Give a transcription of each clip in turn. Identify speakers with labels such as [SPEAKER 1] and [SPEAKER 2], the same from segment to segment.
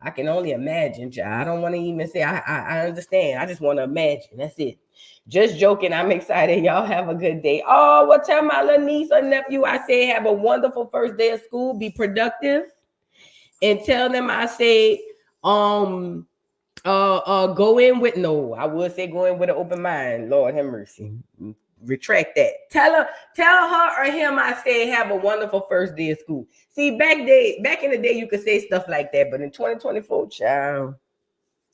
[SPEAKER 1] I can only imagine, child. I don't want to even say I understand. I just want to imagine. That's it. Just joking. I'm excited. Y'all have a good day. Oh, well, tell my little niece or nephew I say have a wonderful first day of school. Be productive. And tell them I say, go in with no. I would say go in with an open mind. Lord have mercy. Retract that. Tell her or him I say have a wonderful first day of school. See, back in the day, you could say stuff like that, but in 2024, child,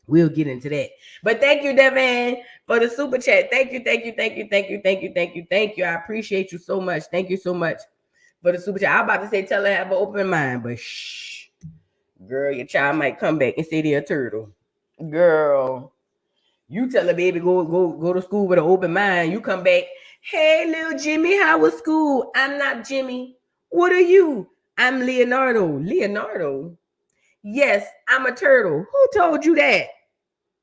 [SPEAKER 1] we'll get into that. But thank you, Devin, for the super chat. Thank you. I appreciate you so much. Thank you so much for the super chat. I'm about to say tell her have an open mind, but shh. Girl, your child might come back and say they're a turtle. Girl, you tell a baby go to school with an open mind. You come back, hey, little Jimmy, how was school? I'm not Jimmy. What are you? I'm Leonardo. Leonardo? Yes, I'm a turtle. Who told you that?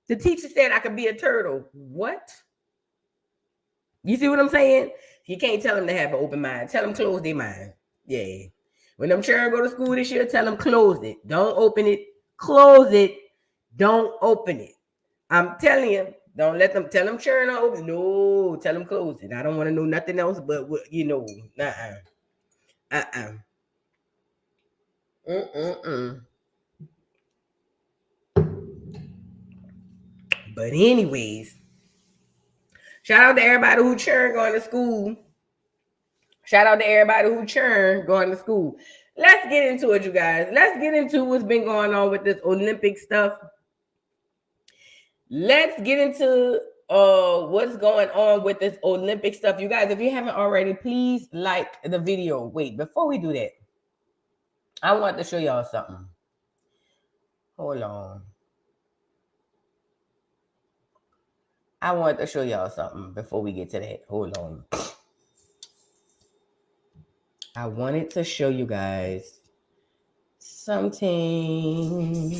[SPEAKER 1] The teacher said I could be a turtle. What? You see what I'm saying? You can't tell them to have an open mind. Tell them close their mind. Yeah. When them children go to school this year, tell them close it. Don't open it. Close it. Don't open it. I'm telling you, don't let them tell them children open. No, tell them close it. I don't want to know nothing else but what you know. But anyways, shout out to everybody who churn going to school. Shout out to everybody who churn going to school. Let's get into it, you guys. Let's get into what's been going on with this Olympic stuff. Let's get into what's going on with this Olympic stuff. You guys, if you haven't already, please like the video. Wait, before we do that, I want to show y'all something. Hold on. I want to show y'all something before we get to that. Hold on. I wanted to show you guys something.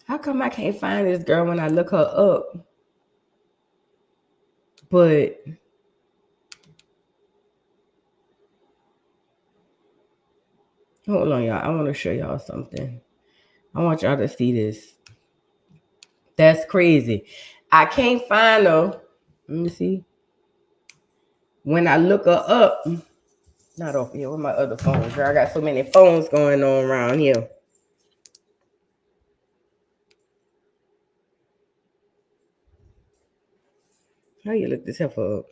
[SPEAKER 1] How come I can't find this girl when I look her up? But hold on, y'all. I want to show y'all something. I want y'all to see this. That's crazy. I can't find her. Let me see. When I look her up, not off here with my other phone, girl. I got so many phones going on around here. How you look this heifer up?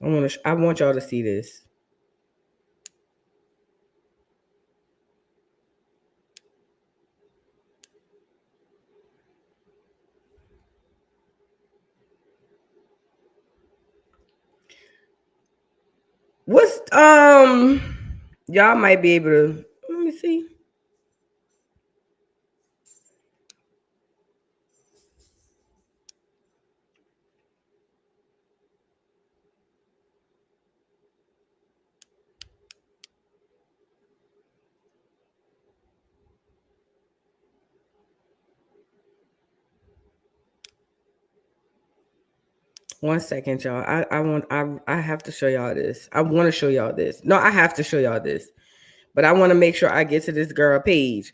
[SPEAKER 1] I want y'all to see this. What's y'all might be able to let me see. One second, y'all. I have to show y'all this. I want to show y'all this. No, I have to show y'all this. But I want to make sure I get to this girl page.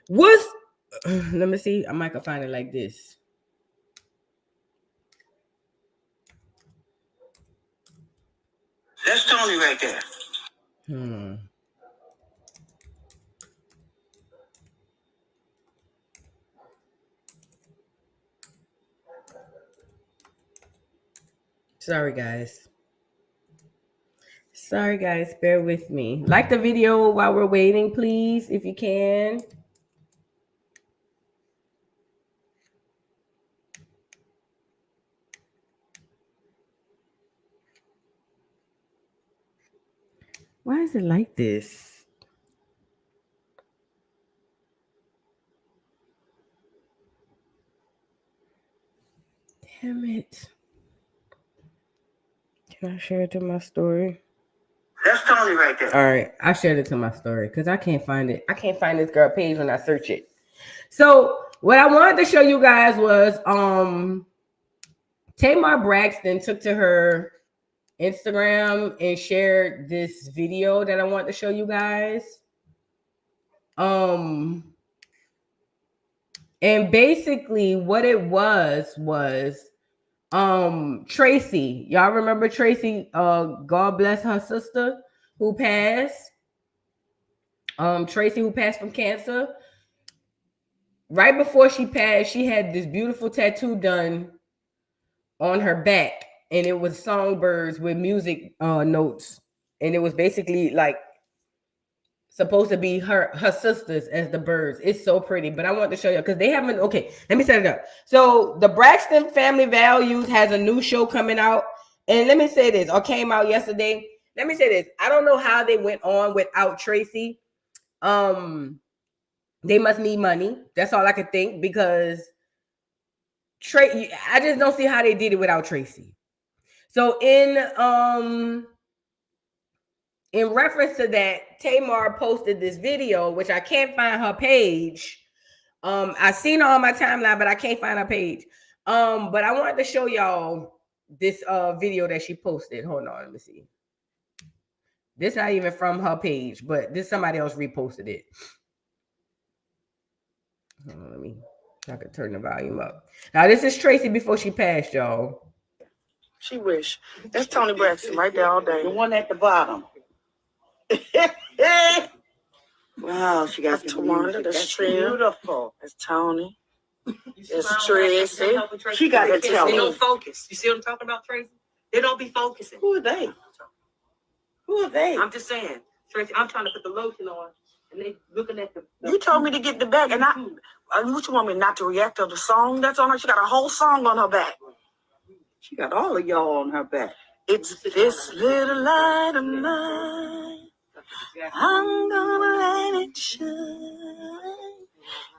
[SPEAKER 1] What's let me see. I might can find it like this.
[SPEAKER 2] That's Tony right there.
[SPEAKER 1] Sorry, guys. Sorry, guys. Bear with me. Like the video while we're waiting, please, if you can. Why is it like this? Damn it. Can I share it to my story?
[SPEAKER 2] That's Tony right there.
[SPEAKER 1] All right, I shared it to my story because I can't find it. I can't find this girl page when I search it. So what I wanted to show you guys was Tamar Braxton took to her Instagram and shared this video that I want to show you guys. And basically what it was Traci. Y'all remember Traci? God bless her sister who passed. Traci, who passed from cancer. Right before she passed, she had this beautiful tattoo done on her back, and it was songbirds with music notes, and it was basically like supposed to be her sisters as the birds. It's so pretty, but I want to show you because they haven't. Okay, let me set it up. So the Braxton Family Values has a new show coming out, and let me say this, or came out yesterday. Let me say this. I don't know how they went on without Traci. They must need money. That's all I could think, because I just don't see how they did it without Traci. So in reference to that, Tamar posted this video, which I can't find her page. I seen her on my timeline, but I can't find her page. But I wanted to show y'all this video that she posted. Hold on, let me see. This not even from her page, but this somebody else reposted it. Hold on, let me. I could turn the volume up. Now this is Traci before she passed, y'all.
[SPEAKER 2] She wish. That's Tony Braxton right there all day.
[SPEAKER 3] The one at the bottom. Wow, she got
[SPEAKER 2] that's Tamar. That's
[SPEAKER 3] beautiful.
[SPEAKER 2] That's Tony. It's Traci.
[SPEAKER 3] She got to tell
[SPEAKER 2] They
[SPEAKER 3] me.
[SPEAKER 2] don't focus. You see what I'm talking about, Traci? They don't be focusing.
[SPEAKER 3] Who are they? Who are they?
[SPEAKER 2] I'm just saying, Traci. I'm trying to put the lotion on, and they looking at the.
[SPEAKER 3] You told me to get the back, and what you want me not to react to the song that's on her? She got a whole song on her back. She got all of y'all on her back.
[SPEAKER 2] It's this little light of mine. I'm gonna let it shine.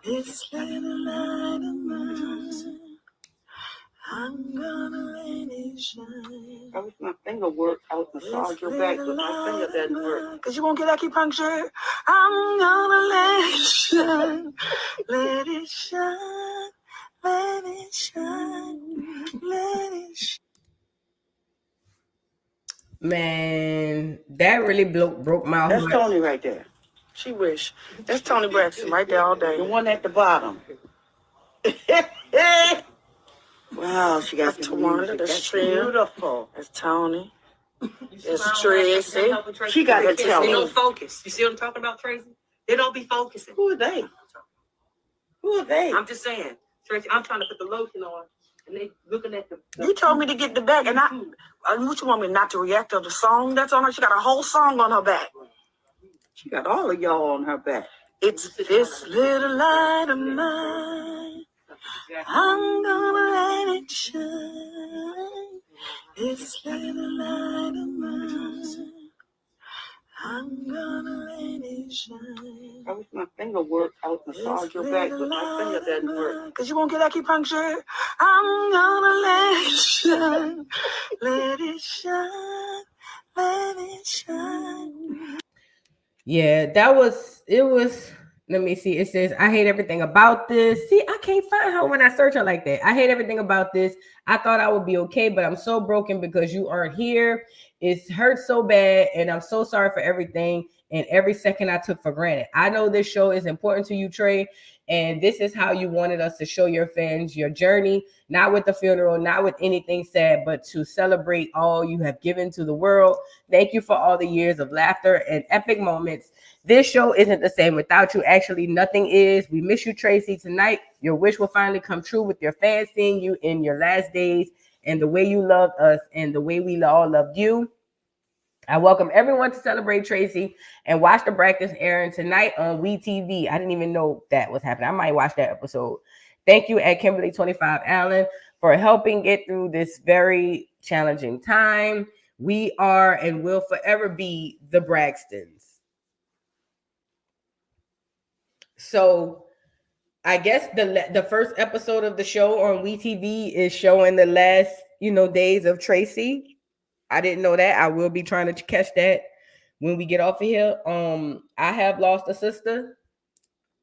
[SPEAKER 2] This little light of mine. I'm gonna let it shine.
[SPEAKER 3] I wish my finger worked. I would massage your back, but my finger doesn't work.
[SPEAKER 2] Cause you won't get acupuncture. I'm gonna let it shine. Let it shine. Let it shine. Let it shine.
[SPEAKER 1] Man, that really broke my heart.
[SPEAKER 3] That's Tony right there.
[SPEAKER 2] She wish. That's Tony Braxton right there all day.
[SPEAKER 3] The one at the bottom. Wow, she got
[SPEAKER 2] Tamar. That's
[SPEAKER 3] beautiful.
[SPEAKER 2] That's Tony. It's Traci.
[SPEAKER 3] She got to tell
[SPEAKER 2] They
[SPEAKER 3] me.
[SPEAKER 2] don't focus. You see what I'm talking about, Traci? They don't be focusing.
[SPEAKER 3] Who are they? Who are they?
[SPEAKER 2] I'm just saying, Traci. I'm trying to put the lotion on, and they looking at the.
[SPEAKER 3] You told me to get the back, and what you want me not to react to the song that's on her? She got a whole song on her back. She got all of y'all on her back.
[SPEAKER 2] It's this little light of mine. I'm gonna let it shine. This little light of mine. I'm gonna let it shine.
[SPEAKER 3] I wish my finger worked. I would massage your back, but my finger doesn't work.
[SPEAKER 2] Cause you won't get acupuncture. I'm gonna let it shine. Let it shine. Let it shine.
[SPEAKER 1] Yeah, it was. Let me see. It says, I hate everything about this. See, I can't find her when I search her like that. I hate everything about this. I thought I would be okay, but I'm so broken because you aren't here. It hurts so bad, and I'm so sorry for everything and every second I took for granted. I know this show is important to you, Trey, and this is how you wanted us to show your fans your journey, not with the funeral, not with anything sad, but to celebrate all you have given to the world. Thank you for all the years of laughter and epic moments. This show isn't the same without you. Actually, nothing is. We miss you, Traci. Tonight, your wish will finally come true with your fans seeing you in your last days and the way you loved us and the way we all loved you. I welcome everyone to celebrate Traci and watch the Braxton airing tonight on WeTV. I didn't even know that was happening. I might watch that episode. Thank you at Kimberly25 Allen for helping get through this very challenging time. We are and will forever be the Braxtons. So I guess the first episode of the show on WeTV is showing the last, days of Traci. I didn't know that. I will be trying to catch that when we get off of here. I have lost a sister.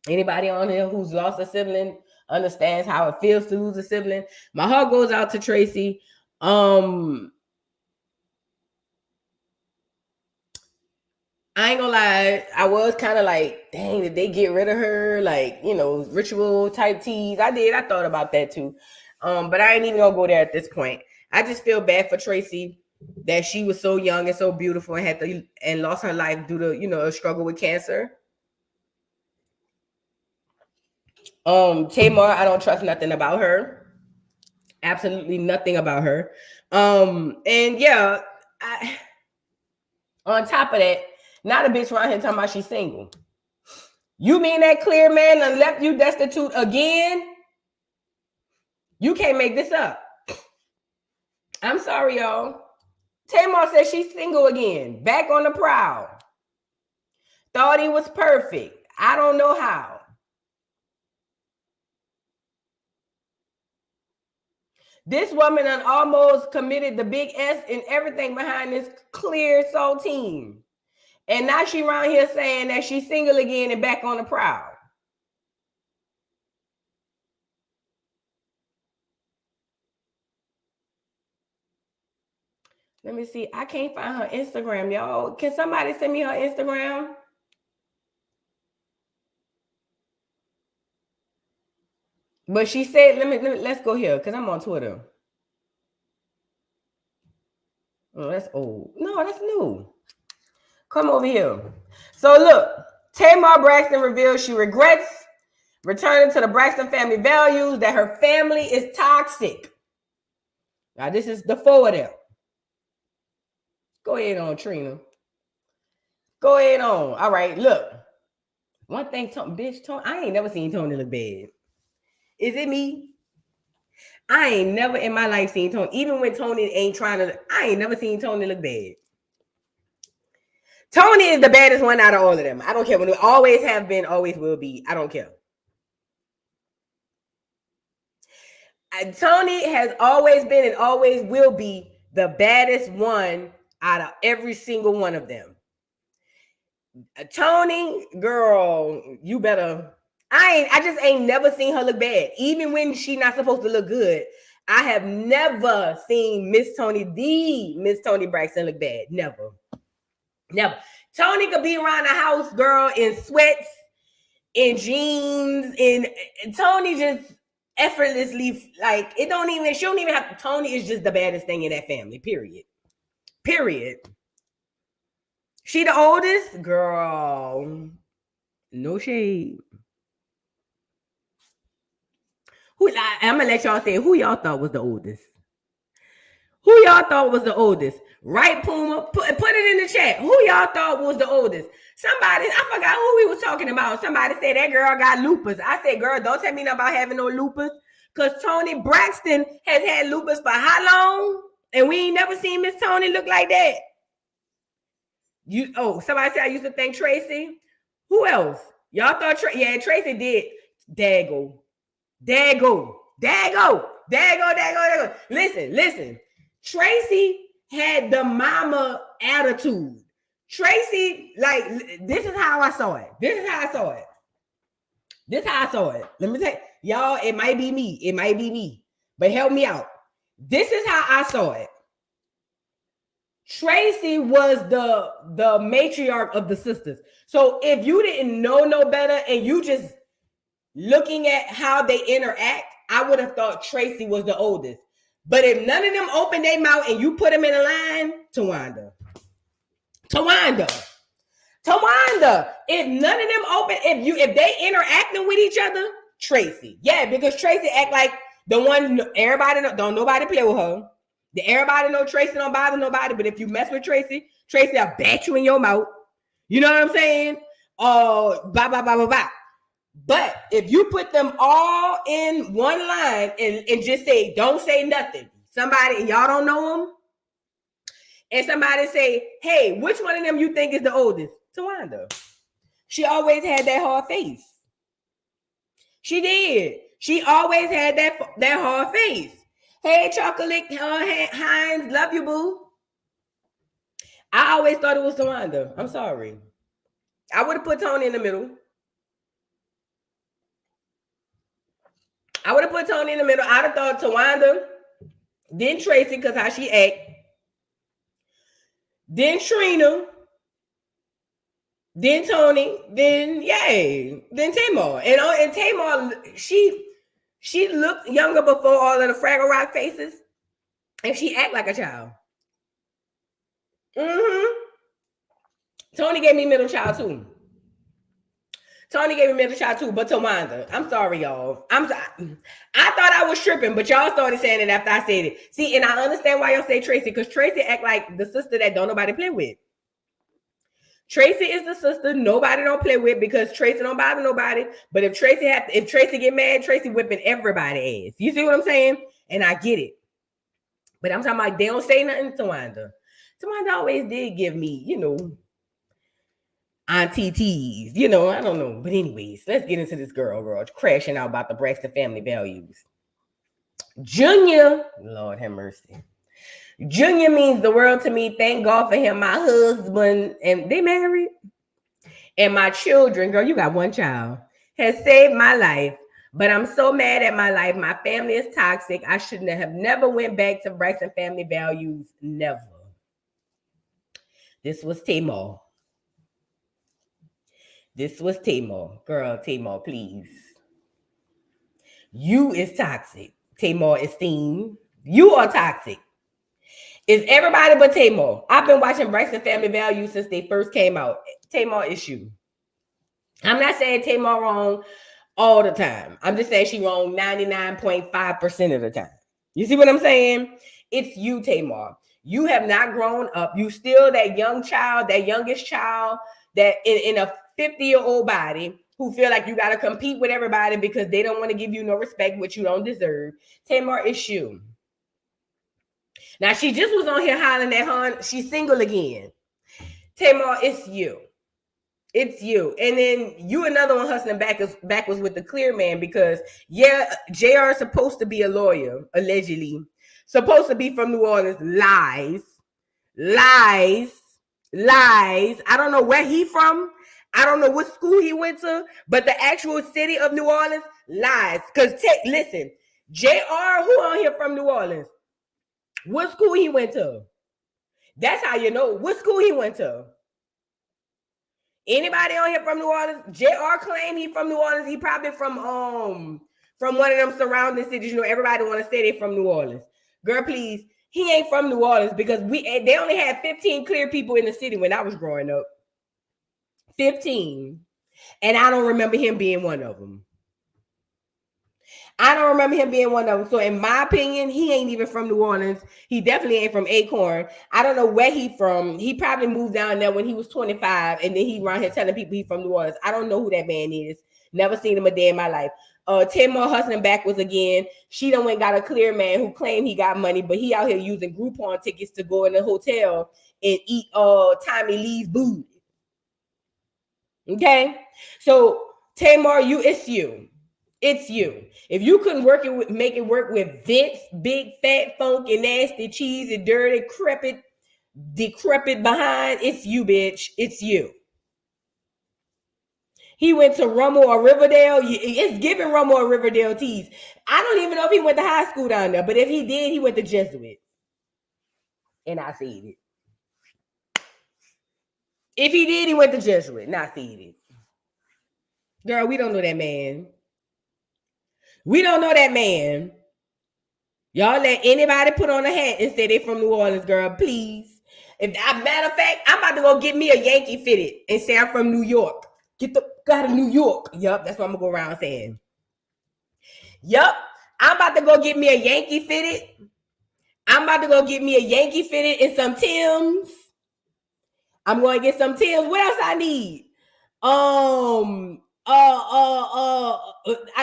[SPEAKER 1] Anybody on here who's lost a sibling understands how it feels to lose a sibling. My heart goes out to Traci. I ain't gonna lie, I was kind of like, dang, did they get rid of her? Like, you know, ritual type Teaz. I thought about that too. But I ain't even gonna go there at this point. I just feel bad for Traci that she was so young and so beautiful and lost her life due to, you know, a struggle with cancer. Tamar, I don't trust nothing about her. Absolutely nothing about her. And yeah, on top of that, not a bitch around here talking about she's single. You mean that clear man done left you destitute again? You can't make this up. I'm sorry, y'all. Tamar says she's single again, back on the prowl. Thought he was perfect. I don't know how. This woman done almost committed the big S and everything behind this clear soul team. And now she around here saying that she's single again and back on the prowl. Let me see. I can't find her Instagram, y'all. Can somebody send me her Instagram? But she said, let's go here because I'm on Twitter. Oh, that's old. No, that's new. Come over here. So look, Tamar Braxton reveals she regrets returning to the Braxton family values, that her family is toxic. Now, this is the four of them. Go ahead on, Trina. Go ahead on. All right, look. One thing, Tony, I ain't never seen Tony look bad. Is it me? I ain't never in my life seen Tony, even when Tony ain't trying to, I ain't never seen Tony look bad. Tony is the baddest one out of all of them. I don't care. When we always have been, always will be. I don't care. Tony has always been and always will be the baddest one out of every single one of them. Tony, girl, you better. I just ain't never seen her look bad. Even when she not supposed to look good, I have never seen Miss Tony Braxton look bad. Never. Tony could be around the house, girl, in sweats, in jeans, and Tony just effortlessly, like, she don't even have, Tony is just the baddest thing in that family, period. She the oldest? Girl, no shade. I'm gonna let y'all say who y'all thought was the oldest. Right, Puma? Put it in the chat. Who y'all thought was the oldest? Somebody, I forgot who we was talking about. Somebody said that girl got lupus. I said, girl, don't tell me nothing about having no lupus. Because Tony Braxton has had lupus for how long? And we ain't never seen Miss Tony look like that. Somebody said I used to think Traci. Who else? Y'all thought Traci did. Dago. Listen. Traci had the mama attitude. Traci, like, this is how I saw it. Let me say, y'all, it might be me, but help me out. This is how I saw it. Traci was the matriarch of the sisters. So if you didn't know no better and you just looking at how they interact, I would have thought Traci was the oldest. But if none of them open their mouth and you put them in a line, Tawanda. If none of them open, if they interacting with each other, Traci. Yeah, because Traci act like the one everybody know, don't nobody play with her. Everybody know Traci don't bother nobody, but if you mess with Traci will bat you in your mouth. You know what I'm saying? Blah. But if you put them all in one line and just say, don't say nothing. Somebody, and y'all don't know them, and somebody say, hey, which one of them you think is the oldest? Tawanda. She always had that hard face. She did. She always had that hard face. Hey, Chocolate Hines, love you, boo. I always thought it was Tawanda. I'm sorry. I would have put Tony in the middle. I'd have thought Tawanda, then Traci, because how she act, then Trina, then Tony, then then Tamar. And Tamar, she looked younger before all of the Fraggle Rock faces, and she act like a child. Tony gave me middle child too. But Tawanda, I'm sorry, y'all. I thought I was tripping, but y'all started saying it after I said it. See, and I understand why y'all say Traci, because Traci act like the sister that don't nobody play with. Traci is the sister nobody don't play with because Traci don't bother nobody. But if Traci get mad, Traci whipping everybody ass. You see what I'm saying? And I get it. But I'm talking about they don't say nothing to Tawanda. Tawanda always did give me, Auntie Teaz, I don't know. But anyways, let's get into this girl crashing out about the Braxton family values. Junior, Lord have mercy. Junior means the world to me. Thank God for him. My husband, and they married. And my children, girl, you got one child, has saved my life. But I'm so mad at my life. My family is toxic. I shouldn't have never went back to Braxton family values. Never. This was Tamar. Girl, Tamar, please. You is toxic. Tamar Esteem. You are toxic. It's everybody but Tamar. I've been watching Braxton family values since they first came out. Tamar is you. I'm not saying Tamar wrong all the time. I'm just saying she wrong 99.5% of the time. You see what I'm saying? It's you, Tamar. You have not grown up. You still that young child, that youngest child that in a 50-year-old body who feel like you got to compete with everybody because they don't want to give you no respect, which you don't deserve. Tamar, it's you. Now, she just was on here hollering at her. She's single again. Tamar, it's you. It's you. And then you another one hustling backwards with the clear man because, JR is supposed to be a lawyer, allegedly. Supposed to be from New Orleans. Lies. I don't know where he from. I don't know what school he went to, but the actual city of New Orleans, lies. Because, listen, JR, who on here from New Orleans? What school he went to? That's how you know what school he went to. Anybody on here from New Orleans? JR claimed he from New Orleans. He probably from one of them surrounding cities. Everybody want to say they from New Orleans. Girl, please. He ain't from New Orleans because they only had 15 clear people in the city when I was growing up. 15. And I don't remember him being one of them. So in my opinion, he ain't even from New Orleans. He definitely ain't from Acorn. I don't know where he from. He probably moved down there when he was 25, and then he around here telling people he from New Orleans. I don't know who that man is. Never seen him a day in my life. Tamar hustling backwards again. She done went got a clear man who claimed he got money, but he out here using Groupon tickets to go in the hotel and eat Tommy Lee's booty. Okay? So Tamar, it's you. It's you. If you couldn't make it work with Vince, big, fat, funky, nasty, cheesy, dirty, decrepit behind, it's you, bitch. It's you. He went to Rummel or Riverdale. It's giving Rummel or Riverdale Teaz. I don't even know if he went to high school down there, but if he did, he went to Jesuit. And I see it. If he did, he went to Jesuit. And I see it. Girl, we don't know that man. Y'all let anybody put on a hat and say they from New Orleans, girl, please. Matter of fact, I'm about to go get me a Yankee fitted and say I'm from New York. Get the out of New York. Yup, that's what I'm gonna go around saying. Yup, I'm about to go get me a Yankee fitted. And some Timbs. I'm going to get some Timbs. What else I need? I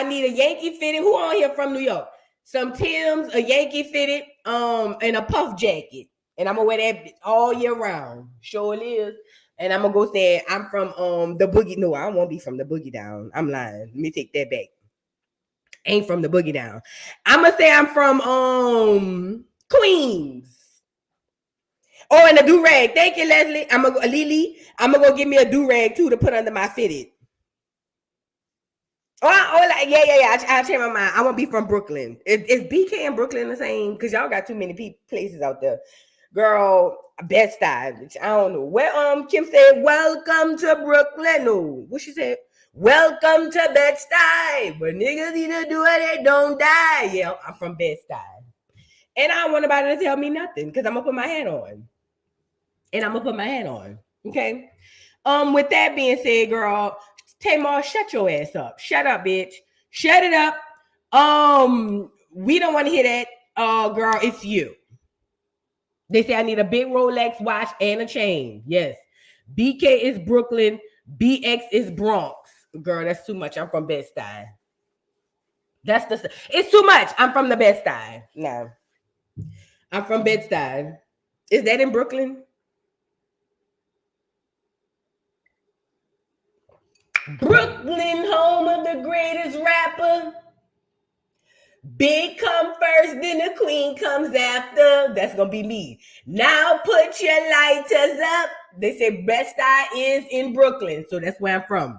[SPEAKER 1] need a Yankee fitted. Who on here from New York? Some Timbs, a Yankee fitted, and a puff jacket. And I'm gonna wear that all year round. Sure it is. And I'm gonna go say I'm from the boogie. No, I won't be from the boogie down. I'm lying. Let me take that back. Ain't from the boogie down. I'm gonna say I'm from Queens. Oh, and a do-rag. Thank you, Leslie. I'm gonna go give me a do-rag too to put under my fitted. Yeah. I changed my mind. I want to be from Brooklyn. Is BK and Brooklyn the same? Because y'all got too many places out there. Girl, Bed-Stuy. I don't know. Where Kim said, welcome to Brooklyn. No, what she said? Welcome to Bed-Stuy. Where niggas either do it or don't die. Yeah, I'm from Bed-Stuy. And I don't want nobody to tell me nothing because I'm going to put my hat on. Okay? With that being said, girl, Tamar, shut your ass up. Shut up, bitch. Shut it up. We don't want to hear that. Girl, it's you. They say I need a big Rolex watch and a chain. Yes. BK is Brooklyn. BX is Bronx. Girl, that's too much. I'm from Bed-Stuy. It's too much. I'm from the Bed-Stuy. No. I'm from Bed-Stuy. Is that in Brooklyn? Brooklyn, home of the greatest rapper. Big come first, then the queen comes after. That's gonna be me. Now put your lighters up. They say Bed-Stuy is in Brooklyn, so that's where I'm from.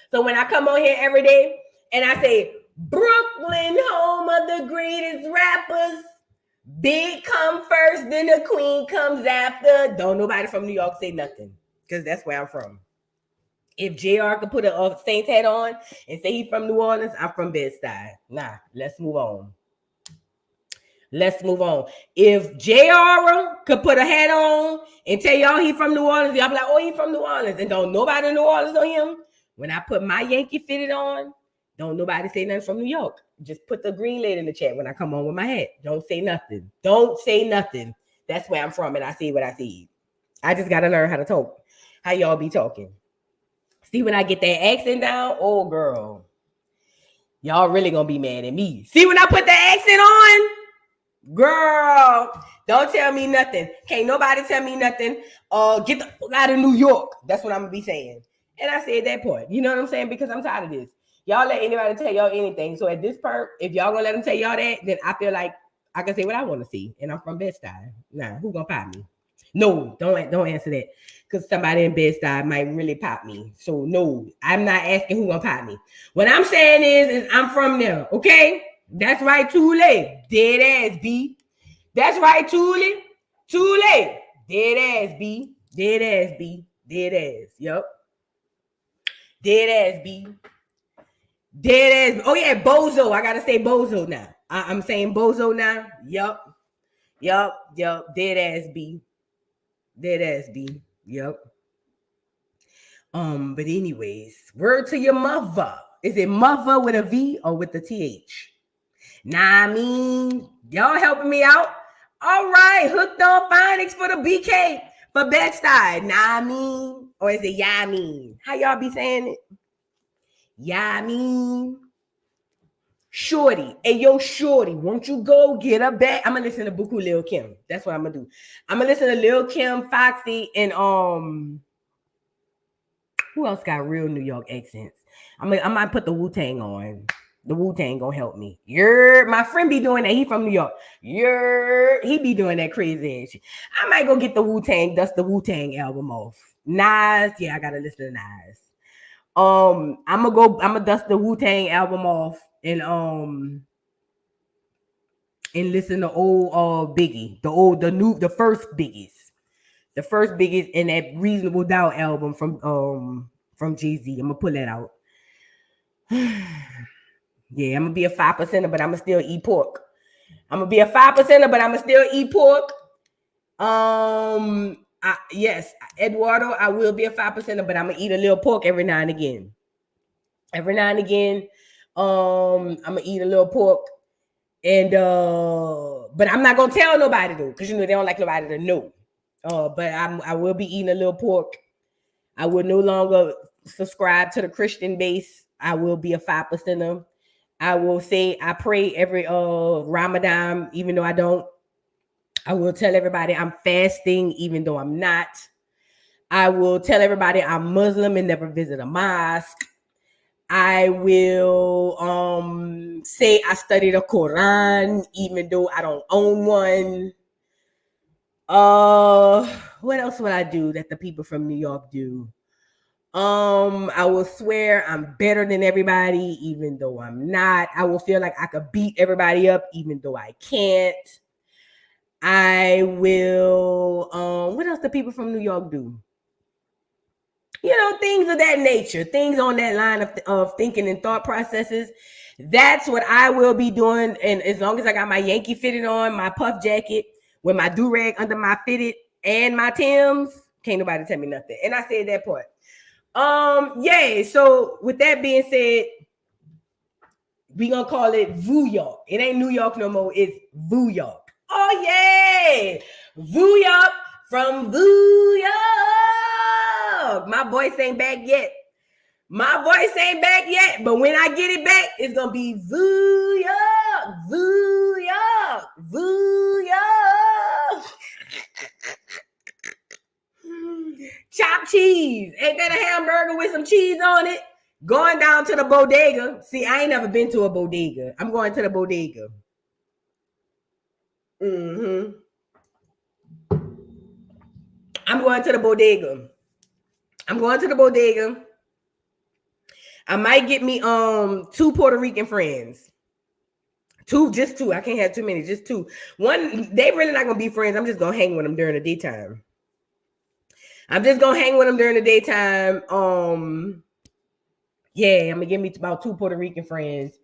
[SPEAKER 1] So when I come on here every day and I say Brooklyn, home of the greatest rappers. Big come first, then the queen comes after. Don't nobody from New York say nothing, because that's where I'm from. If JR could put a Saints hat on and say he's from New Orleans, I'm from Bed-Stuy. Nah, let's move on. If JR could put a hat on and tell y'all he from New Orleans, y'all be like, oh, he from New Orleans. And don't nobody in New Orleans know him. When I put my Yankee fitted on, don't nobody say nothing from New York. Just put the green lady in the chat when I come on with my hat. Don't say nothing. That's where I'm from, and I see what I see. I just got to learn how to talk. How y'all be talking. See, when I get that accent down, oh, girl, y'all really gonna be mad at me. See, when I put the accent on, girl, don't tell me nothing. Can't nobody tell me nothing. Get the fuck out of New York. That's what I'm gonna be saying. And I said that part. You know what I'm saying? Because I'm tired of this. Y'all let anybody tell y'all anything. So at this part, if y'all gonna let them tell y'all that, then I feel like I can say what I want to see. And I'm from Bed-Stuy. Nah, who gonna pop me? No, don't answer that. Because somebody in Bed-Stuy might really pop me. So no, I'm not asking who gonna pop me. What I'm saying is I'm from there, okay? That's right, Thule. Dead ass B. That's right, Thule. Thule. Dead ass B. Dead ass B. Dead ass. Yup. Dead ass B. Dead ass. Oh yeah, Bozo. I gotta say Bozo now. I'm saying Bozo now. Yup. Dead ass B. Dead ass B. Yep. But anyways, word to your mother. Is it mother with a V or with the TH? Nah, I mean, y'all helping me out. All right, hooked on phonics for the BK for Bed-Stuy. Nah, I mean, or is it yeah, I mean? How y'all be saying it? Yeah, I mean. Shorty, hey yo, Shorty, won't you go get a bag? I'm gonna listen to Buku Lil Kim. That's what I'm gonna do. I'm gonna listen to Lil Kim, Foxy, and who else got real New York accents? I might put the Wu-Tang on. The Wu-Tang gonna help me. My friend be doing that. He from New York. He be doing that crazy shit. I might go get the Wu-Tang, dust the Wu-Tang album off. Nas, yeah, I gotta listen to Nas. I'm gonna dust the Wu-Tang album off and listen to old Biggie, the first Biggies and that Reasonable Doubt album from Jay-Z. I'm gonna pull that out. Yeah, I'm gonna be a 5%er, but I'm gonna still eat pork. Yes, Eduardo, I will be a 5%er, but I'm gonna eat a little pork every now and again. I'm gonna eat a little pork, and but I'm not gonna tell nobody though, because they don't like nobody to know. But I will be eating a little pork. I will no longer subscribe to the Christian base. I will be a 5%er. I will say I pray every Ramadan, even though I don't. I will tell everybody I'm fasting, even though I'm not. I will tell everybody I'm Muslim and never visit a mosque. I will say I study the Quran, even though I don't own one. What else would I do that the people from New York do? I will swear I'm better than everybody, even though I'm not. I will feel like I could beat everybody up, even though I can't. I will, what else do people from New York do? You know, things of that nature, things on that line of thinking and thought processes. That's what I will be doing. And as long as I got my Yankee fitted on, my puff jacket, with my do-rag under my fitted and my Timbs, can't nobody tell me nothing. And I said that part. Yeah, so with that being said, we gonna call it Voo York. It ain't New York no more, it's Voo York. Oh yeah, Voo York from Voo York. My voice ain't back yet. My voice ain't back yet, but when I get it back, it's gonna be Voo York, Voo York, Voo York. Chopped cheese. Ain't that a hamburger with some cheese on it? Going down to the bodega. See, I ain't never been to a bodega. I'm going to the bodega. I'm going to the bodega. I'm going to the bodega. I might get me 2 Puerto Rican friends. Just two. I can't have too many. Just 2. One, they really not gonna be friends. I'm just gonna hang with them during the daytime. Yeah, I'm gonna give me about 2 Puerto Rican friends.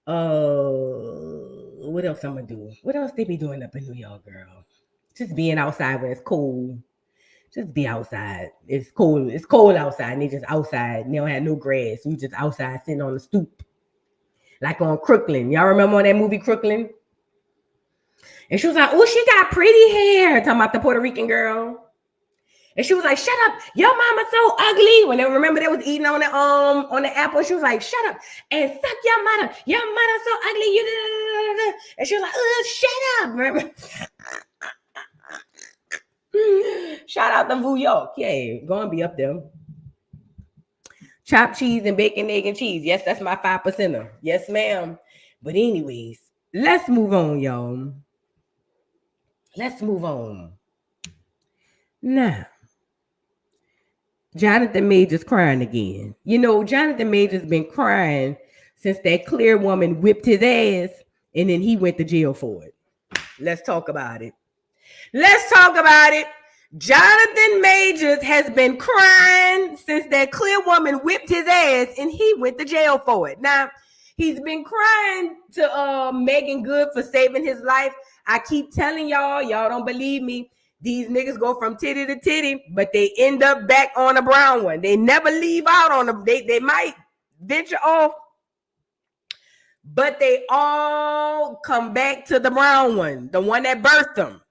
[SPEAKER 1] What else I'm gonna do? What else they be doing up in New York, girl? Just being outside when it's cold. Just be outside. It's cold. It's cold outside. And they just outside. And they don't have no grass. We just outside sitting on the stoop. Like on Crooklyn. Y'all remember on that movie Crooklyn? And she was like, oh, she got pretty hair. Talking about the Puerto Rican girl. And she was like, shut up. Your mama's so ugly. When they remember they was eating on the apple, she was like, shut up and suck your mother. Your mother's so ugly. You and she was like, shut up. Remember? Shout out to Voo York. Yeah, gonna be up there. Chopped cheese and bacon, egg, and cheese. Yes, that's my 5%er. Yes, ma'am. But anyways, let's move on, y'all. Let's move on. Now, Jonathan Major's crying again. You know, Jonathan Major's been crying since that clear woman whipped his ass, and then he went to jail for it. Let's talk about it. Jonathan Majors has been crying since that clear woman whipped his ass, and he went to jail for it. Now, he's been crying to Megan Good for saving his life. I keep telling y'all don't believe me. These niggas go from titty to titty, but they end up back on a brown one. They never leave out on them. They might venture off, but they all come back to the brown one, the one that birthed them.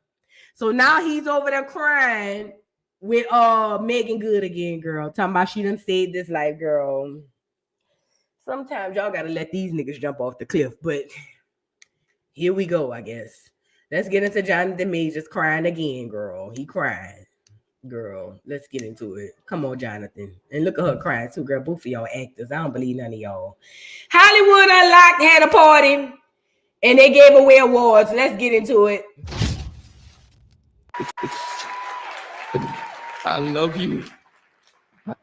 [SPEAKER 1] So now he's over there crying with Megan Good again, girl. Talking about she done saved this life, girl. Sometimes y'all gotta let these niggas jump off the cliff, but here we go, I guess. Let's get into Jonathan Majors crying again, girl. He crying. Girl, let's get into it. Come on, Jonathan. And look at her crying too, girl. Both of y'all actors. I don't believe none of y'all. Hollywood Unlocked had a party, and they gave away awards. Let's get into it.
[SPEAKER 4] I love you.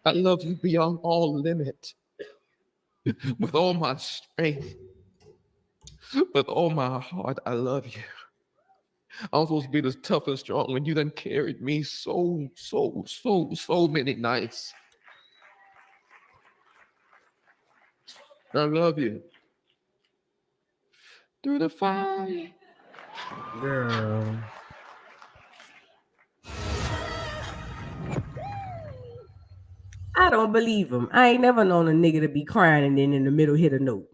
[SPEAKER 4] I love you beyond all limit. With all my strength. With all my heart, I love you. I'm supposed to be this tough and strong when you done carried me so many nights. I love you. Through the fire.
[SPEAKER 1] Girl. I don't believe him. I ain't never known a nigga to be crying and then in the middle hit a note.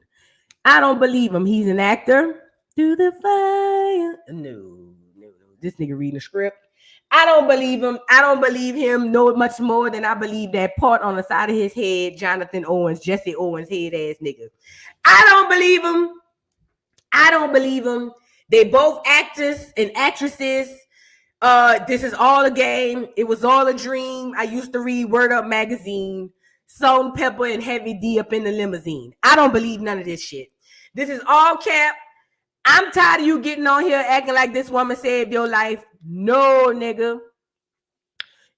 [SPEAKER 1] I don't believe him. He's an actor. Through the fire. No. This nigga reading the script. I don't believe him. I don't believe him no much more than I believe that part on the side of his head, Jonathan Owens, Jesse Owens head ass nigga. I don't believe him. They both actors and actresses. This is all a game. It was all a dream. I used to read Word Up magazine. Salt and Pepper and Heavy D up in the limousine. I don't believe none of this shit. This is all cap. I'm tired of you getting on here acting like this woman saved your life. No, nigga.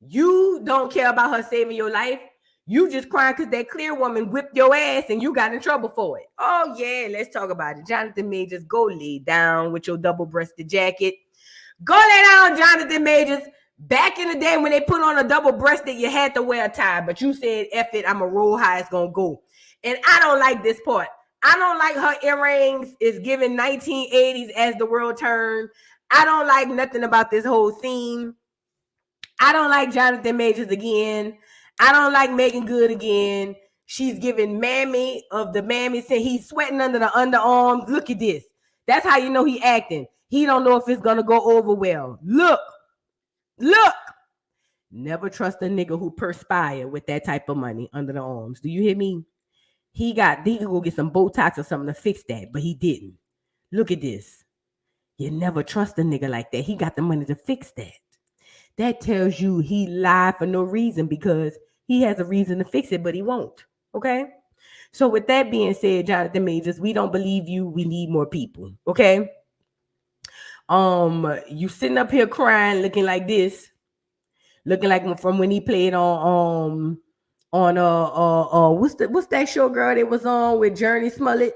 [SPEAKER 1] You don't care about her saving your life. You just crying because that clear woman whipped your ass and you got in trouble for it. Oh, yeah, let's talk about it. Jonathan Majors, go lay down with your double-breasted jacket. Go lay down, Jonathan Majors. Back in the day when they put on a double-breasted, you had to wear a tie, but you said, F it, I'm a roll high, it's going to go. And I don't like this part. I don't like her earrings. It's giving 1980s as the world turned. I don't like nothing about this whole scene. I don't like Jonathan Majors again. I don't like Megan Good again. She's giving Mammy of the Mammy. Saying he's sweating under the underarms. Look at this. That's how you know he acting. He don't know if it's going to go over well. Look. Never trust a nigga who perspire with that type of money under the arms. Do you hear me? He could go get some Botox or something to fix that, but he didn't. Look at this. You never trust a nigga like that. He got the money to fix that. That tells you he lied for no reason because he has a reason to fix it, but he won't. Okay? So with that being said, Jonathan Majors, we don't believe you. We need more people. Okay? You sitting up here crying, looking like this. Looking like from when he played on what's that show, girl, that was on with Journey Smollett?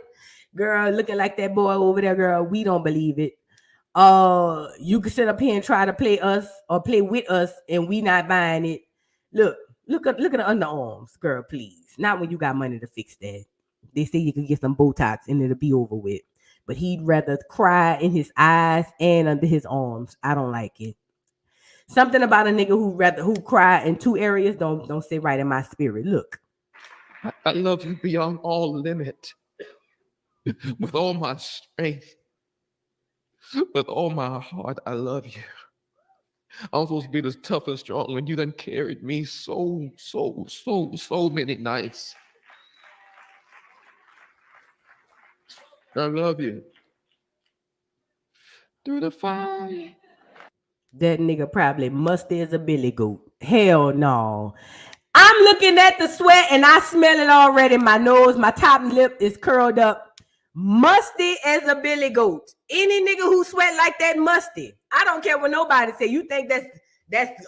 [SPEAKER 1] Girl, looking like that boy over there, girl. We don't believe it. You can sit up here and try to play us or play with us, and we not buying it. Look at the underarms, girl, please. Not when you got money to fix that. They say you can get some Botox and it'll be over with. But he'd rather cry in his eyes and under his arms. I don't like it. Something about a nigga who cry in two areas don't sit right in my spirit. Look.
[SPEAKER 4] I love you beyond all limit. With all my strength. With all my heart, I love you. I'm supposed to be this tough and strong, and you done carried me so many nights. I love you. Through the fire.
[SPEAKER 1] That nigga probably musty as a billy goat. Hell no. I'm looking at the sweat and I smell it already. My nose, my top lip is curled up. Musty as a billy goat. Any nigga who sweat like that, musty. I don't care what nobody say. You think that's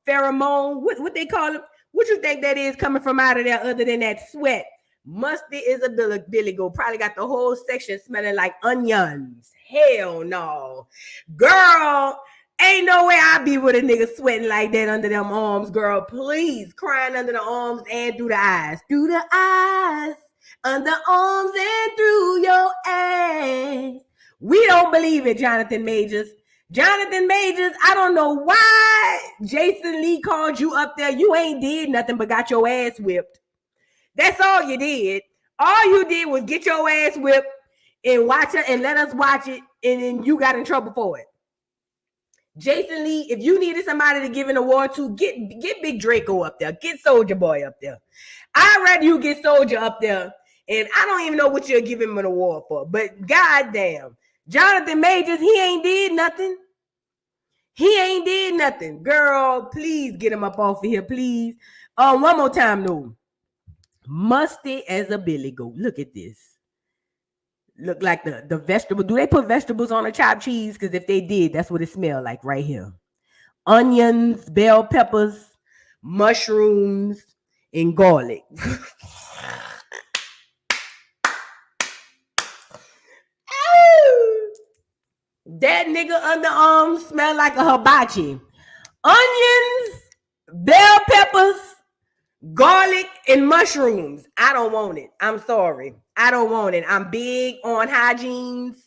[SPEAKER 1] pheromone? What they call it? What you think that is coming from out of there other than that sweat? Musty is a billy goat. Probably got the whole section smelling like onions. Hell no. Girl, ain't no way I be with a nigga sweating like that under them arms, girl. Please, crying under the arms and through the eyes. Through the eyes, under arms and through your ass. We don't believe it, Jonathan Majors. Jonathan Majors, I don't know why Jason Lee called you up there. You ain't did nothing but got your ass whipped. That's all you did. All you did was get your ass whipped and watch it and let us watch it, and then you got in trouble for it. Jason Lee, if you needed somebody to give an award to, get Big Draco up there. Get Soulja Boy up there. I'd rather you get Soulja up there, and I don't even know what you're giving him an award for, but goddamn. Jonathan Majors, he ain't did nothing. He ain't did nothing. Girl, please get him up off of here, please. One more time, though. Musty as a billy goat. Look at this. Look like the vegetable. Do they put vegetables on a chopped cheese? Because if they did, that's what it smelled like right here. Onions, bell peppers, mushrooms, and garlic. That nigga underarm smell like a hibachi. Onions, bell peppers, garlic, and mushrooms. I don't want it. I'm sorry. I don't want it. I'm big on hygienes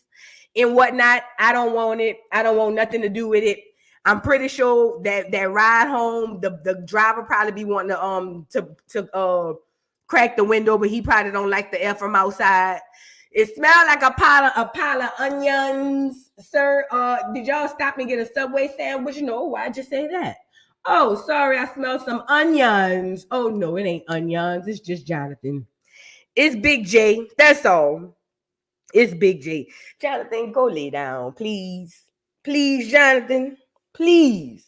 [SPEAKER 1] and whatnot. I don't want it. I don't want nothing to do with it. I'm pretty sure that ride home, the driver probably be wanting to crack the window, but he probably don't like the air from outside. It smelled like a pile of onions, sir. Did y'all stop and get a Subway sandwich? No, why'd you say that? Oh, sorry, I smelled some onions. Oh, no, it ain't onions. It's just Jonathan. It's Big J. That's all. It's Big J. Jonathan, go lay down, please. Please, Jonathan. Please.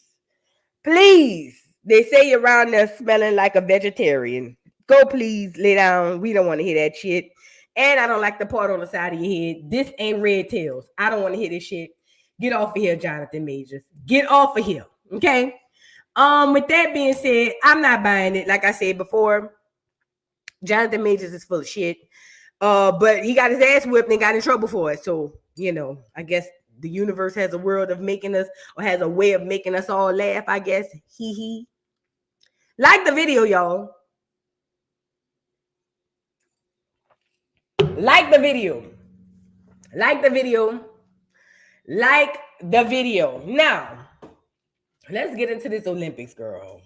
[SPEAKER 1] Please. They say you're around there smelling like a vegetarian. Go, please, lay down. We don't want to hear that shit. And I don't like the part on the side of your head. This ain't Red Tails. I don't want to hear this shit. Get off of here, Jonathan Majors. Get off of here. Okay. With that being said, I'm not buying it. Like I said before, Jonathan Majors is full of shit. But he got his ass whipped and got in trouble for it. So, you know, I guess the universe has a world of making us, or has a way of making us all laugh, I guess. Hee. Like the video, y'all. Like the video. Like the video. Like the video. Now, let's get into this Olympics, girl.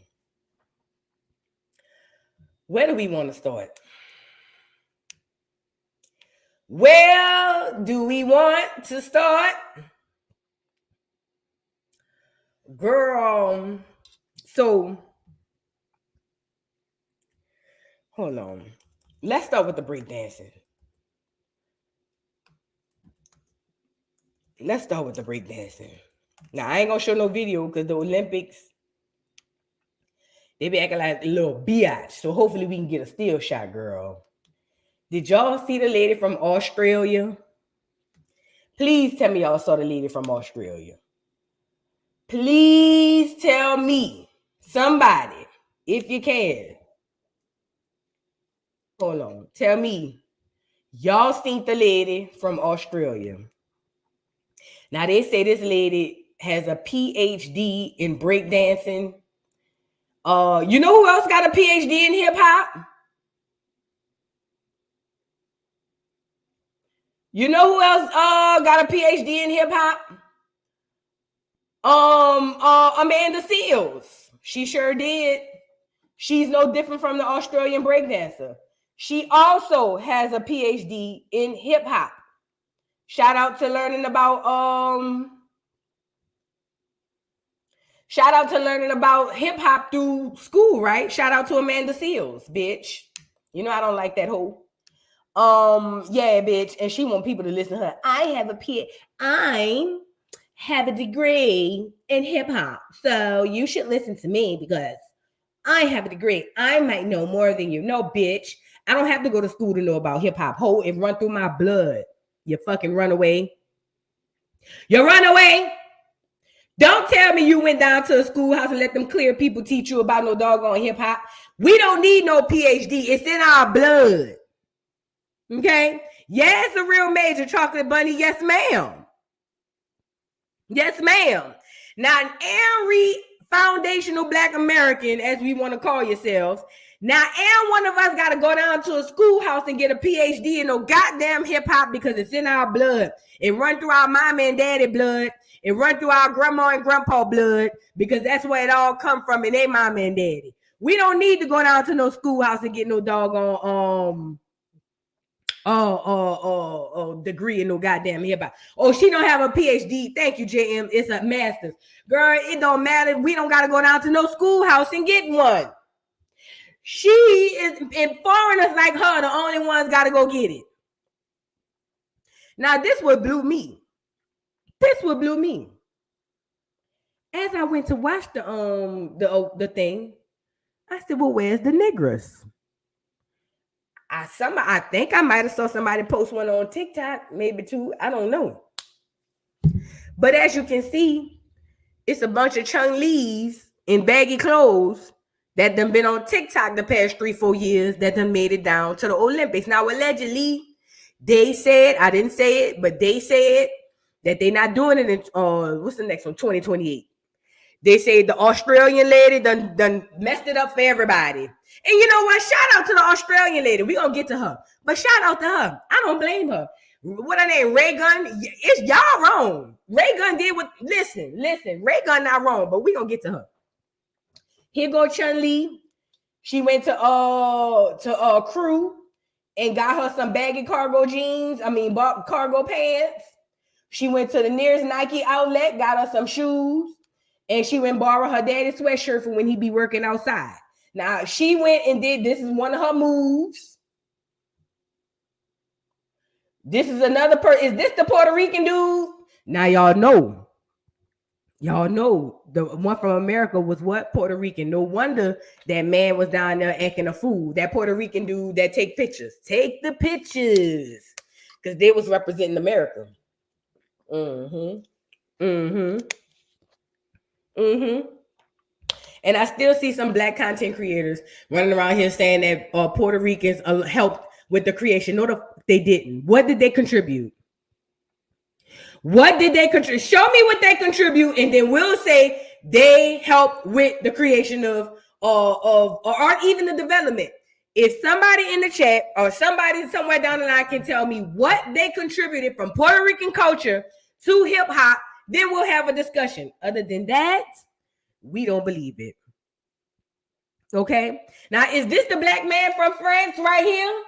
[SPEAKER 1] Where do we want to start? Where do we want to start? Girl, so hold on. Let's start with the breakdancing. Let's start with the breakdancing. Now, I ain't gonna show no video because the Olympics, they be acting like a little biatch. So hopefully we can get a still shot, girl. Did y'all see the lady from Australia? Please tell me y'all saw the lady from Australia. Please tell me, somebody, if you can. Hold on. Tell me, y'all seen the lady from Australia. Now, they say this lady has a PhD in breakdancing. You know who else got a PhD in hip-hop? You know who else got a PhD in hip-hop? Amanda Seals. She sure did. She's no different from the Australian breakdancer. She also has a PhD in hip-hop. Shout out to learning about hip-hop through school, right? Shout out to Amanda Seals, bitch. You know I don't like that hoe. Yeah, bitch. And she want people to listen to her. I have a degree in hip-hop. So you should listen to me because I have a degree. I might know more than you. No, bitch. I don't have to go to school to know about hip-hop. Ho, it run through my blood. You fucking runaway. You runaway. Don't tell me you went down to a schoolhouse and let them clear people teach you about no doggone hip-hop. We don't need no PhD. It's in our blood. Okay? Yes, a real major chocolate bunny. Yes, ma'am. Yes, ma'am. Now, every foundational Black American, as we want to call yourselves, now, and one of us got to go down to a schoolhouse and get a PhD in no goddamn hip-hop because it's in our blood. It run through our mama and daddy blood. It run through our grandma and grandpa blood because that's where it all come from in their mama and daddy. We don't need to go down to no schoolhouse and get no doggone degree in no goddamn hip-hop. Oh, she don't have a PhD. Thank you, JM. It's a master's. Girl, it don't matter. We don't got to go down to no schoolhouse and get one. She is, and foreigners like her, the only ones got to go get it. Now, this what blew me. As I went to watch the thing, I said, well, where's the niggers? I think I might have saw somebody post one on TikTok, maybe two. I don't know. But as you can see, it's a bunch of Chung Lees in baggy clothes that done been on TikTok the past 3-4 years that done made it down to the Olympics. Now, allegedly, they said, I didn't say it, but they said that they're not doing it in, what's the next one? 2028. They say the Australian lady done messed it up for everybody. And you know what? Shout out to the Australian lady. We're going to get to her. But shout out to her. I don't blame her. What her name? Ray Gun? It's y'all wrong. Ray Gun did what... Listen. Ray Gun not wrong, but we're going to get to her. Here go Chun-Li. She went to Crew and got her some baggy cargo cargo pants. She went to the nearest Nike outlet, got her some shoes, and she went and borrowed her daddy's sweatshirt for when he be working outside. Now, she went and did, this is one of her moves. This is another is this the Puerto Rican dude? Now, y'all know the one from America was what? Puerto Rican. No wonder that man was down there acting a fool. That Puerto Rican dude that take pictures. Take the pictures. Because they was representing America. And I still see some black content creators running around here saying that Puerto Ricans helped with the creation. No, they didn't. What did they contribute? What did they contribute? Show me what they contribute, and then we'll say they helped with the creation of or even the development. If somebody in the chat or somebody somewhere down the line can tell me what they contributed from Puerto Rican culture to hip hop, then we'll have a discussion. Other than that, we don't believe it. Okay. Now, is this the black man from France right here?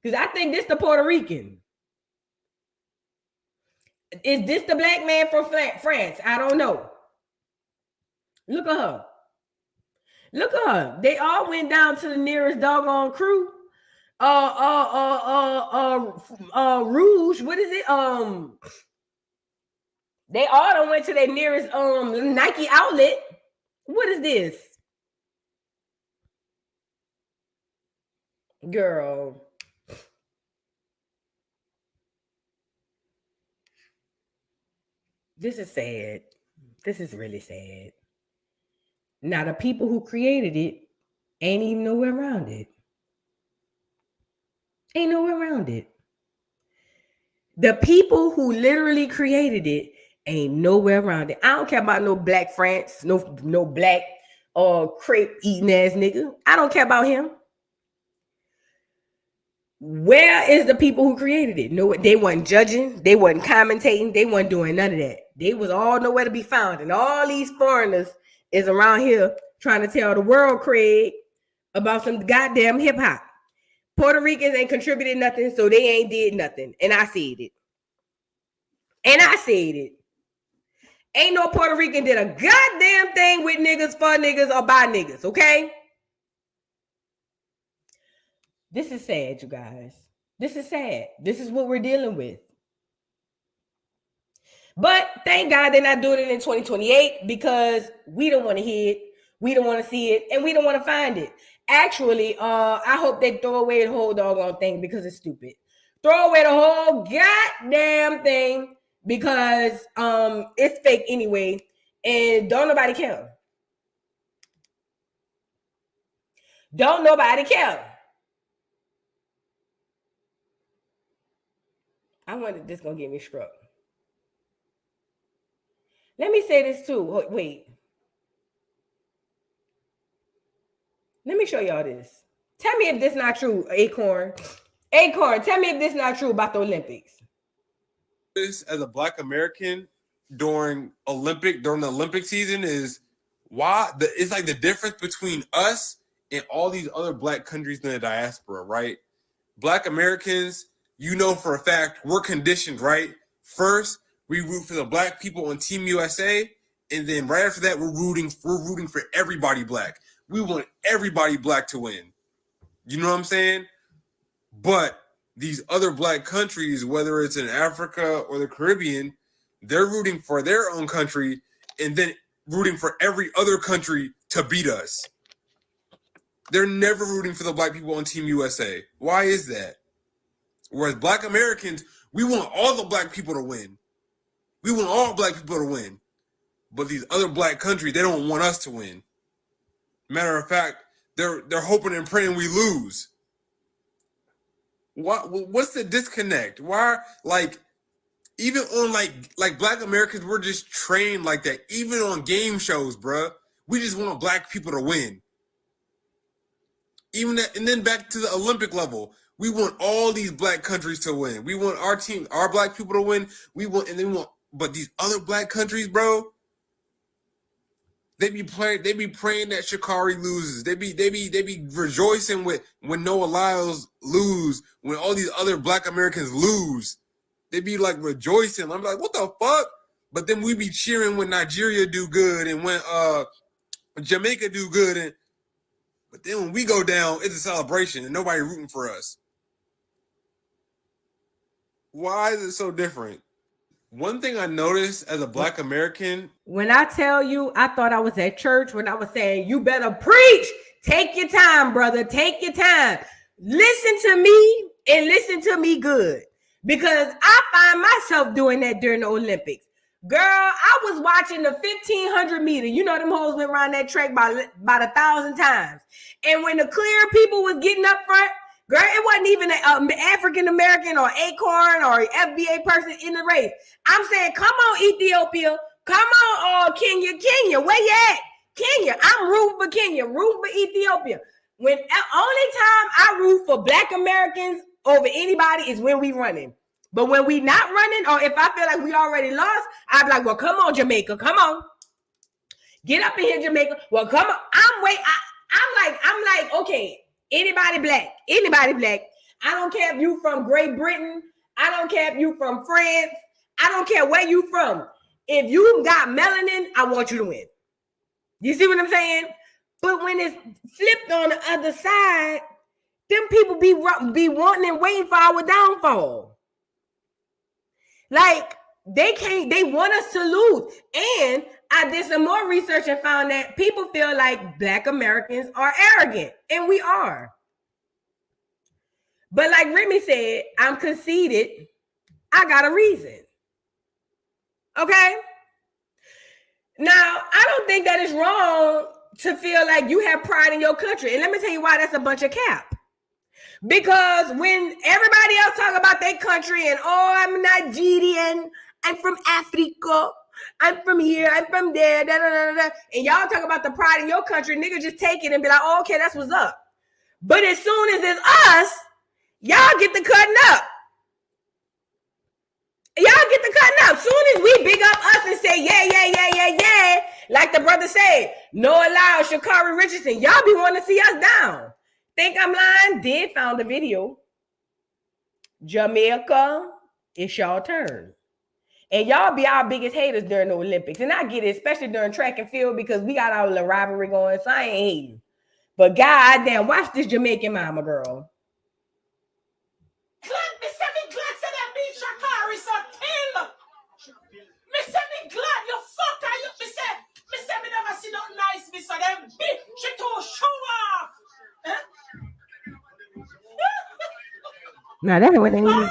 [SPEAKER 1] Because I think this the Puerto Rican. Is this the black man from France? I don't know. Look at her. Look at her. They all went down to the nearest doggone crew. Rouge. What is it? They all done went to their nearest Nike outlet. What is this? Girl. This is sad. This is really sad. Now, the people who created it ain't even nowhere around it. Ain't nowhere around it. The people who literally created it ain't nowhere around it. I don't care about no black France, no black crepe eating ass nigga. I don't care about him. Where is the people who created it? No, they wasn't judging. They wasn't commentating. They wasn't doing none of that. They was all nowhere to be found. And all these foreigners is around here trying to tell the world, Craig, about some goddamn hip hop. Puerto Ricans ain't contributed nothing, so they ain't did nothing. And I said it. Ain't no Puerto Rican did a goddamn thing with niggas, for niggas, or by niggas, okay? This is sad, you guys. This is sad. This is what we're dealing with. But thank God they're not doing it in 2028 because we don't want to hear it, we don't want to see it, and we don't want to find it. Actually, I hope they throw away the whole doggone thing because it's stupid. Throw away the whole goddamn thing because it's fake anyway, and don't nobody care. Don't nobody care. I wonder if this is going to get me struck. Let me say this too. Wait. Let me show y'all this. Tell me if this is not true, Acorn. Acorn, tell me if this is not true about the Olympics.
[SPEAKER 5] This as a Black American during the Olympic season is why it's like the difference between us and all these other Black countries in the diaspora, right? Black Americans, you know for a fact, we're conditioned, right? First, we root for the Black people on Team USA, and then right after that, we're rooting for everybody Black. We want everybody Black to win. You know what I'm saying? But these other Black countries, whether it's in Africa or the Caribbean, they're rooting for their own country and then rooting for every other country to beat us. They're never rooting for the Black people on Team USA. Why is that? Whereas Black Americans, we want all the Black people to win. We want all Black people to win. But these other Black countries, they don't want us to win. Matter of fact, they're hoping and praying we lose. What's the disconnect? Why, like, even on like Black Americans, we're just trained like that. Even on game shows, bruh, we just want Black people to win. Even that, and then back to the Olympic level, we want all these Black countries to win. We want our team, our Black people to win. But these other Black countries, bro, they be praying that Sha'Carri loses. They be rejoicing when Noah Lyles lose, when all these other Black Americans lose. They be like rejoicing. I'm like, what the fuck? But then we be cheering when Nigeria do good and when Jamaica do good. But then when we go down, it's a celebration and nobody rooting for us. Why is it so different? One thing I noticed as a Black American.
[SPEAKER 1] When I tell you, I thought I was at church when I was saying, you better preach. Take your time, brother. Take your time. Listen to me and listen to me good. Because I find myself doing that during the Olympics. Girl, I was watching the 1,500 meter. You know them hoes went around that track about 1,000 times. And when the clear people was getting up front, girl, it wasn't even an African-American or Acorn or FBA person in the race. I'm saying, come on, Ethiopia. Come on, Kenya. Kenya, where you at? Kenya. I'm rooting for Kenya. Rooting for Ethiopia. When only time I root for Black Americans over anybody is when we running. But when we not running, or if I feel like we already lost, I'd be like, well, come on, Jamaica. Come on. Get up in here, Jamaica. Well, come on. I'm like, okay, anybody black. I don't care if you from Great Britain. I don't care if you from France. I don't care where you from. If you got melanin, I want you to win. You see what I'm saying? But when it's flipped on the other side, them people be wanting and waiting for our downfall. Like, they want us to lose. And I did some more research and found that people feel like Black Americans are arrogant. And we are. But like Remy said, I'm conceited. I got a reason. Okay? Now, I don't think that it's wrong to feel like you have pride in your country. And let me tell you why that's a bunch of cap. Because when everybody else talk about their country and, oh, I'm Nigerian, I'm from Africa, I'm from here, I'm from there, da, da, da, da, and y'all talk about the pride in your country, nigga just take it and be like, oh, okay, that's what's up. But as soon as it's us, y'all get the cutting up. Y'all get the cutting up. Soon as we big up us and say, yeah, like the brother said, Noah Lyles, Sha'Carri Richardson, y'all be wanting to see us down. Think I'm lying? Did found the video. Jamaica, it's y'all turn. And y'all be our biggest haters during the Olympics. And I get it, especially during track and field, because we got our little rivalry going, so I ain't hating. But goddamn, watch this Jamaican mama, girl. Now that ain't what they mean.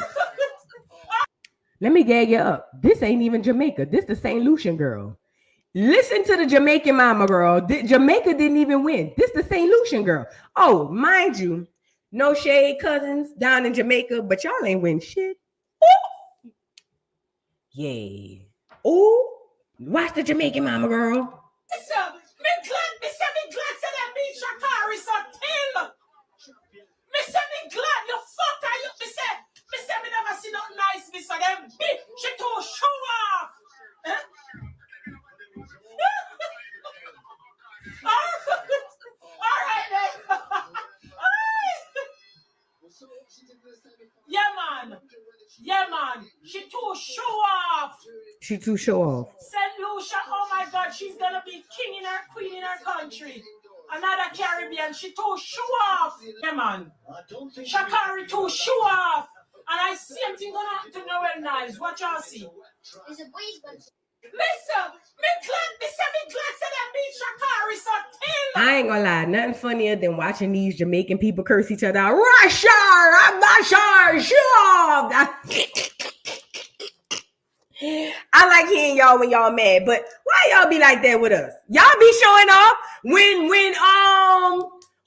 [SPEAKER 1] Let me gag you up. This ain't even Jamaica. This the St. Lucian girl. Listen to the Jamaican mama, girl. Jamaica didn't even win. This the St. Lucian girl. Oh, mind you, no shade cousins down in Jamaica, but y'all ain't win shit. Ooh. Yeah. Oh, watch the Jamaican mama, girl.
[SPEAKER 6] Yeah, man. She too show off.
[SPEAKER 1] She too show off.
[SPEAKER 6] St. Lucia, oh my God, she's gonna be king in her, queen in her country. Another Caribbean, she too show off. Yeah, man. Sha'Carri too show off. And I see something gonna happen to Noel Lyles. What y'all see?
[SPEAKER 7] It's a breeze, but
[SPEAKER 6] Listen, me glad say that beat Sha'Carri so till.
[SPEAKER 1] I ain't gonna lie, nothing funnier than watching these Jamaican people curse each other out. Russia, I'm not sure. Sure. I like hearing y'all when y'all mad, but why y'all be like that with us? Y'all be showing off when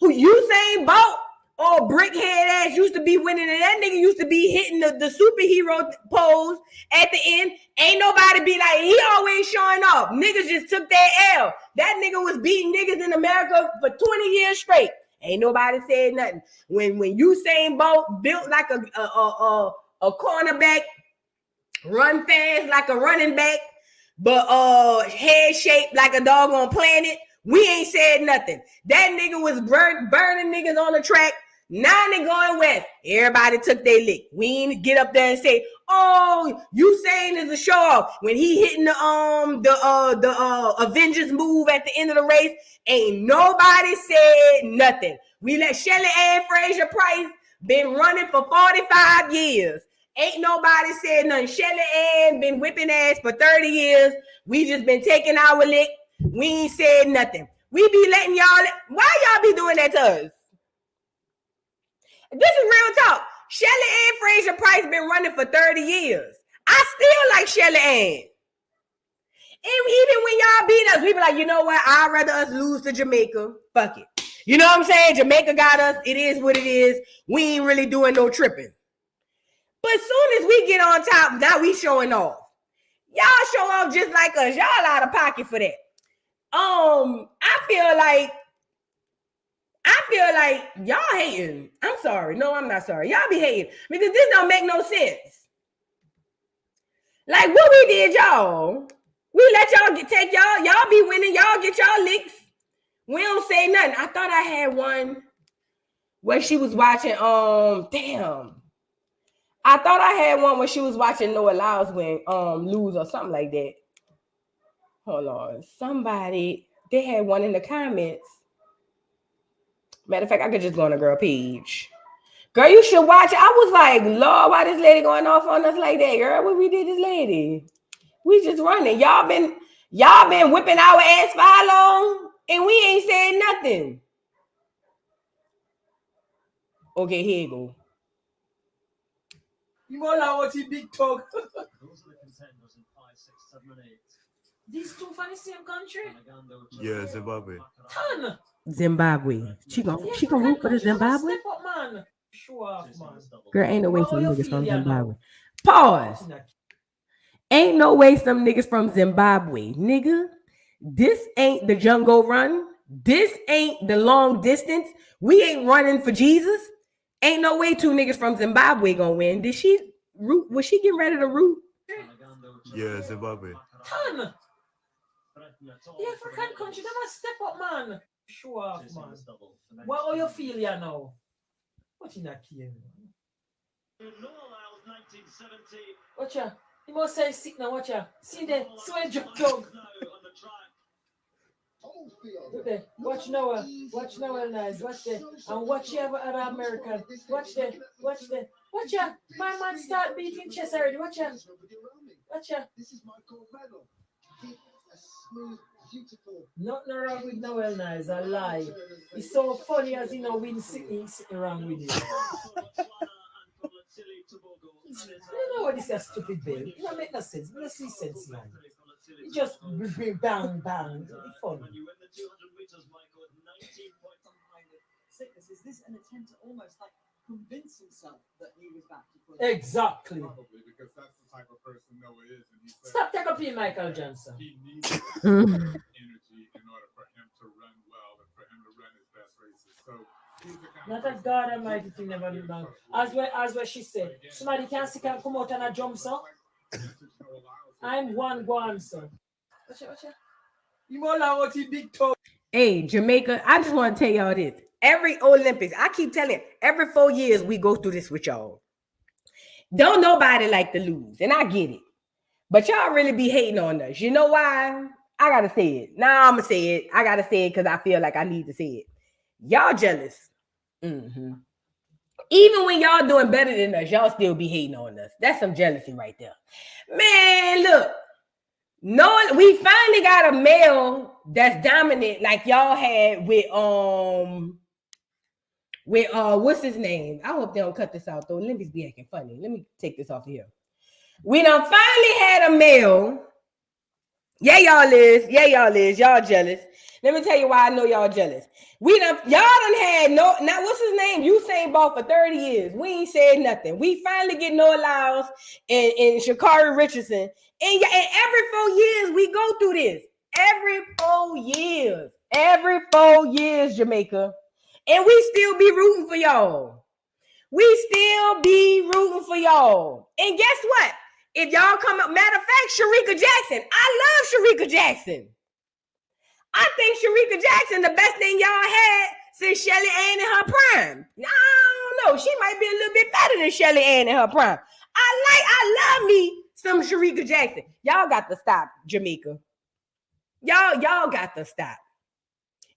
[SPEAKER 1] who Usain Bolt or Brickhead ass used to be winning, and that nigga used to be hitting the superhero pose at the end. Ain't nobody be like, he always showing off. Niggas just took that L. That nigga was beating niggas in America for 20 years straight. Ain't nobody said nothing. When Usain Bolt built like a cornerback, run fast like a running back, but head shaped like a doggone planet, we ain't said nothing. That nigga was burning niggas on the track. Now they going west. Everybody took their lick. We ain't get up there and say, "Oh, Usain is a show off." When he hitting the Avengers move at the end of the race, ain't nobody said nothing. We let Shelly Ann Fraser Price been running for 45 years. Ain't nobody said nothing. Shelly Ann been whipping ass for 30 years. We just been taking our lick. We ain't said nothing. We be letting y'all. Why y'all be doing that to us? This is real talk. Shelly Ann Fraser Price been running for 30 years. I still like Shelly Ann. even when y'all beat us, we be like, you know what? I'd rather us lose to Jamaica. Fuck it. You know what I'm saying? Jamaica got us. It is what it is. We ain't really doing no tripping. But as soon as we get on top, now we showing off. Y'all show off just like us. Y'all out of pocket for that. I feel like y'all hating. I'm sorry. No, I'm not sorry. Y'all be hating because this don't make no sense. Like what we did, y'all. We let y'all take y'all. Y'all be winning. Y'all get y'all licks. We don't say nothing. I thought I had one where she was watching. I thought I had one when she was watching Noah Lyles win, lose or something like that. Hold on. Somebody, they had one in the comments. Matter of fact, I could just go on a girl page. Girl, you should watch it. I was like, Lord, why this lady going off on us like that, girl? What we did this lady? We just running. Y'all been whipping our ass for how long? And we ain't saying nothing. Okay, here you go.
[SPEAKER 6] You more like what he big talk. These two from the same country?
[SPEAKER 8] Yeah, Zimbabwe.
[SPEAKER 6] Ton.
[SPEAKER 1] Zimbabwe. She gonna root for the Zimbabwe?
[SPEAKER 6] Step up, man. Show off, man.
[SPEAKER 1] Girl, ain't no way some
[SPEAKER 6] How
[SPEAKER 1] niggas from
[SPEAKER 6] you feel
[SPEAKER 1] Zimbabwe.
[SPEAKER 6] now?
[SPEAKER 1] Pause. Ain't no way some niggas from Zimbabwe. Nigga, this ain't the jungle run. This ain't the long distance. We ain't running for Jesus. Ain't no way two niggas from Zimbabwe gonna win. Did she root? Was she getting ready to root?
[SPEAKER 8] Yeah, Zimbabwe.
[SPEAKER 6] Ton. The African country, never step up, man. Show off, man. How you feel here now? What in that key? Watch ya. You must say sick now, watch ya. See there, swear jug. Look there. Watch Noah, nice. Watch there. And watch every other American. Watch there. Watch ya. My man start beating chest already. Watch ya. This is my gold medal. A smooth, beautiful. Nothing wrong with Noel Nice, a lie. It's so funny as win sitting around with it. You know what this is stupid bill? It don't make no sense. It don't see sense, man. It just bang. It's funny.
[SPEAKER 7] Is this an attempt to almost like convince himself that he was back to full?
[SPEAKER 6] Exactly.
[SPEAKER 9] Probably because that's the type of person Noah is. And he
[SPEAKER 6] Stop taking up in Michael Johnson.
[SPEAKER 9] He needs energy in order for him to run well and for him to run his best races. So he's the kind
[SPEAKER 6] Not a God Almighty thing never do wrong. As well she said, somebody can come out and a jump, so. I'm one so. Watch it. You more like what he big toe.
[SPEAKER 1] Hey, Jamaica, I just want to tell y'all this. Every Olympics, I keep telling you, every 4 years we go through this with y'all. Don't nobody like to lose, and I get it. But y'all really be hating on us. You know why? I gotta say it. Now I'm gonna say it. I gotta say it because I feel like I need to say it. Y'all jealous. Mm-hmm. Even when y'all doing better than us, y'all still be hating on us. That's some jealousy right there. Man, look. No, we finally got a male that's dominant like y'all had with what's his name? I hope they don't cut this out though. Olympics be acting funny. Let me take this off of here. We done finally had a male. Yeah, y'all is. Y'all jealous. Let me tell you why I know y'all jealous. Y'all done had now what's his name? Usain Bolt for 30 years. We ain't said nothing. We finally get Noah Lyles and Sha'Carri Richardson. And every 4 years we go through this. Every 4 years. Every 4 years, Jamaica. And we still be rooting for y'all. And guess what? If y'all come up, matter of fact, Shericka Jackson. I love Shericka Jackson. I think Shericka Jackson, the best thing y'all had since Shelly Ann in her prime. I don't know. She might be a little bit better than Shelly Ann in her prime. I love me some Shericka Jackson. Y'all got to stop, Jamaica. Y'all got to stop.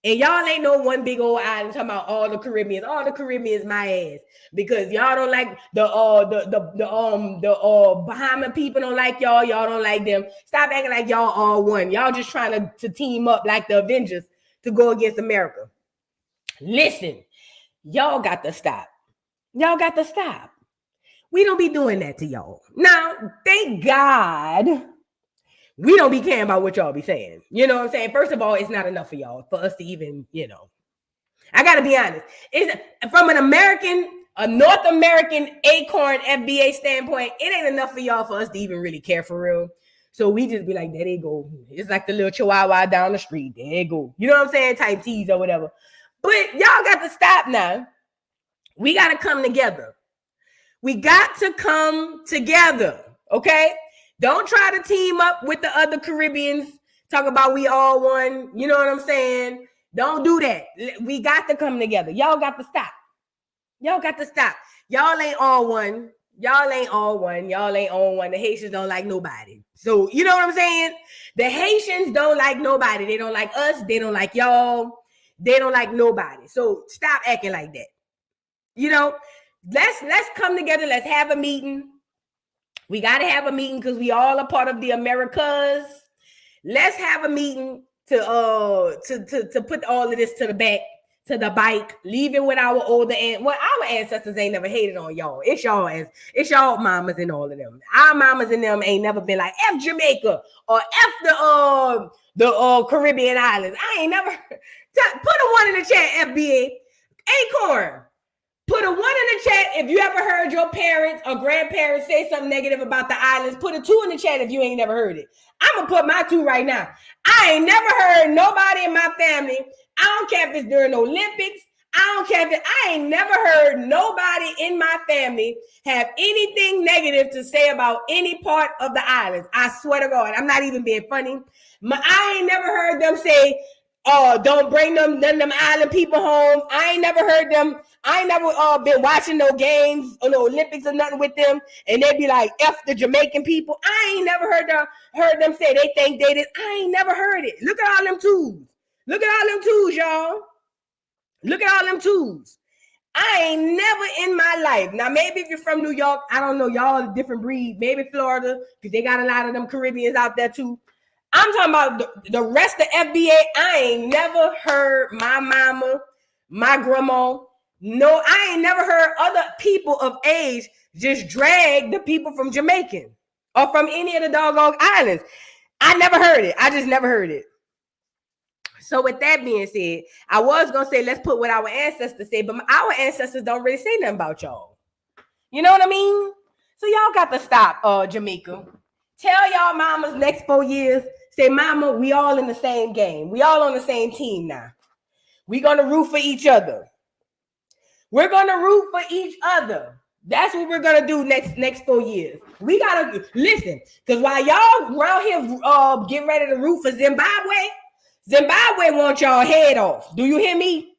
[SPEAKER 1] And y'all ain't no one big old island talking about all the Caribbeans. All the Caribbeans my ass. Because y'all don't like the Bahama people don't like y'all. Y'all don't like them. Stop acting like y'all all one. Y'all just trying to team up like the Avengers to go against America. Listen, y'all got to stop. We don't be doing that to y'all. Now, thank God we don't be caring about what y'all be saying. You know what I'm saying? First of all, it's not enough for y'all for us to even, you know. I gotta be honest. It's from a North American Acorn FBA standpoint, it ain't enough for y'all for us to even really care for real. So we just be like, there they go. It's like the little chihuahua down the street. There they go. You know what I'm saying? Type Teaz or whatever. But y'all got to stop now. We got to come together. We got to come together. Okay? Don't try to team up with the other Caribbeans. Talk about we all one. You know what I'm saying? Don't do that. We got to come together. Y'all got to stop. Y'all got to stop. Y'all ain't all one. Y'all ain't all one. Y'all ain't all one. The Haitians don't like nobody. So, you know what I'm saying? The Haitians don't like nobody. They don't like us. They don't like y'all. They don't like nobody. So stop acting like that. You know, let's come together. Let's have a meeting. We got to have a meeting because we all a part of the Americas. Let's have a meeting to put all of this to the back. To the bike, leaving with our older our ancestors ain't never hated on y'all. It's y'all mamas and all of them. Our mamas and them ain't never been like F Jamaica or F the Caribbean islands. I ain't never put a 1 in the chat, FBA. Acorn. Put a 1 in the chat if you ever heard your parents or grandparents say something negative about the islands. Put a 2 in the chat if you ain't never heard it. I'm gonna put my 2 right now. I ain't never heard nobody in my family. I don't care if it's during the Olympics. I ain't never heard nobody in my family have anything negative to say about any part of the islands. I swear to God, I'm not even being funny. I ain't never heard them say, "Oh, don't bring none of them island people home." I ain't never heard them. I ain't never been watching no games or no Olympics or nothing with them, and they be like, "F the Jamaican people." I ain't never heard them say they think they did. I ain't never heard it. Look at all them tools. Look at all them tools, y'all. Look at all them tools. I ain't never in my life. Now, maybe if you're from New York, I don't know, y'all a different breed. Maybe Florida, because they got a lot of them Caribbeans out there too. I'm talking about the rest of FBA. I ain't never heard my mama, my grandma. No, I ain't never heard other people of age just drag the people from Jamaican or from any of the doggone islands. I never heard it. I just never heard it. So with that being said, I was going to say, let's put what our ancestors say, but our ancestors don't really say nothing about y'all. You know what I mean? So y'all got to stop, Jamaica. Tell y'all mamas next 4 years, say, "Mama, we all in the same game. We all on the same team now. We're going to root for each other. We're going to root for each other. That's what we're going to do next 4 years. We got to listen, because while y'all around here getting ready to root for Zimbabwe want y'all head off. Do you hear me?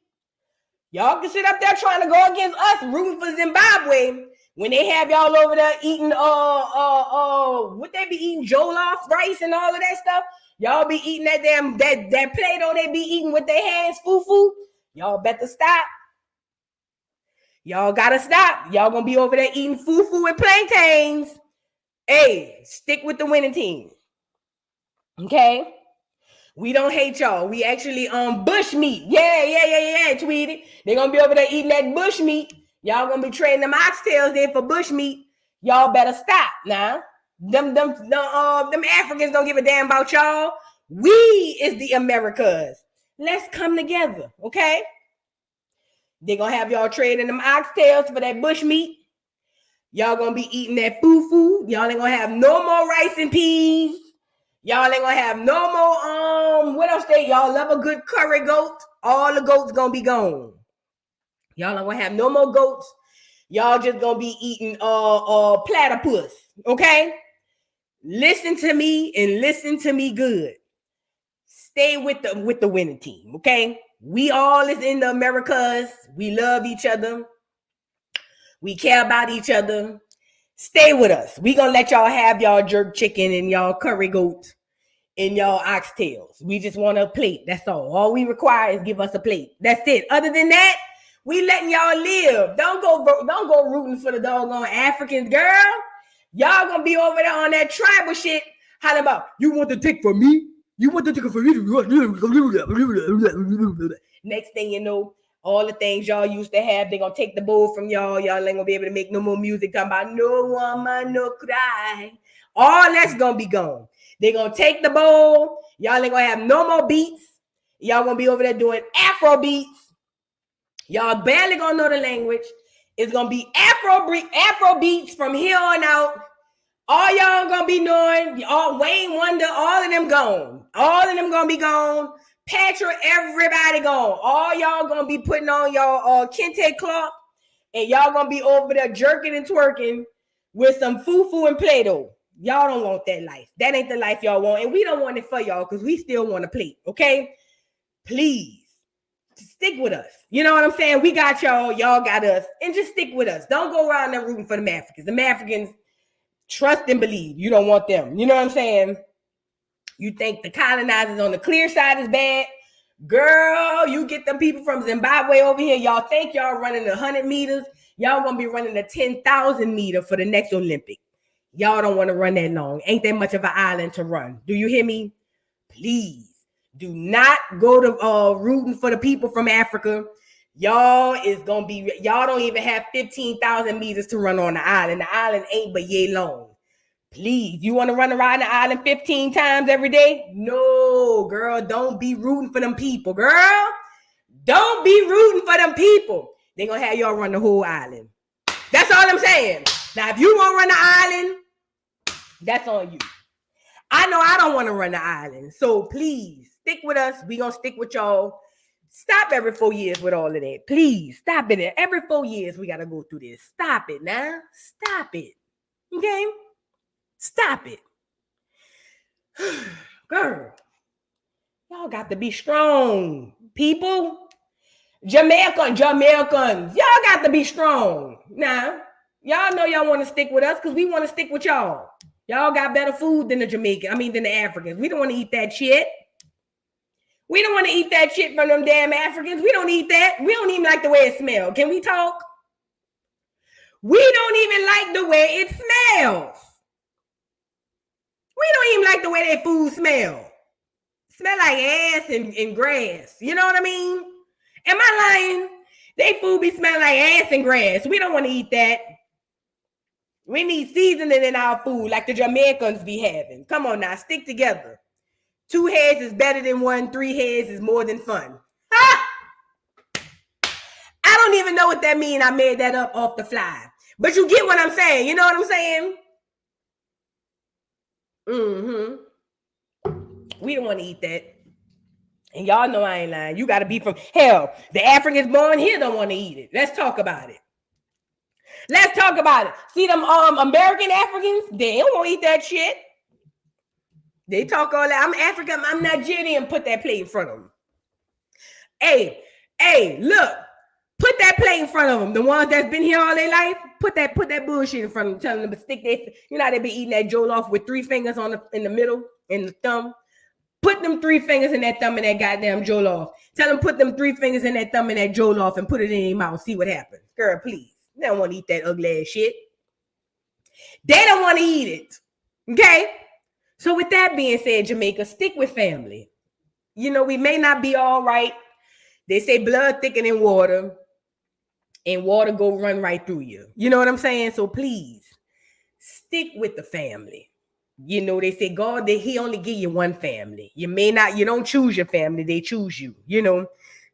[SPEAKER 1] Y'all can sit up there trying to go against us, rooting for Zimbabwe, when they have y'all over there eating what they be eating, jollof rice and all of that stuff. Y'all be eating that damn that Play-Doh they be eating with their hands, fufu. Y'all better stop. Y'all gotta stop. Y'all gonna be over there eating fufu and plantains. Hey, stick with the winning team. Okay? We don't hate y'all. We actually bush meat. Yeah, Tweety. They're gonna be over there eating that bush meat. Y'all gonna be trading them oxtails there for bush meat. Y'all better stop now. Them Africans don't give a damn about y'all. We is the Americas. Let's come together, okay? They're gonna have y'all trading them oxtails for that bush meat. Y'all gonna be eating that fufu. Y'all ain't gonna have no more rice and peas. Y'all ain't gonna have no more, what else y'all love a good curry goat. All the goats gonna be gone. Y'all ain't gonna have no more goats. Y'all just gonna be eating platypus, okay? Listen to me and listen to me good. Stay with the winning team, okay? We all is in the Americas. We love each other. We care about each other. Stay with us. We gonna let y'all have y'all jerk chicken and y'all curry goat and y'all oxtails. We just want a plate. That's all. All we require is give us a plate. That's it. Other than that, we letting y'all live. Don't go rooting for the doggone Africans, girl. Y'all gonna be over there on that tribal shit. How about you want to take from me? You want to take it from me? Next thing you know, all the things y'all used to have, they gonna take the bowl from y'all. Y'all ain't gonna be able to make no more music talking about no woman, no cry. All that's gonna be gone. They're going to take the bowl. Y'all ain't going to have no more beats. Y'all going to be over there doing Afro beats. Y'all barely going to know the language. It's going to be Afro beats from here on out. All y'all going to be knowing, all Wayne Wonder, all of them gone. All of them going to be gone. Patrick, everybody gone. All y'all going to be putting on y'all kente cloth. And y'all going to be over there jerking and twerking with some fufu and Play-Doh. Y'all don't want that life. That ain't the life y'all want. And we don't want it for y'all because we still want to play. Okay? Please. Stick with us. You know what I'm saying? We got y'all. Y'all got us. And just stick with us. Don't go around there rooting for the Africans. The Africans, trust and believe. You don't want them. You know what I'm saying? You think the colonizers on the clear side is bad? Girl, you get them people from Zimbabwe over here. Y'all think y'all running 100 meters. Y'all going to be running a 10,000 meter for the next Olympic. Y'all don't want to run that long. Ain't that much of an island to run. Do you hear me? Please do not go to rooting for the people from Africa. Y'all don't even have 15,000 meters to run on the island. The island ain't but yay long. Please, you want to run around the island 15 times every day? No, girl, don't be rooting for them people, girl. Don't be rooting for them people. They're going to have y'all run the whole island. That's all I'm saying. Now, if you want to run the island, that's on you. I know I don't want to run the island. So please, stick with us. We're going to stick with y'all. Stop every 4 years with all of that. Please, stop it. Every 4 years, we got to go through this. Stop it now. Stop it. Okay? Stop it. Girl, y'all got to be strong. People, Jamaicans, y'all got to be strong. Now, y'all know y'all want to stick with us because we want to stick with y'all. Y'all got better food than than the Africans. We don't want to eat that shit. We don't want to eat that shit from them damn Africans. We don't eat that. We don't even like the way it smells. Can we talk? We don't even like the way it smells. We don't even like the way their food smell. Smell like ass and grass. You know what I mean? Am I lying? They food be smelling like ass and grass. We don't want to eat that. We need seasoning in our food like the Jamaicans be having. Come on now, stick together. 2 heads is better than 1. 3 heads is more than fun. Ha! I don't even know what that means. I made that up off the fly. But you get what I'm saying. You know what I'm saying? We don't want to eat that. And y'all know I ain't lying. You got to be from hell. The Africans born here don't want to eat it. Let's talk about it. Let's talk about it. See them American Africans? They don't want to eat that shit. They talk all that. I'm African. I'm Nigerian. Put that plate in front of them. Hey, look. Put that plate in front of them. The ones that's been here all their life, put that bullshit in front of them. Telling them to stick their, they be eating that jollof with 3 fingers in the middle and the thumb. Put them 3 fingers in that thumb and that goddamn jollof. Tell them put them 3 fingers in that thumb and that jollof and put it in their mouth. See what happens. Girl, please. They don't want to eat that ugly ass shit. They don't want to eat it. Okay? So with that being said, Jamaica, stick with family. We may not be all right. They say blood thicker than water. And water go run right through you. You know what I'm saying? So please, stick with the family. They say God, he only give you one family. You don't choose your family. They choose you,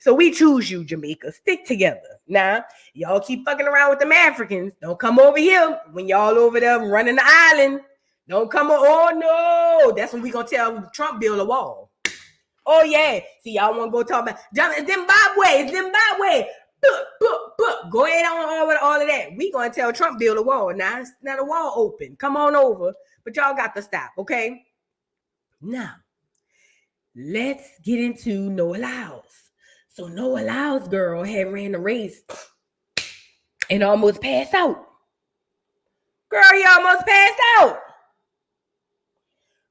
[SPEAKER 1] So we choose you, Jamaica. Stick together. Now, y'all keep fucking around with them Africans. Don't come over here when y'all over there running the island. Don't come over. Oh, no. That's when we going to tell Trump build a wall. Oh, yeah. See, y'all want to go talk about Zimbabwe. Go ahead on with all of that. We going to tell Trump build a wall. Now, it's not a wall open. Come on over. But y'all got to stop, okay? Now, let's get into Noah Lyles. So Noah Lyles, girl, had ran the race and almost passed out. Girl, he almost passed out.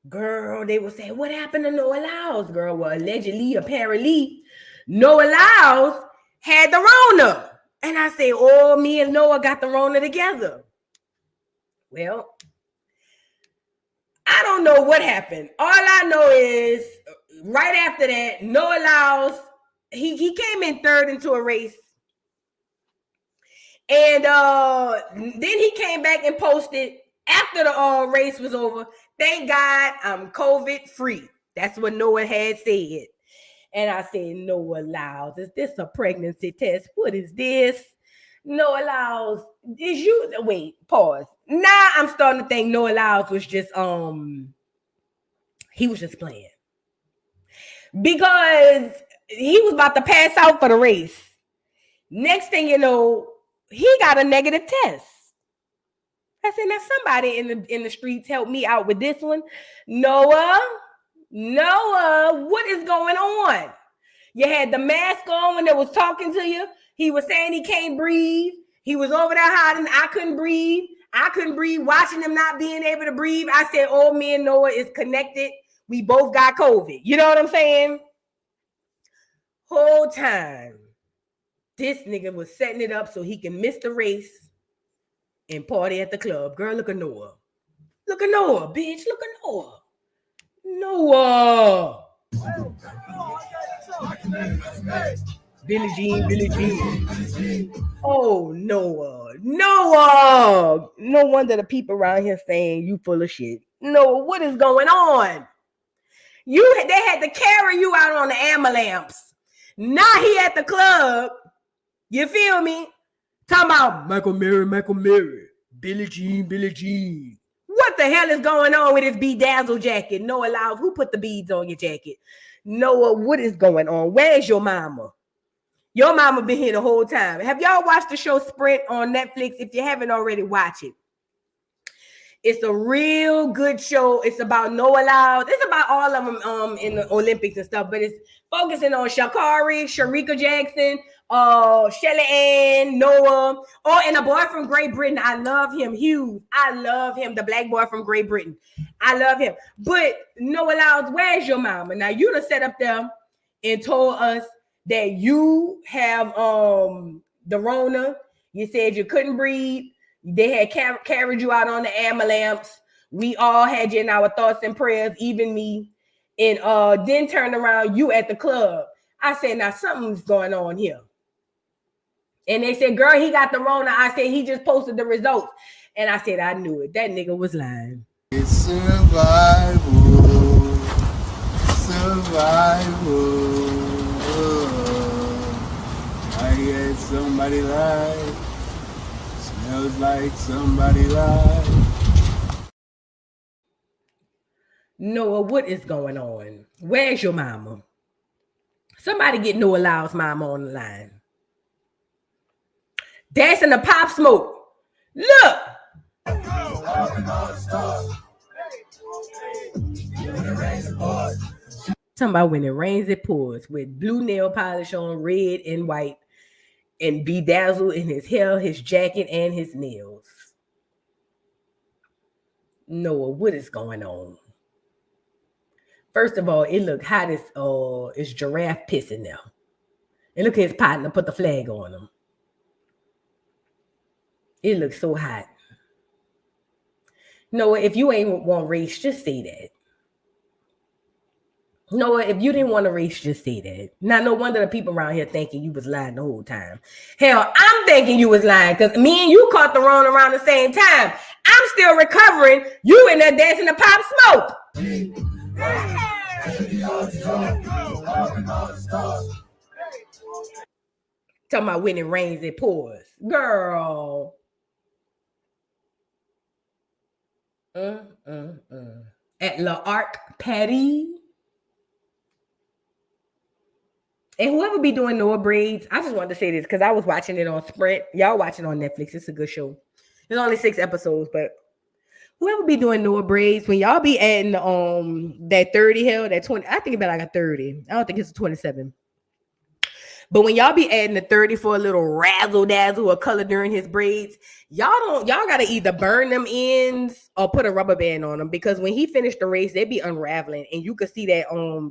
[SPEAKER 1] Girl, they were saying, what happened to Noah Lyles, girl? Well, apparently, Noah Lyles had the Rona. And I say, oh, me and Noah got the Rona together. Well, I don't know what happened. All I know is right after that, Noah Lyles, he came in 3rd into a race. And then he came back and posted after the race was over Thank God I'm COVID free. That's what Noah had said. And I said, Noah Lyles, is this a pregnancy test? What is this? Noah Lyles, is you wait, pause. Now I'm starting to think Noah Lyles was just he was just playing. Because he was about to pass out for the race. Next thing you know, he got a negative test. I said, now somebody in the streets help me out with this one. Noah, what is going on? You had the mask on when they was talking to you. He was saying he can't breathe. He was over there hiding. I couldn't breathe, watching him not being able to breathe. I said, oh, me and Noah is connected. We both got COVID. You know what I'm saying? Whole time, this nigga was setting it up so he can miss the race and party at the club. Girl, look at Noah. Look at Noah, bitch. Look at Noah. Noah. Billie Jean. Oh, Noah. No wonder the people around here saying you full of shit. Noah, what is going on? They had to carry you out on the ambulance. Now he at the club. You feel me? Talking about Michael Mary, Billie Jean. What the hell is going on with this bedazzled jacket? Noah Lyles, who put the beads on your jacket? Noah, what is going on? Where's your mama? Your mama been here the whole time. Have y'all watched the show Sprint on Netflix? If you haven't already, watch it. It's a real good show. It's about Noah Lyles. It's about all of them in the Olympics and stuff, but it's focusing on Sha'Carri, Shericka Jackson, Shelly Ann, Noah, and a boy from Great Britain. I love him, Hughes. I love him, the black boy from Great Britain. I love him. But Noah Lyles, where's your mama? Now, you done sat up there and told us that you have the Rona. You said you couldn't breathe. They had carried you out on the ambulance. We all had you in our thoughts and prayers, even me. And then turned around, you at the club. I said, now something's going on here. And they said, girl, he got the Rona. I said, he just posted the results. And I said, I knew it. That nigga was lying.
[SPEAKER 10] It's survival. I get somebody lied. Smells like somebody lied.
[SPEAKER 1] Noah, what is going on? Where's your mama? Somebody get Noah Lyles' mama on the line. Dancing the Pop Smoke. Look. Talking about when it rains, it pours. With blue nail polish on, red and white, and bedazzled in his hair, his jacket, and his nails. Noah, what is going on? First of all, it looked hot as it's giraffe piss in there. And look at his partner put the flag on him. It looks so hot. Noah, if you ain't want race, just say that. Noah, if you didn't want to race, just say that. Now, no wonder the people around here thinking you was lying the whole time. Hell, I'm thinking you was lying because me and you caught the Rona around the same time. I'm still recovering. You in there dancing to Pop Smoke. Talking about when it rains, it pours. Girl. At L'Arc Paris. And whoever be doing Noah braids, I just wanted to say this because I was watching it on Sprint. Y'all watching on Netflix. It's a good show. There's only 6 episodes, but whoever be doing Noah braids, when y'all be adding that 30 hell, that 20, I think about like a 30. I don't think it's a 27. But when y'all be adding the 30 for a little razzle dazzle or color during his braids, y'all gotta either burn them ends or put a rubber band on them, because when he finished the race, they be unraveling and you could see that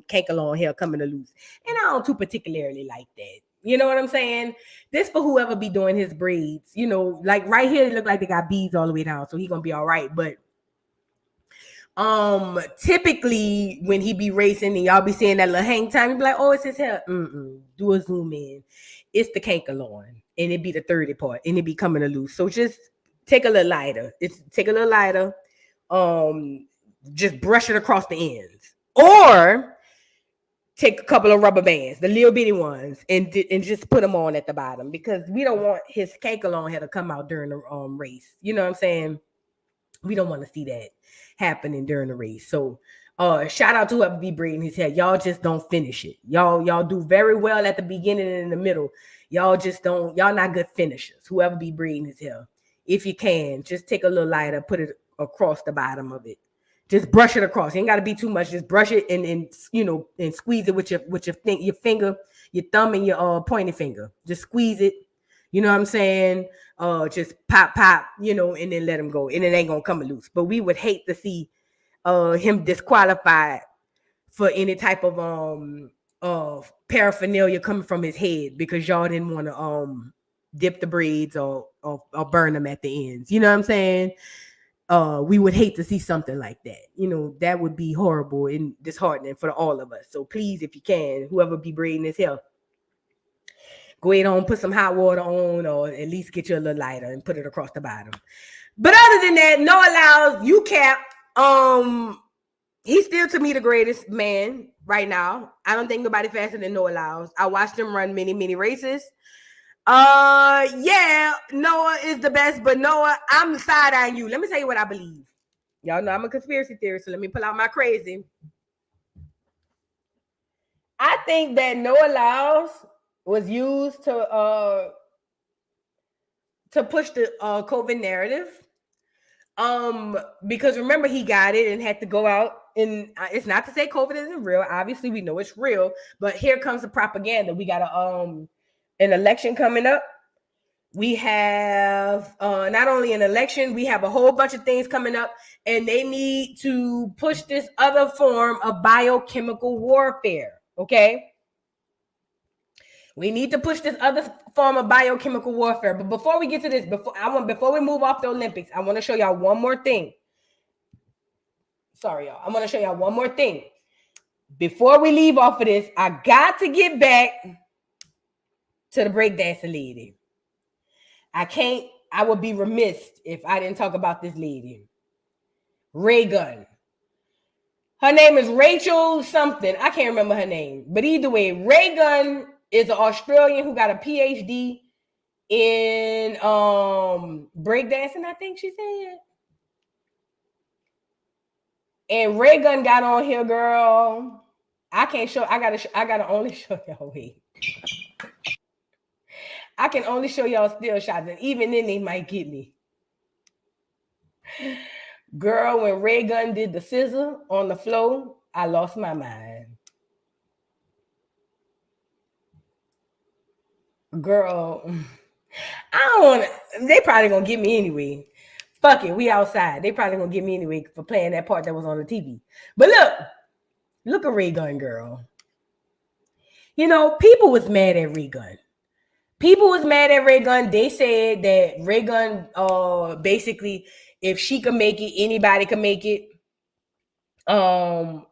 [SPEAKER 1] canker hair coming to loose. And I don't too particularly like that. You know what I'm saying? This for whoever be doing his braids. You know, like right here, it look like they got beads all the way down, so he gonna be all right. But typically when he be racing and y'all be seeing that little hang time, you be like, oh, it's his hair. Do a zoom in. It's the canker lawn, and it be the 30 part, and it be coming to loose. So just take a little lighter. just brush it across the ends, or take a couple of rubber bands, the little bitty ones, and just put them on at the bottom, because we don't want his cake along here to come out during the race. You know what I'm saying? We don't want to see that happening during the race. So shout out to whoever be braiding his hair. Y'all just don't finish it. Y'all do very well at the beginning and in the middle. Y'all not good finishers. Whoever be braiding his hair. If you can, just take a little lighter, put it across the bottom of it. Just brush it across. It ain't got to be too much. Just brush it and squeeze it with your finger, your thumb and your pointing finger. Just squeeze it. You know what I'm saying? Just pop, and then let him go. And it ain't gonna come loose. But we would hate to see him disqualified for any type of paraphernalia coming from his head, because y'all didn't want to dip the braids or burn them at the ends. You know what I'm saying? We would hate to see something like that. That would be horrible and disheartening for all of us. So please, if you can, whoever be braiding his hair, go ahead on, put some hot water on, or at least get you a little lighter and put it across the bottom. But other than that, Noah Lyles, you cap. He's still, to me, the greatest man right now. I don't think nobody faster than Noah Lyles. I watched him run many, many races. Yeah, Noah is the best, but Noah, I'm side-eyeing you. Let me tell you what I believe. Y'all know I'm a conspiracy theorist, so let me pull out my crazy. I think that Noah Lyles was used to push the COVID narrative. Because remember, he got it and had to go out, and it's not to say COVID isn't real. Obviously, we know it's real, but here comes the propaganda. We got an election coming up. We have not only an election, we have a whole bunch of things coming up, and they need to push this other form of biochemical warfare. Okay. We need to push this other form of biochemical warfare. But before we get to this, before we move off the Olympics, I want to show y'all one more thing. Sorry, y'all. I'm going to show y'all one more thing. Before we leave off of this, I got to get back to the breakdancing lady. I would be remiss if I didn't talk about this lady. Ray Gun. Her name is Rachel something. I can't remember her name. But either way, Ray Gun is an Australian who got a PhD in breakdancing, I think she said. And Ray Gun got on here, girl. I gotta only show y'all. Wait. I can only show y'all still shots, and even then they might get me. Girl, when Ray Gun did the scissor on the floor, I lost my mind. Girl, I don't want to. They probably gonna get me anyway. Fuck it, we outside. They probably gonna get me anyway for playing that part that was on the TV. But look at Ray Gun, girl. People was mad at Ray Gun. They said that Ray Gun, basically, if she could make it, anybody can make it. But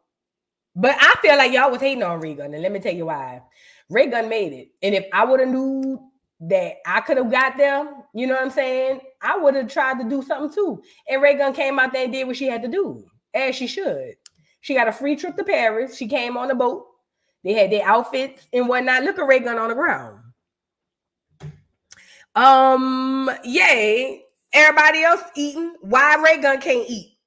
[SPEAKER 1] I feel like y'all was hating on Ray Gun, and let me tell you why. Ray Gun made it, and if I would have knew that I could have got there, you know what I'm saying, I would have tried to do something too. And Ray Gun came out there and did what she had to do, as she should. She got a free trip to Paris. She came on the boat. They had their outfits and whatnot. Look at Ray Gun on the ground. Yay. Everybody else eating. Why Ray Gun can't eat?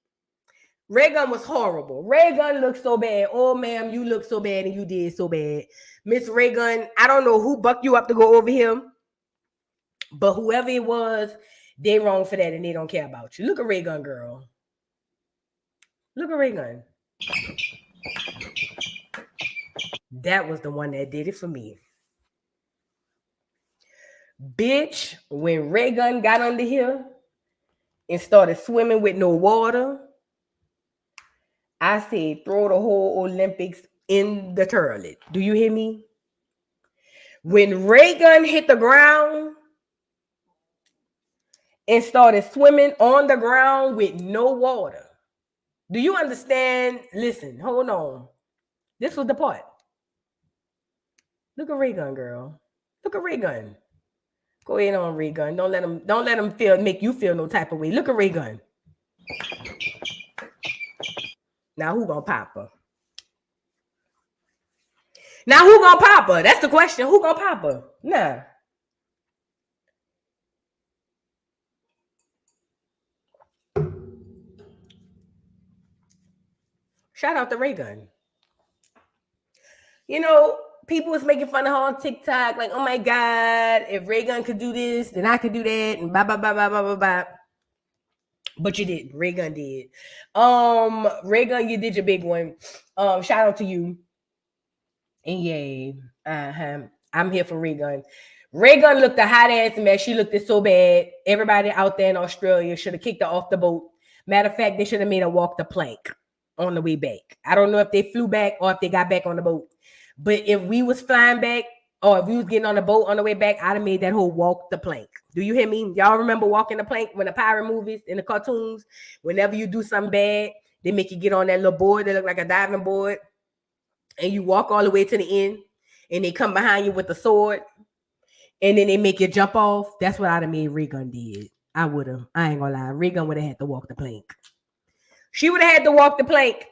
[SPEAKER 1] Ray Gun was horrible. Ray Gun looked so bad. Oh, ma'am, you look so bad and you did so bad. Miss Ray Gun, I don't know who bucked you up to go over here, but whoever it was, they wrong for that and they don't care about you. Look at Ray Gun, girl. Look at Ray Gun. That was the one that did it for me. Bitch, when Ray Gun got under here and started swimming with no water, I said, throw the whole Olympics in the toilet. Do you hear me? When Ray Gun hit the ground and started swimming on the ground with no water. Do you understand? Listen, hold on. This was the part. Look at Ray Gun, girl. Look at Ray Gun. Go ahead on, Ray Gun. Don't let him make you feel no type of way. Look at Ray Gun. Now who gonna pop her? Now who gonna pop her? That's the question. Who gonna pop her? Nah. Shout out to Ray Gun. You know, people was making fun of her on TikTok, like, oh my God, if Ray Gun could do this, then I could do that, and blah, blah, blah, blah, blah, blah, blah. But you did. Ray Gun did. Ray Gun, you did your big one. Shout out to you. And yay. I'm here for Ray Gun. Ray Gun looked a hot ass mess. She looked it so bad. Everybody out there in Australia should have kicked her off the boat. Matter of fact, they should have made her walk the plank on the way back. I don't know if they flew back or if they got back on the boat. But if we was flying back or if we was getting on the boat on the way back, I'd have made that whole walk the plank. Do you hear me? Y'all remember walking the plank when the pirate movies and the cartoons? Whenever you do something bad, they make you get on that little board that look like a diving board. And you walk all the way to the end. And they come behind you with the sword. And then they make you jump off. That's what I'd have made Ray Gun did. I would have. I ain't gonna lie. Ray Gun would have had to walk the plank. She would have had to walk the plank.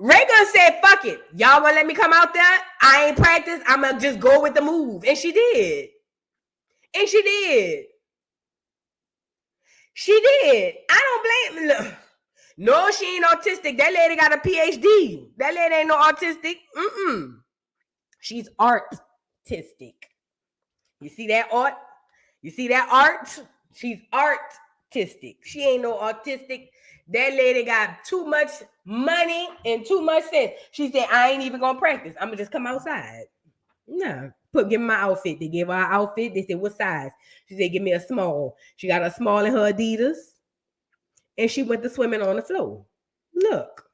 [SPEAKER 1] Ray Gun said, fuck it. Y'all gonna let me come out there? I ain't practiced. I'm gonna just go with the move. And she did. And she did. She did. I don't blame her. No, she ain't autistic. That lady got a PhD. That lady ain't no autistic. She's artistic. You see that art? You see that art? She's artistic. She ain't no autistic. That lady got too much money and too much sense. She said, I ain't even gonna practice. I'm gonna just come outside. No. Give me my outfit. They gave her an outfit. They said, what size? She said, give me a small. She got a small in her Adidas. And she went to swimming on the floor. Look.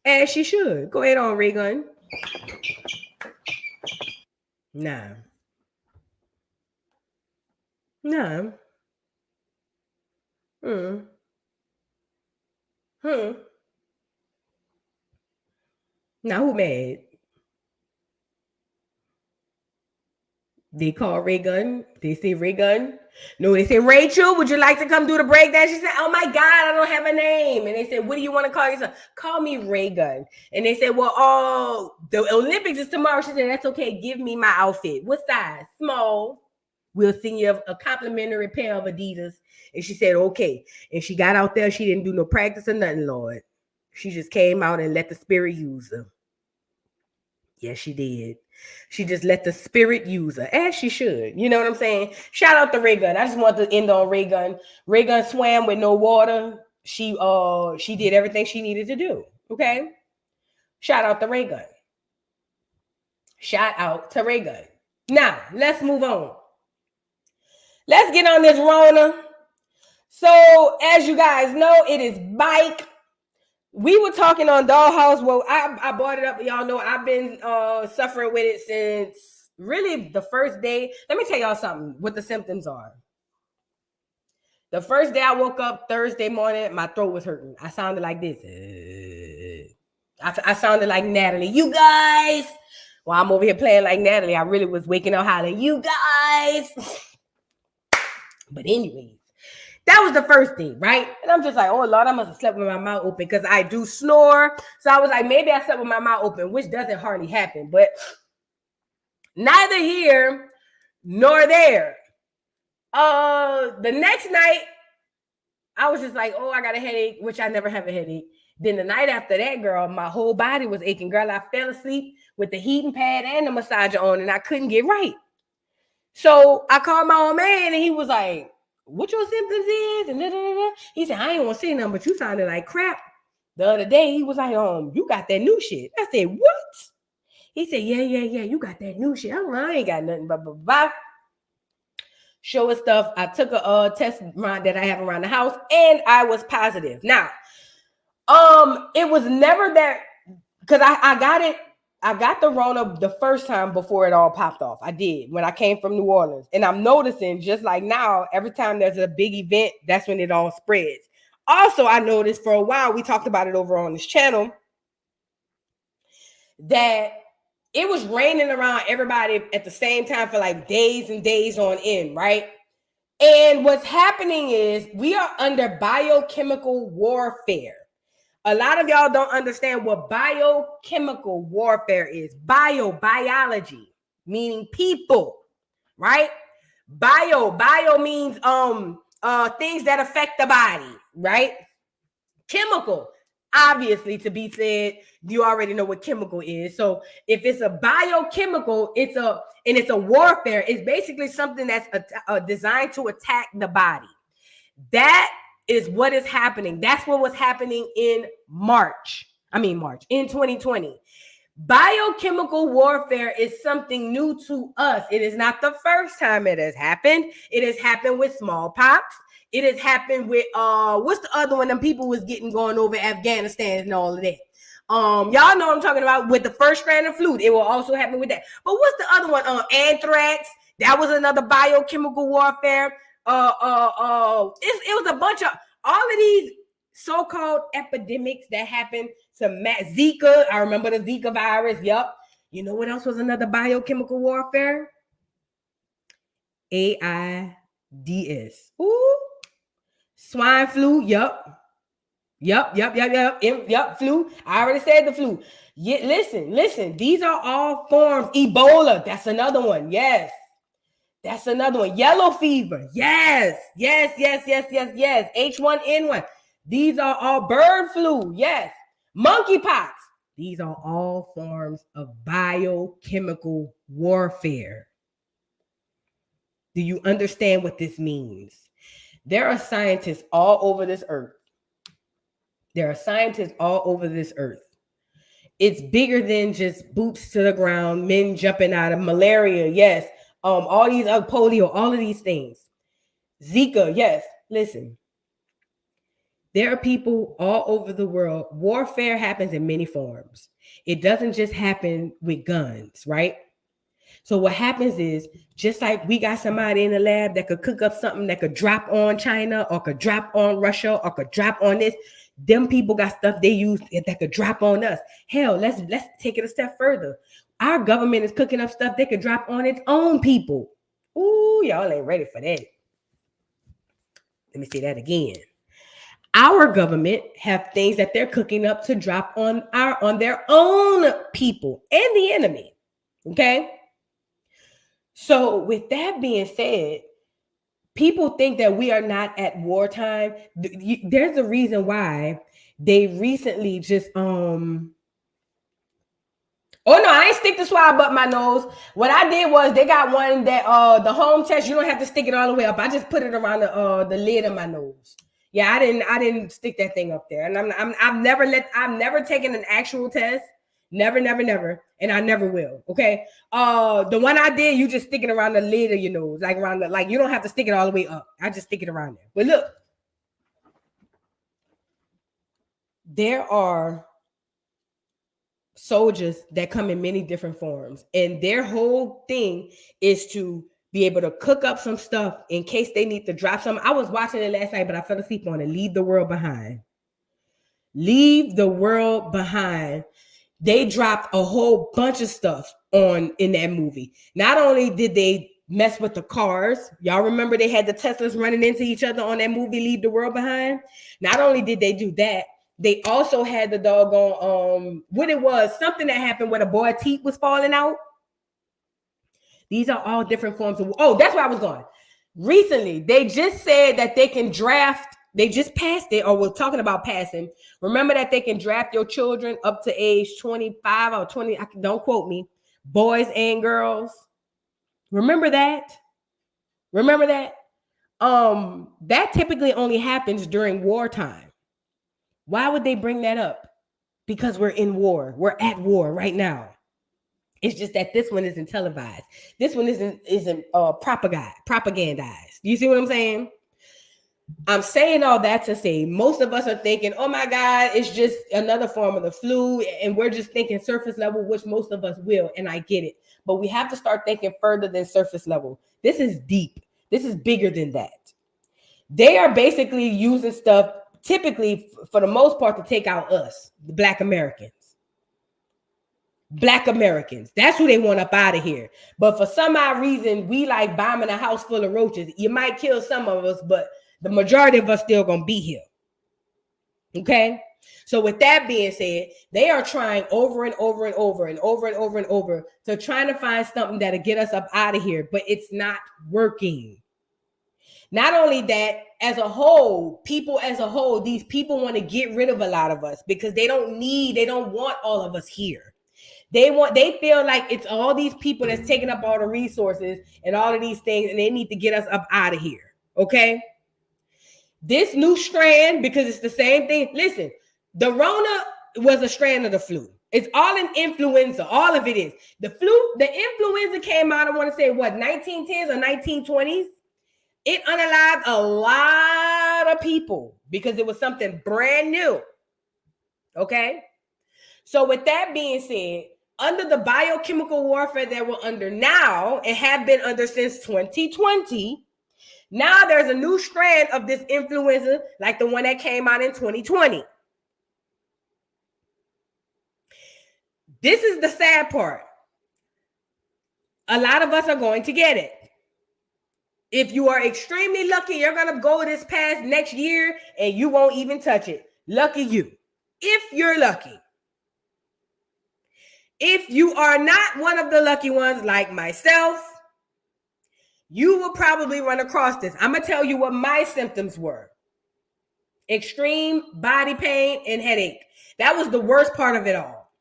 [SPEAKER 1] As she should. Go ahead on, Ray Gun. Nah. Nah. Now who mad? They call Ray Gun. They say Ray Gun. No, they say, Rachel, would you like to come do the breakdance? She said, oh my God, I don't have a name. And they said, what do you want to call yourself? Call me Ray Gun. And they said, well, the Olympics is tomorrow. She said, that's okay. Give me my outfit. What size? Small. We'll send you a complimentary pair of Adidas. And she said, okay. And she got out there. She didn't do no practice or nothing, Lord. She just came out and let the spirit use her. Yes, she did. She just let the spirit use her, as she should. You know what I'm saying? Shout out to Ray Gun. I just want to end on Ray Gun. Ray Gun swam with no water. She did everything she needed to do. Okay? Shout out to Ray Gun. Shout out to Ray Gun. Now, let's move on. Let's get on this Rona. So, as you guys know, it is bike. We were talking on Dollhouse. Well, I brought it up. Y'all know I've been suffering with it since really the first day. Let me tell y'all something, what the symptoms are. The first day I woke up Thursday morning, my throat was hurting. I sounded like this. I sounded like Natalie. You guys. While I'm over here playing like Natalie, I really was waking up hollering, you guys. But anyways. That was the first thing, right? And I'm just like, oh, Lord, I must have slept with my mouth open because I do snore. So I was like, maybe I slept with my mouth open, which doesn't hardly happen. But neither here nor there. The next night, I was just like, oh, I got a headache, which I never have a headache. Then the night after that, girl, my whole body was aching. Girl, I fell asleep with the heating pad and the massager on, and I couldn't get right. So I called my old man, and he was like, what your symptoms is? And he said, I ain't want to say nothing, but you sounded like crap. The other day, he was like, you got that new shit. I said, what? He said, yeah, you got that new shit. I ain't got nothing, blah. Show us stuff. I took a test that I have around the house, and I was positive. Now, it was never that, because I got it. I got the Rona the first time before it all popped off. I did when I came from New Orleans. And I'm noticing just like now, every time there's a big event, that's when it all spreads. Also, I noticed for a while, we talked about it over on this channel, that it was raining around everybody at the same time for like days and days on end, right? And what's happening is we are under biochemical warfare. A lot of y'all don't understand what biochemical warfare is. Biology, meaning people, right? Bio means things that affect the body, right? Chemical, obviously, to be said, you already know what chemical is. So if it's a biochemical, it's a warfare. It's basically something that's designed to attack the body. That is what is happening. That's what was happening in March in 2020. Biochemical warfare is something new to us. It is not the first time it has happened. It has happened with smallpox. It has happened with what's the other one? Them people was getting going over Afghanistan and all of that. Y'all know what I'm talking about with the first strand of flu. It will also happen with that. But what's the other one? Anthrax. That was another biochemical warfare. It was a bunch of all of these so-called epidemics that happened to Zika. I remember the Zika virus. Yup. You know what else was another biochemical warfare? AIDS. Ooh. Swine flu. Yup. Flu. I already said the flu. Yeah, listen. These are all forms. Ebola. That's another one. Yes. That's another one. Yellow fever. Yes. H1N1. These are all bird flu. Yes. Monkeypox. These are all forms of biochemical warfare. Do you understand what this means? There are scientists all over this earth. It's bigger than just boots to the ground, men jumping out of malaria. Yes. All these other polio, all of these things. Zika, yes. Listen. There are people all over the world. Warfare happens in many forms. It doesn't just happen with guns, right? So what happens is, just like we got somebody in the lab that could cook up something that could drop on China or could drop on Russia or could drop on this, them people got stuff they use that could drop on us. Hell, let's take it a step further. Our government is cooking up stuff they could drop on its own people. Ooh, y'all ain't ready for that. Let me say that again. Our government have things that they're cooking up to drop on their own people and the enemy. Okay? So with that being said, people think that we are not at wartime. There's a reason why they recently just Oh no, I ain't stick the swab up my nose. What I did was they got one that the home test, you don't have to stick it all the way up. I just put it around the lid of my nose. Yeah, I didn't stick that thing up there. And I've never taken an actual test. Never, and I never will. Okay. The one I did, you just stick it around the lid of your nose, like around you don't have to stick it all the way up. I just stick it around there. But look, there are soldiers that come in many different forms, and their whole thing is to be able to cook up some stuff in case they need to drop something. I was watching it last night, but I fell asleep on it. Leave the World Behind. They dropped a whole bunch of stuff in that movie. Not only did they mess with the cars, y'all remember they had the Teslas running into each other on that movie, Leave the World Behind? Not only did they do that, they also had the doggone, something that happened where the boy's teeth was falling out. These are all different forms of, that's where I was going. Recently, they just said that they can draft, they just passed it, or we're talking about passing. Remember that they can draft your children up to age 25 or 20, don't quote me, boys and girls. Remember that? That typically only happens during wartime. Why would they bring that up? Because we're in war. We're at war right now. It's just that this one isn't televised. This one isn't propagandized. You see what I'm saying? I'm saying all that to say most of us are thinking, oh my God, it's just another form of the flu. And we're just thinking surface level, which most of us will. And I get it. But we have to start thinking further than surface level. This is deep. This is bigger than that. They are basically using stuff typically, for the most part, to take out us, the Black Americans. That's who they want up out of here. But for some odd reason, we like bombing a house full of roaches. You might kill some of us, but the majority of us still gonna be here. Okay? So with that being said, they are trying over and over and over and over and over and over to trying to find something that'll get us up out of here, but it's not working. Not only that, as a whole, these people want to get rid of a lot of us because they don't want all of us here. They feel like it's all these people that's taking up all the resources and all of these things, and they need to get us up out of here. Okay. This new strand, because it's the same thing. Listen, the Rona was a strand of the flu. It's all an influenza. All of it is. The influenza came out, I want to say, what, 1910s or 1920s? It unalived a lot of people because it was something brand new. Okay? So with that being said, under the biochemical warfare that we're under now and have been under since 2020, now there's a new strand of this influenza like the one that came out in 2020. This is the sad part. A lot of us are going to get it. If you are extremely lucky, you're going to go this past next year and you won't even touch it. Lucky you. If you're lucky. If you are not one of the lucky ones like myself, you will probably run across this. I'm going to tell you what my symptoms were. Extreme body pain and headache. That was the worst part of it all.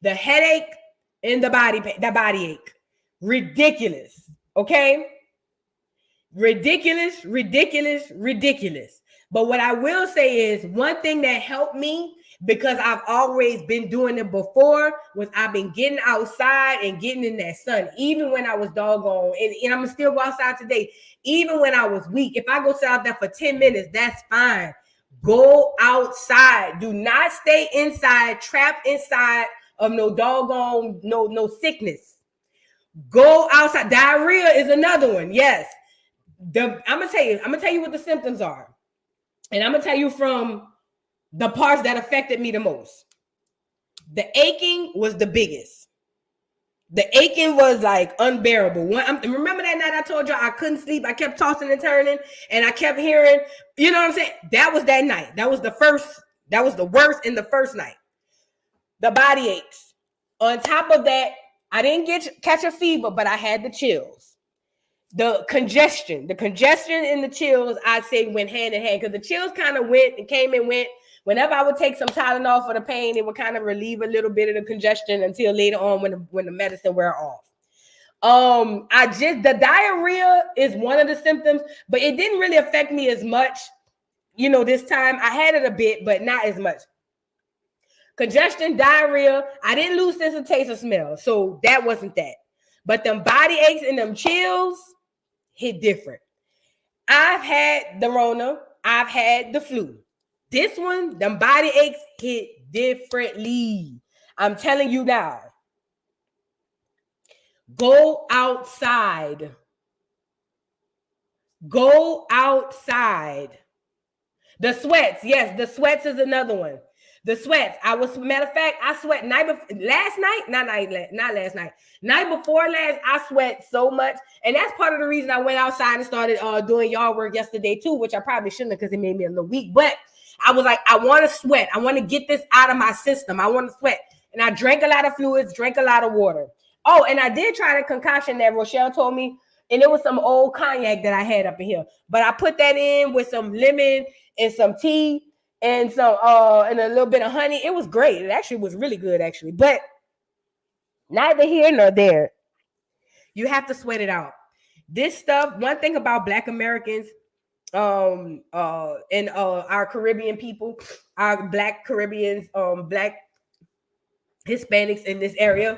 [SPEAKER 1] The headache and the body pain, the body ache. Ridiculous. Okay? Ridiculous. But what I will say is one thing that helped me, because I've always been doing it before, was I've been getting outside and getting in that sun, even when I was doggone, and I'm gonna still go outside today, even when I was weak. If I go sit out there for 10 minutes, that's fine. Go outside. Do not stay inside, trapped inside of no doggone, no sickness. Go outside. Diarrhea is another one. Yes. I'm gonna tell you what the symptoms are. And I'm gonna tell you from the parts that affected me the most. The aching was the biggest. The aching was like unbearable. Remember that night I told you I couldn't sleep. I kept tossing and turning and I kept hearing, you know what I'm saying? That was that night. That was the worst in the first night. The body aches. On top of that, I didn't catch a fever, but I had the chills. The congestion and the chills, I'd say went hand in hand because the chills kind of went and came and went. Whenever I would take some Tylenol for the pain, it would kind of relieve a little bit of the congestion until later on when the medicine wear off. The diarrhea is one of the symptoms, but it didn't really affect me as much. You know, this time I had it a bit, but not as much. Congestion, diarrhea, I didn't lose sense of taste or smell, so that wasn't that. But them body aches and them chills hit different. I've had the Rona, I've had the flu. This one, them body aches hit differently. I'm telling you now. Go outside. Go outside. The sweats. Yes, the sweats is another one. The sweats. Matter of fact, I sweat night before last night before last, I sweat so much. And that's part of the reason I went outside and started doing yard work yesterday too, which I probably shouldn't have because it made me a little weak. But I was like, I want to sweat. I want to get this out of my system. I want to sweat. And I drank a lot of fluids, drank a lot of water. Oh, and I did try the concoction that Rochelle told me. And it was some old cognac that I had up in here. But I put that in with some lemon and some tea and some and a little bit of honey. It was great. It actually was really good, actually. But neither here nor there. You have to sweat it out. This stuff, one thing about Black Americans, and our Caribbean people, our Black Caribbeans, Black Hispanics in this area,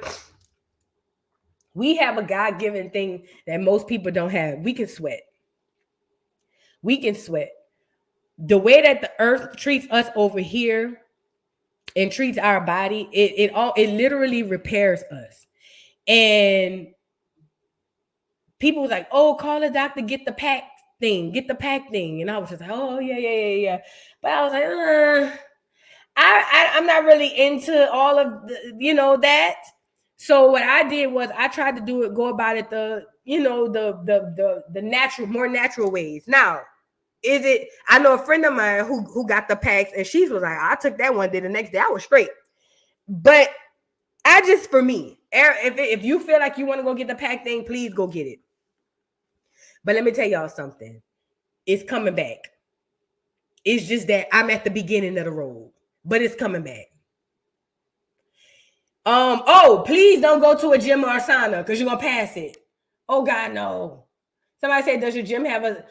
[SPEAKER 1] we have a God-given thing that most people don't have. We can sweat. We can sweat. The way that the earth treats us over here and treats our body, it literally repairs us. And people was like, oh, call the doctor, get the pack thing. And I was just like, oh, yeah. But I was like, I'm not really into all of the, that. So what I did was I tried to go about it the natural, more natural ways. Now, Is it? I know a friend of mine who got the packs, and she was like, I took that one day. The next day, I was straight. But I just, for me, if you feel like you want to go get the pack thing, please go get it. But let me tell y'all something. It's coming back. It's just that I'm at the beginning of the road, but it's coming back. Oh, please don't go to a gym or a sauna because you're gonna pass it. Oh God, no. Somebody said, does your gym have a?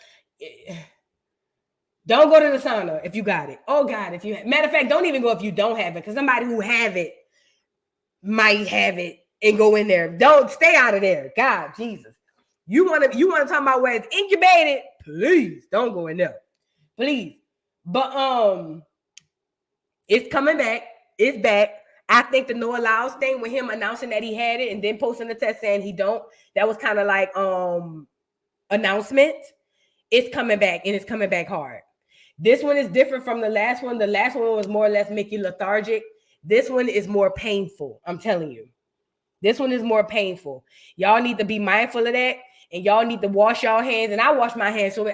[SPEAKER 1] Don't go to the sauna if you got it. Oh God, if you matter of fact, don't even go if you don't have it, because somebody who have it might have it and go in there. Don't stay out of there. God, Jesus. You want to talk about where it's incubated? Please don't go in there. Please. But it's coming back. It's back. I think the Noah Lyles thing with him announcing that he had it and then posting the test saying he don't, that was kind of like announcement. It's coming back, and it's coming back hard. This one is different from the last one. The last one was more or less make you lethargic. This one is more painful. I'm telling you. This one is more painful. Y'all need to be mindful of that, and y'all need to wash y'all hands. And I wash my hands. So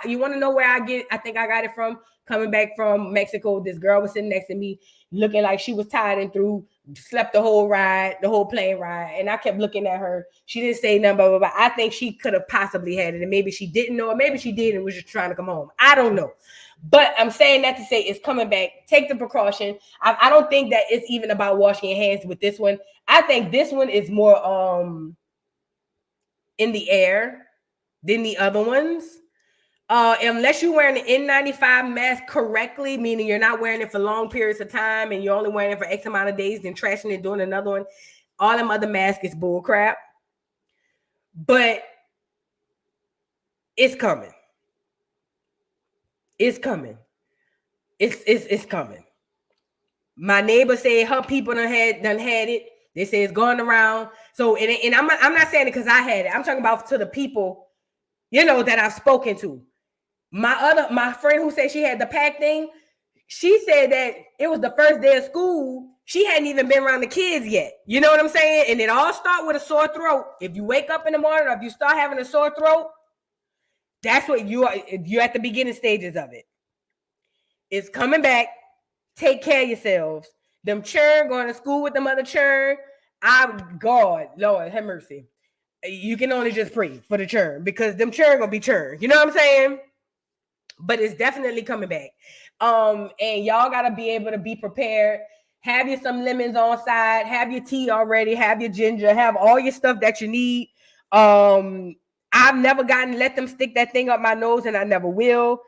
[SPEAKER 1] you want to know where I think I got it from? Coming back from Mexico, this girl was sitting next to me, looking like she was tired and through, slept the whole plane ride. And I kept looking at her. She didn't say nothing, blah, blah, blah. I think she could have possibly had it, and maybe she didn't know, or maybe she did and was just trying to come home. I don't know. But I'm saying that to say it's coming back. Take the precaution. I don't think that it's even about washing your hands with this one. I think this one is more in the air than the other ones. Unless you're wearing the N95 mask correctly, meaning you're not wearing it for long periods of time and you're only wearing it for X amount of days, then trashing it, doing another one, all them other masks is bull crap. But it's coming. It's coming. It's coming. My neighbor said her people done had it. They say it's going around. So and I'm not saying it because I had it. I'm talking about to the people, that I've spoken to. My friend who said she had the pack thing, she said that it was the first day of school. She hadn't even been around the kids yet. You know what I'm saying? And it all starts with a sore throat. If you wake up in the morning or if you start having a sore throat, that's what you're at the beginning stages of it. It's coming back. Take care of yourselves. Them churn, going to school with them other churn. God, Lord, have mercy. You can only just pray for the churn because them churn gonna be churn. You know what I'm saying? But it's definitely coming back. And y'all gotta be able to be prepared. Have you some lemons on side. Have your tea already. Have your ginger. Have all your stuff that you need. I've never let them stick that thing up my nose, and I never will.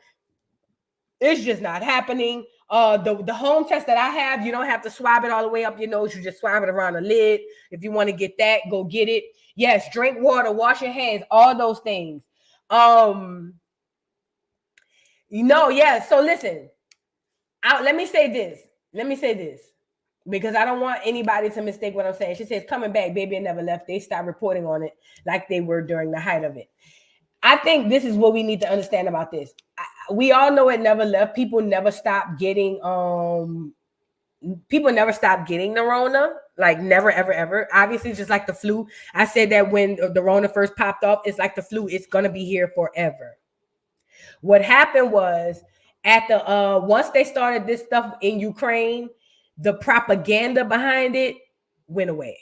[SPEAKER 1] It's just not happening. The home test that I have, you don't have to swab it all the way up your nose. You just swab it around the lid. If you want to get that, go get it. Yes, drink water, wash your hands, all those things. So listen. Let me say this. Because I don't want anybody to mistake what I'm saying. She says, coming back, baby, it never left. They stopped reporting on it like they were during the height of it. I think this is what we need to understand about this. We all know it never left. People never stopped getting the Rona. Like never, ever, ever. Obviously, just like the flu. I said that when the Rona first popped up, it's like the flu. It's gonna be here forever. What happened was once they started this stuff in Ukraine, the propaganda behind it went away.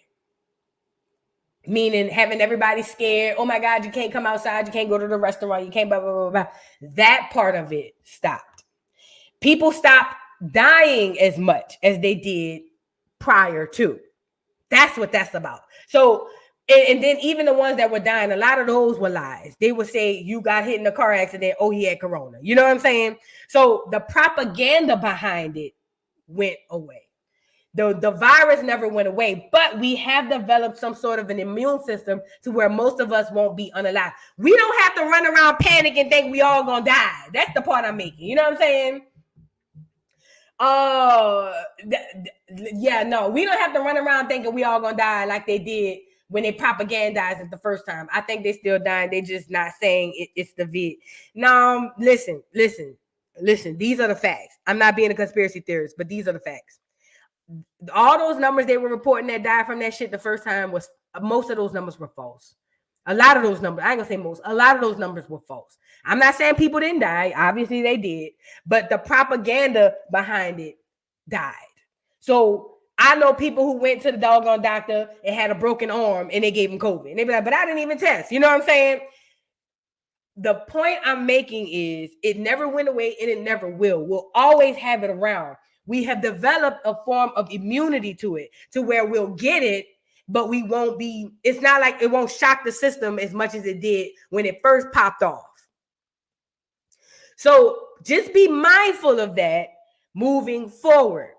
[SPEAKER 1] Meaning having everybody scared. Oh my God, you can't come outside. You can't go to the restaurant. You can't blah, blah, blah, blah. That part of it stopped. People stopped dying as much as they did prior to. That's what that's about. So, and then even the ones that were dying, a lot of those were lies. They would say you got hit in a car accident. Oh, he had corona. You know what I'm saying? So the propaganda behind it went away. The virus never went away, but we have developed some sort of an immune system to where most of us won't be unalive. We don't have to run around panic and think we all gonna die. That's the part I'm making. You know what I'm saying? We don't have to run around thinking we all gonna die like they did when they propagandized it the first time. I think they still dying. They just not saying it's the vid. No, listen. These are the facts. I'm not being a conspiracy theorist, but these are the facts. All those numbers they were reporting that died from that shit the first time most of those numbers were false. A lot of those numbers, I ain't gonna say most, a lot of those numbers were false. I'm not saying people didn't die. Obviously they did. But the propaganda behind it died. So I know people who went to the doggone doctor and had a broken arm and they gave them COVID. And they be like, but I didn't even test. You know what I'm saying? The point I'm making is it never went away and it never will. We'll always have it around. We have developed a form of immunity to it, to where we'll get it, but we won't be, it's not like it won't shock the system as much as it did when it first popped off. So just be mindful of that moving forward.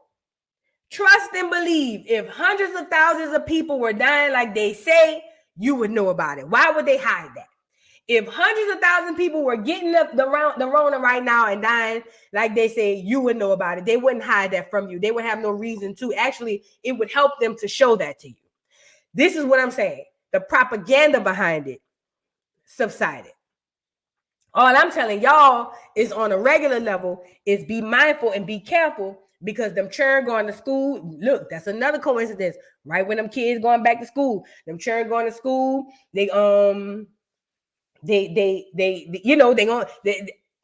[SPEAKER 1] Trust and believe if hundreds of thousands of people were dying like they say, you would know about it. Why would they hide that? If hundreds of thousands of people were getting up the Rona right now and dying like they say, you would know about it. They wouldn't hide that from you. They would have no reason to. Actually, it would help them to show that to you. This is what I'm saying. The propaganda behind it subsided. All I'm telling y'all is on a regular level is be mindful and be careful, because them children going to school. Look, that's another coincidence. Right when them kids going back to school, them children going to school,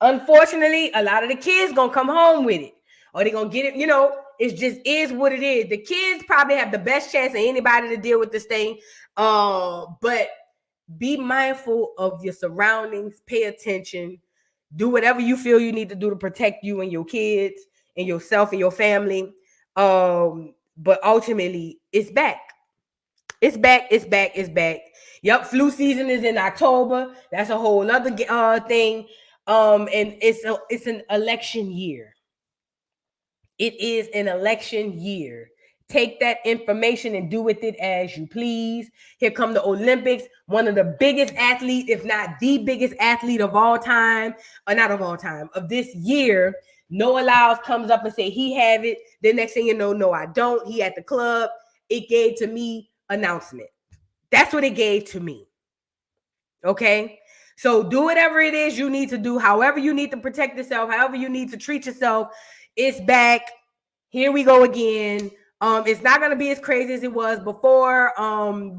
[SPEAKER 1] unfortunately, a lot of the kids gonna come home with it, or they gonna get it. It just is what it is. The kids probably have the best chance of anybody to deal with this thing. But be mindful of your surroundings. Pay attention. Do whatever you feel you need to do to protect you and your kids and yourself and your family. But ultimately, it's back. It's back. It's back. It's back. Yep, flu season is in October. That's a whole other thing. And it's an election year. It is an election year. Take that information and do with it as you please. Here come the Olympics. One of the biggest athletes, if not the biggest athlete of all time, or not of all time, of this year, Noah Lyles comes up and say he have it. The next thing you know, no, I don't. He at the club. It gave to me announcement. That's what it gave to me. Okay? So do whatever it is you need to do, however you need to protect yourself, however you need to treat yourself. It's back. Here we go again. It's not going to be as crazy as it was before,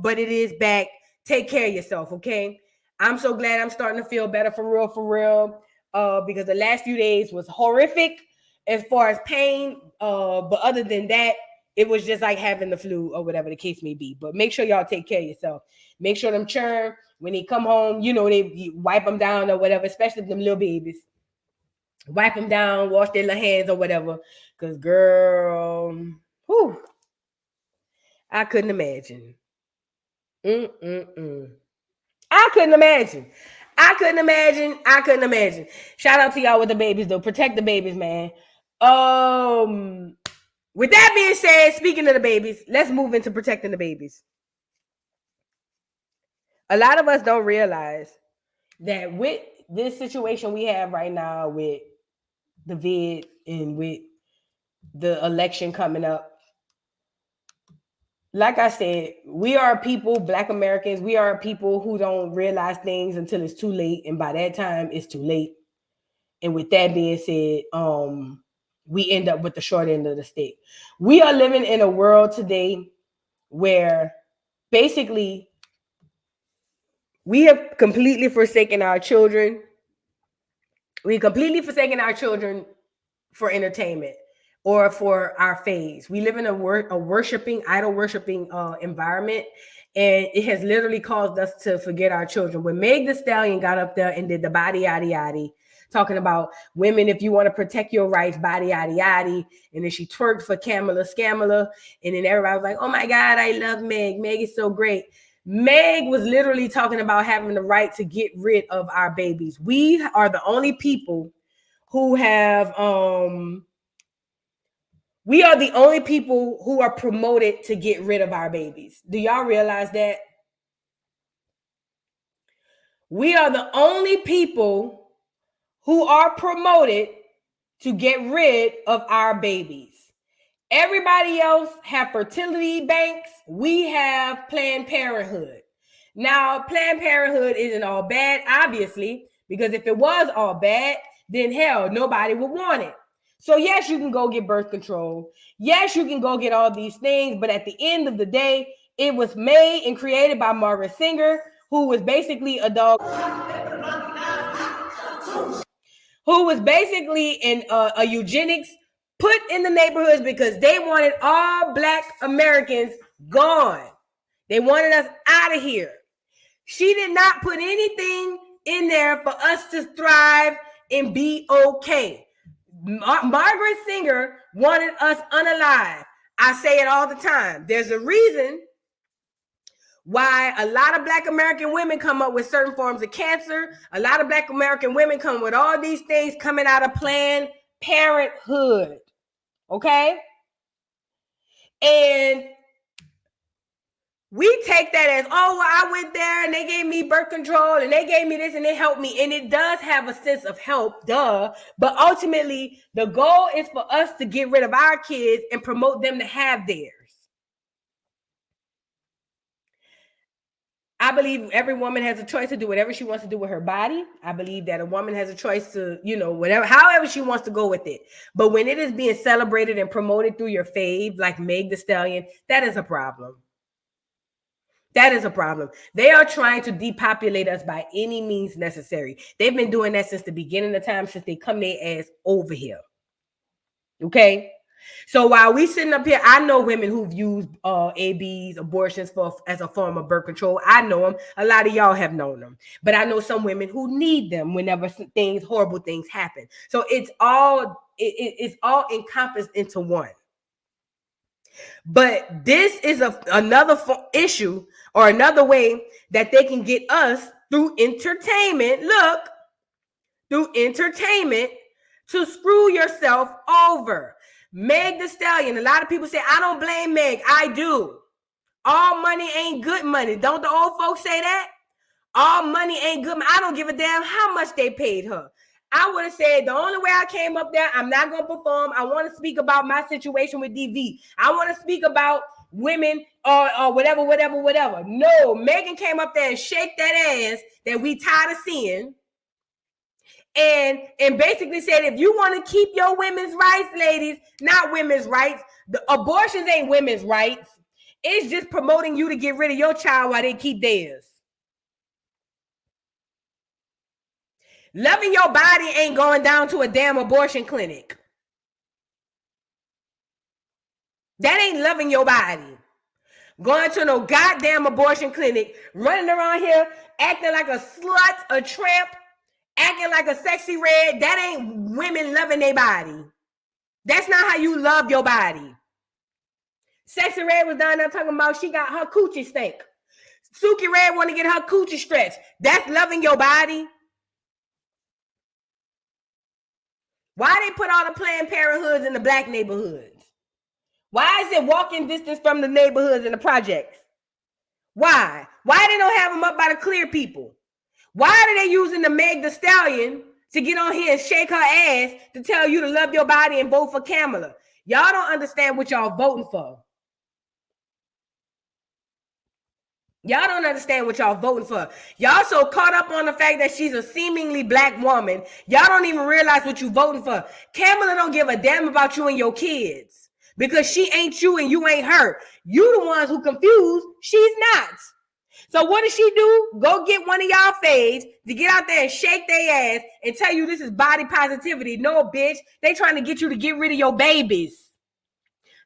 [SPEAKER 1] but it is back. Take care of yourself, okay? I'm so glad I'm starting to feel better for real, because the last few days was horrific as far as pain, but other than that, it was just like having the flu or whatever the case may be. But make sure y'all take care of yourself. Make sure them children, when they come home, they wipe them down or whatever, especially them little babies. Wipe them down, wash their little hands or whatever. Because, girl, whew, I couldn't imagine. I couldn't imagine. Shout out to y'all with the babies, though. Protect the babies, man. With that being said, speaking of the babies, let's move into protecting the babies. A lot of us don't realize that with this situation we have right now with the vid and with the election coming up, like I said, we are people, Black Americans, we are people who don't realize things until it's too late. And by that time, it's too late. And with that being said, we end up with the short end of the stick. We are living in a world today where basically we have completely forsaken our children. We've completely forsaken our children for entertainment or for our phase. We live in a worshiping, idol worshiping environment, and it has literally caused us to forget our children. When Meg Thee Stallion got up there and did the body yaddy yaddy, talking about women, if you want to protect your rights, body yaddy yaddy, and then she twerked for Camilla Scamilla, and then everybody was like, oh my God, I love Meg. Meg is so great. Meg was literally talking about having the right to get rid of our babies. We are the only people who have, we are the only people who are promoted to get rid of our babies. Do y'all realize that? We are the only people who are promoted to get rid of our babies. Everybody else have fertility banks. We have Planned Parenthood. Now, Planned Parenthood isn't all bad, obviously, because if it was all bad, then hell, nobody would want it. So yes, you can go get birth control. Yes, you can go get all these things. But at the end of the day, it was made and created by Margaret Singer, who was basically a dog. who was basically in a eugenics put in the neighborhoods because they wanted all Black Americans gone. They wanted us out of here. She did not put anything in there for us to thrive and be okay. Margaret Sanger wanted us unalive. I say it all the time. There's a reason why a lot of Black American women come up with certain forms of cancer. A lot of Black American women come with all these things coming out of Planned Parenthood. Okay? And we take that as, oh, well, I went there and they gave me birth control and they gave me this and they helped me. And it does have a sense of help, duh. But ultimately, the goal is for us to get rid of our kids and promote them to have theirs. I believe every woman has a choice to do whatever she wants to do with her body. I believe that a woman has a choice to, whatever, however she wants to go with it. But when it is being celebrated and promoted through your fave, like Meg Thee Stallion, that is a problem. That is a problem. They are trying to depopulate us by any means necessary. They've been doing that since the beginning of time, since they come their ass over here. Okay? So while we sitting up here, I know women who've used ABs, abortions as a form of birth control. I know them. A lot of y'all have known them. But I know some women who need them whenever horrible things happen. So it's all encompassed into one. But this is another issue or another way that they can get us through entertainment. Look, through entertainment to screw yourself over. Meg Thee Stallion. A lot of people say, I don't blame Meg. I do. All money ain't good money. Don't the old folks say that? All money ain't good money. I don't give a damn how much they paid her. I would have said the only way I came up there, I'm not going to perform. I want to speak about my situation with DV. I want to speak about women or whatever. No, Megan came up there and shake that ass that we tired of seeing. And basically said, if you want to keep your women's rights, ladies, not women's rights. The abortions ain't women's rights. It's just promoting you to get rid of your child while they keep theirs. Loving your body ain't going down to a damn abortion clinic. That ain't loving your body. Going to no goddamn abortion clinic, running around here, acting like a slut, a tramp, acting like a sexy red. That ain't women loving their body. That's not how you love your body. Sexy Red was down there talking about she got her coochie stink. Suki Red want to get her coochie stretched. That's loving your body. Why they put all the Planned Parenthoods in the Black neighborhoods? Why is it walking distance from the neighborhoods and the projects? Why? Why they don't have them up by the clear people? Why are they using the Meg Thee Stallion to get on here and shake her ass to tell you to love your body and vote for Kamala? Y'all don't understand what y'all voting for. Y'all don't understand what y'all voting for. Y'all so caught up on the fact that she's a seemingly Black woman. Y'all don't even realize what you voting for. Kamala don't give a damn about you and your kids because she ain't you and you ain't her. You the ones who confused. She's not. So what does she do? Go get one of y'all faves to get out there and shake their ass and tell you this is body positivity. No, bitch. They trying to get you to get rid of your babies.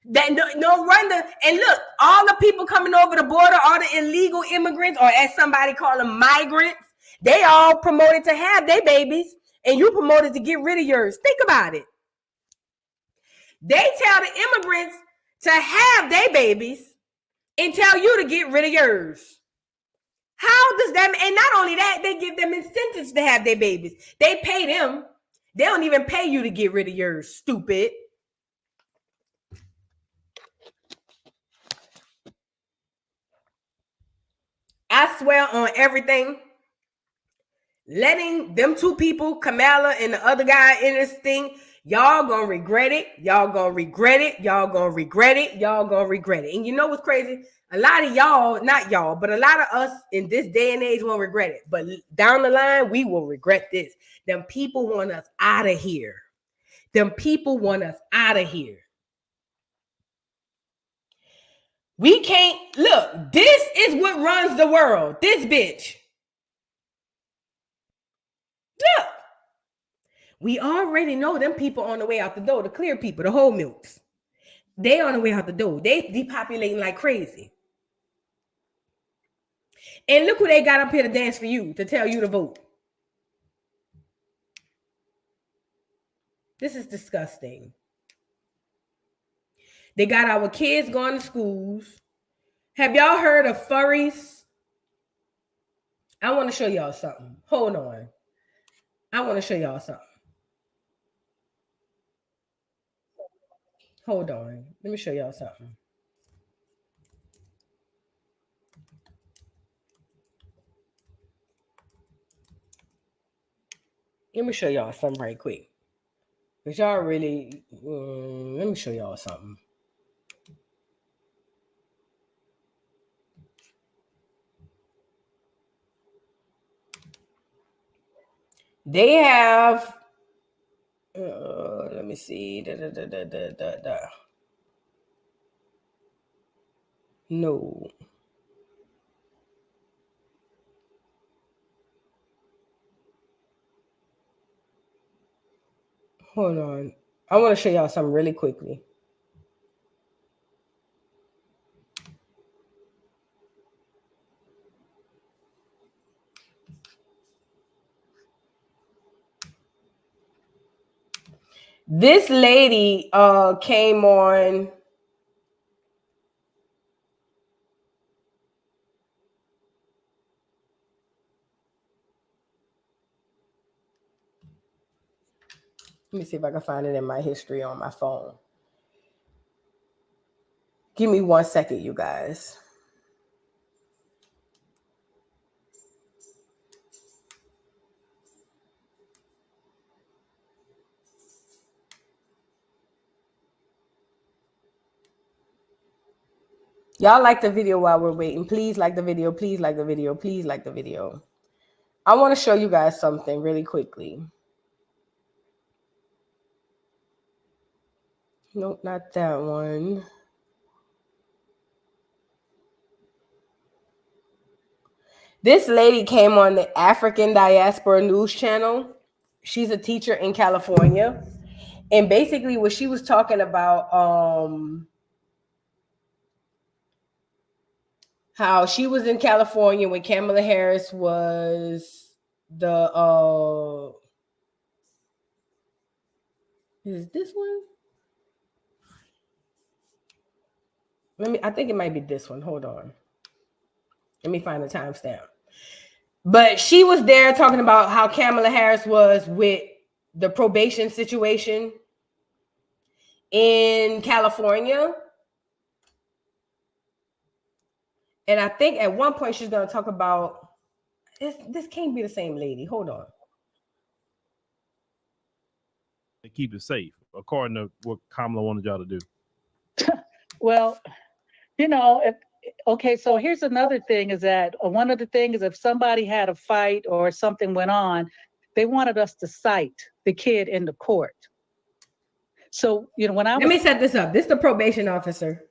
[SPEAKER 1] That no wonder. And look, all the people coming over the border, all the illegal immigrants, or as somebody call them, migrants, they all promoted to have their babies, and you promoted to get rid of yours. Think about it. They tell the immigrants to have their babies and tell you to get rid of yours. How does that? And not only that, they give them incentives to have their babies. They pay them. They don't even pay you to get rid of yours, stupid. I swear on everything, letting them two people, Kamala and the other guy in this thing, y'all gonna regret it. Y'all gonna regret it. Y'all gonna regret it. Y'all gonna regret it. And you know what's crazy? A lot of y'all, not y'all, but a lot of us in this day and age won't regret it. But down the line, we will regret this. Them people want us out of here. Them people want us out of here. We can't, look, this is what runs the world. This bitch. Look, We already know them people on the way out the door, the clear people, the whole milks. They on the way out the door. They depopulating like crazy. And look who they got up here to dance for you, to tell you to vote. This is disgusting. They got our kids going to schools. Have y'all heard of furries? I want to show y'all something. Hold on. I want to show y'all something. Hold on. Let me show y'all something. Let me show y'all something right quick. Because y'all really, let me show y'all something. They have, let me see. No. Hold on. I want to show y'all something really quickly. This lady came on. Let me see if I can find it in my history on my phone. Give me 1 second, you guys. Y'all like the video while we're waiting. Please like the video. Please like the video. Please like the video. I want to show you guys something really quickly. Nope, not that one. This lady came on the African Diaspora News Channel. She's a teacher in California. And basically what she was talking about, how she was in California when Kamala Harris was the, is this one? I think it might be this one. Hold on. Let me find the timestamp. But she was there talking about how Kamala Harris was with the probation situation in California. And I think at one point she's going to talk about, this can't be the same lady. Hold on.
[SPEAKER 11] To keep it safe, according to what Kamala wanted y'all to do.
[SPEAKER 12] Well, you know, okay, so here's another thing is that one of the things is if somebody had a fight or something went on, they wanted us to cite the kid in the court. So, you know,
[SPEAKER 1] Let me set this up. This is the probation officer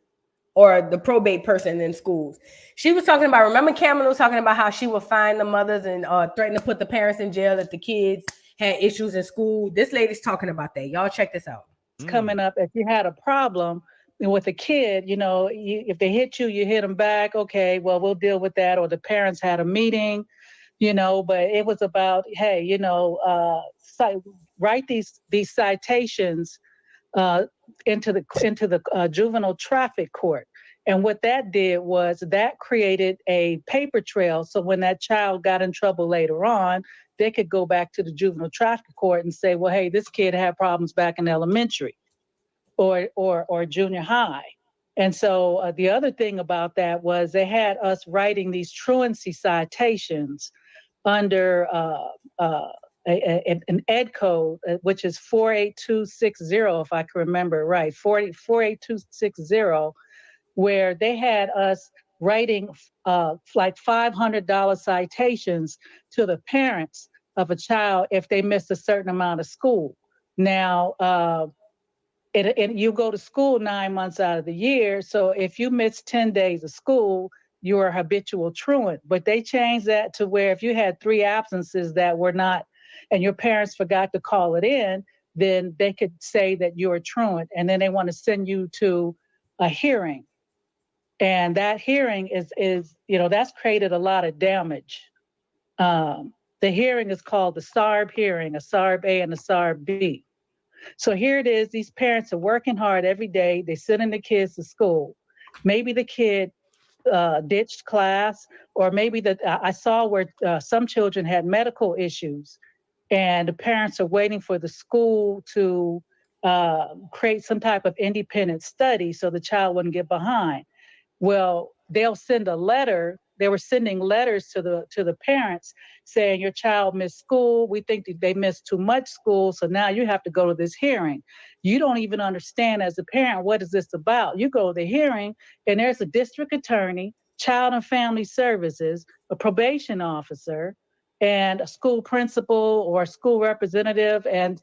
[SPEAKER 1] or the probate person in schools. She was talking about, remember Kamala was talking about how she would find the mothers and threaten to put the parents in jail if the kids had issues in school. This lady's talking about that. Y'all check this out.
[SPEAKER 12] Coming up, if you had a problem with a kid, you know, if they hit you, you hit them back. Okay, well, we'll deal with that. Or the parents had a meeting, you know, but it was about, hey, you know, write these citations into the juvenile traffic court. And what that did was that created a paper trail. So when that child got in trouble later on, they could go back to the juvenile traffic court and say, well, hey, this kid had problems back in elementary or junior high. And so the other thing about that was they had us writing these truancy citations under an ed code, which is 48260, if I can remember right, 48260, where they had us writing like $500 citations to the parents of a child if they missed a certain amount of school. Now, and you go to school 9 months out of the year. So if you miss 10 days of school, you're a habitual truant. But they changed that to where if you had 3 absences that were not and your parents forgot to call it in, then they could say that you're a truant, and then they want to send you to a hearing. And that hearing is that's created a lot of damage. The hearing is called the SARB hearing, a SARB A and a SARB B. So here it is, these parents are working hard every day, they sending the kids to school. Maybe the kid ditched class, or maybe I saw where some children had medical issues, and the parents are waiting for the school to create some type of independent study so the child wouldn't get behind. Well, they'll send a letter. They were sending letters to the parents saying your child missed school. We think that they missed too much school, so now you have to go to this hearing. You don't even understand as a parent, what is this about? You go to the hearing, and there's a district attorney, child and family services, a probation officer, and a school principal or a school representative, and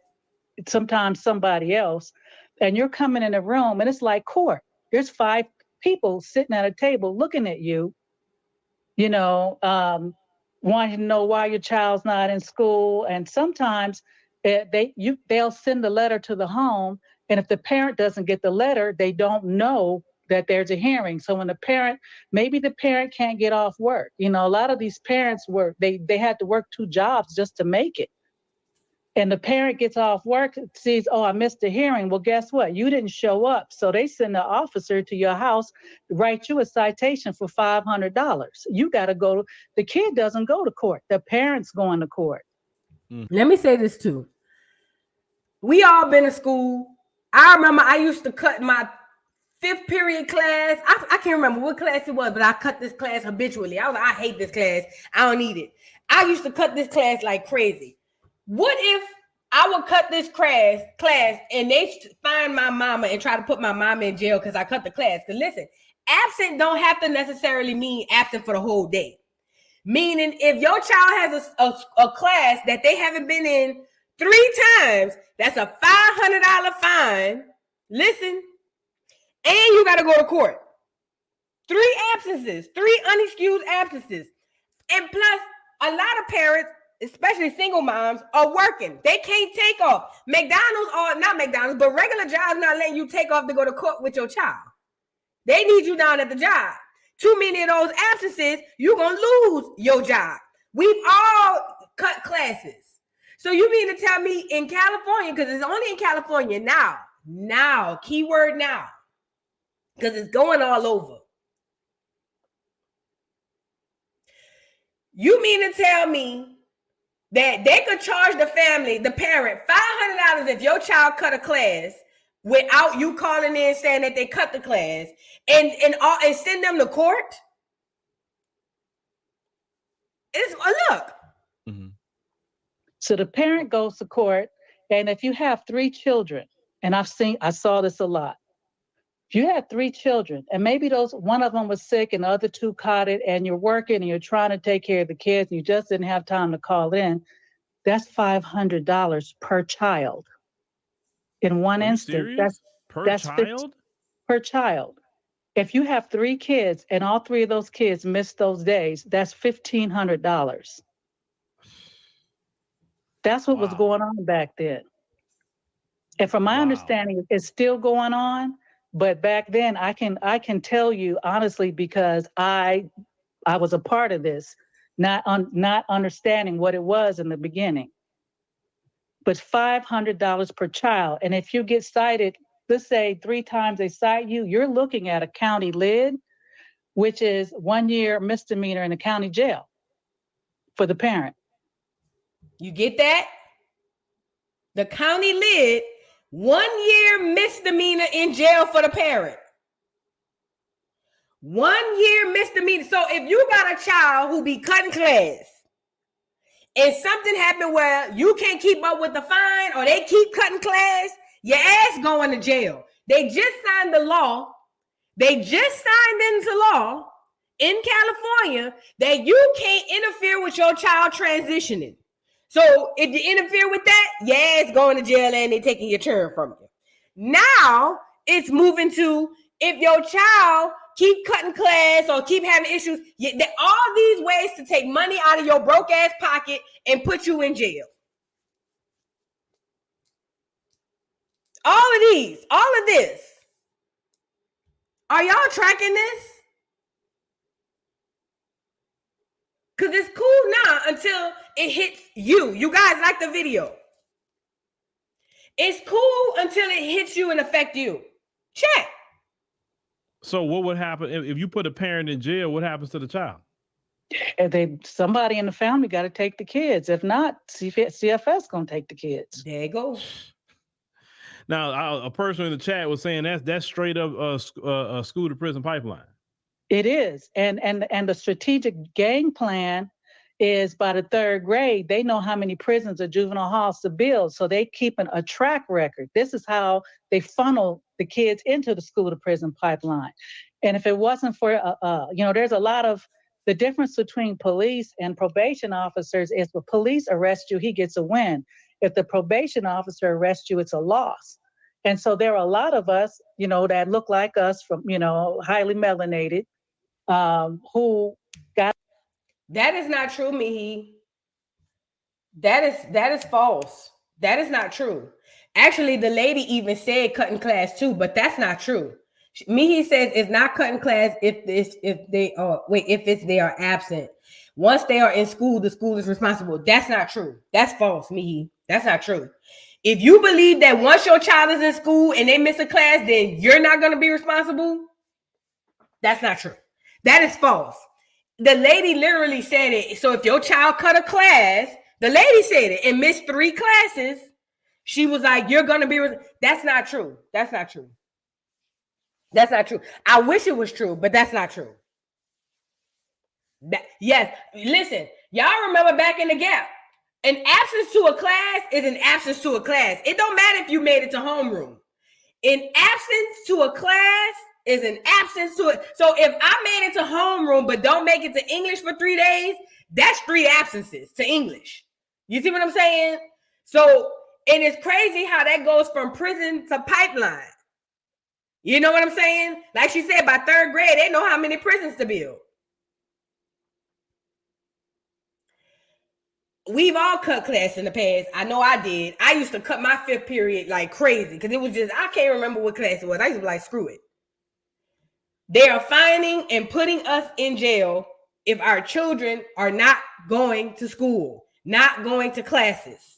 [SPEAKER 12] sometimes somebody else. And you're coming in a room, and it's like court. There's 5 people sitting at a table looking at you, wanting to know why your child's not in school. And sometimes they'll send a letter to the home, and if the parent doesn't get the letter, they don't know that there's a hearing. So when maybe the parent can't get off work. A lot of these parents they had to work 2 jobs just to make it. And the parent gets off work, sees, oh, I missed the hearing. Well, guess what? You didn't show up. So they send an officer to your house, write you a citation for $500. You got to go. The kid doesn't go to court. The parent's going to court.
[SPEAKER 1] Let me say this too. We all been in school. I remember I used to cut my 5th period class. I can't remember what class it was, but I cut this class habitually. I was like, I hate this class. I don't need it. I used to cut this class like crazy. What if I would cut this class and they find my mama and try to put my mama in jail because I cut the class? Because listen, absent don't have to necessarily mean absent for the whole day. Meaning if your child has a class that they haven't been in 3 times, that's a $500 fine. Listen, and you got to go to court. 3 absences, 3 unexcused absences. And plus, a lot of parents, especially single moms, are working. They can't take off. Not McDonald's, but regular jobs not letting you take off to go to court with your child. They need you down at the job. Too many of those absences, you're going to lose your job. We've all cut classes. So you mean to tell me in California, because it's only in California now, keyword now, because it's going all over. You mean to tell me that they could charge the parent, $500 if your child cut a class without you calling in saying that they cut the class and send them to court? It's a look.
[SPEAKER 12] Mm-hmm. So the parent goes to court, and if you have 3 children, and I saw this a lot. If you had 3 children, and maybe one of them was sick and the other 2 caught it, and you're working and you're trying to take care of the kids and you just didn't have time to call in, that's $500 per child. In one instance, that's child? Per child. If you have 3 kids and all 3 of those kids missed those days, that's $1,500. That's what was going on back then. And from my understanding, it's still going on. But back then, I can tell you honestly, because I was a part of this, not understanding what it was in the beginning. But $500 per child, and if you get cited, let's say 3 times they cite you, you're looking at a county lid, which is 1 year misdemeanor in the county jail for the parent.
[SPEAKER 1] You get that? The county lid. 1 year misdemeanor in jail for the parent. 1 year misdemeanor. So if you got a child who be cutting class and something happened where you can't keep up with the fine or they keep cutting class, your ass going to jail. They just signed the law. They just signed into law in California that you can't interfere with your child transitioning. So if you interfere with that, your ass going to jail and they're taking your turn from you. Now it's moving to if your child keep cutting class or keep having issues, all these ways to take money out of your broke ass pocket and put you in jail. All of this. Are y'all tracking this? Because it's cool now until it hits you. You guys like the video. It's cool until it hits you and affect you. Check.
[SPEAKER 11] So what would happen if you put a parent in jail? What happens to the child?
[SPEAKER 12] Somebody in the family got to take the kids. If not, CFS gonna take the kids.
[SPEAKER 1] There you go.
[SPEAKER 11] Now, a person in the chat was saying that's straight up a school to prison pipeline.
[SPEAKER 12] It is, and the strategic game plan is by the third grade, they know how many prisons or juvenile halls to build, so they keeping a track record. This is how they funnel the kids into the school to prison pipeline. And if it wasn't for, there's a lot of, the difference between police and probation officers is when police arrest you, he gets a win. If the probation officer arrests you, it's a loss. And so there are a lot of us, that look like us from, highly melanated, who got.
[SPEAKER 1] That is not true, Mihi. That is false. That is not true. Actually, the lady even said cutting class too, but that's not true. Mihi says it's not cutting class if they are absent. Once they are in school, the school is responsible. That's not true. That's false, Mihi. That's not true. If you believe that once your child is in school and they miss a class, then you're not going to be responsible, that's not true. That is false. The lady literally said it. So if your child cut a class, the lady said it and missed 3 classes, she was like, you're going to be. That's not true. That's not true. That's not true. I wish it was true, but that's not true. Yes. Listen, y'all remember back in the gap, an absence to a class is an absence to a class. It don't matter if you made it to homeroom. An absence to a class is an absence to it. So if I made it to homeroom but don't make it to English for 3 days, that's 3 absences to English. You see what I'm saying? So, and it's crazy how that goes from prison to pipeline. You know what I'm saying? Like she said, by 3rd grade, they know how many prisons to build. We've all cut class in the past. I know I did. I used to cut my 5th period like crazy because it was just, I can't remember what class it was. I used to be like, screw it. They are fining and putting us in jail if our children are not going to school, not going to classes.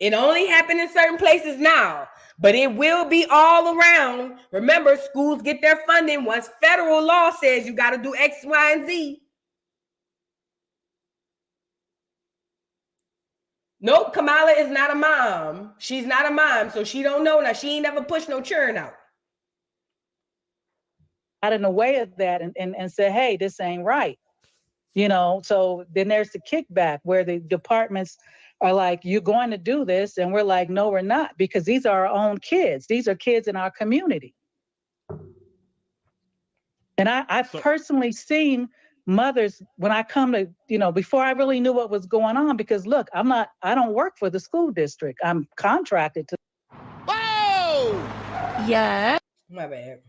[SPEAKER 1] It only happened in certain places now, but it will be all around. Remember, schools get their funding once federal law says you got to do X, Y, and Z. Nope, Kamala is not a mom. She's not a mom, so she don't know now. She ain't never pushed no churn out.
[SPEAKER 12] Out in the way of that and say, hey, this ain't right. So then there's the kickback where the departments are like, you're going to do this. And we're like, no, we're not, because these are our own kids. These are kids in our community. And I've personally seen mothers when I come to, before I really knew what was going on, because look, I don't work for the school district. I'm contracted to.
[SPEAKER 1] Whoa! Yeah. My bad.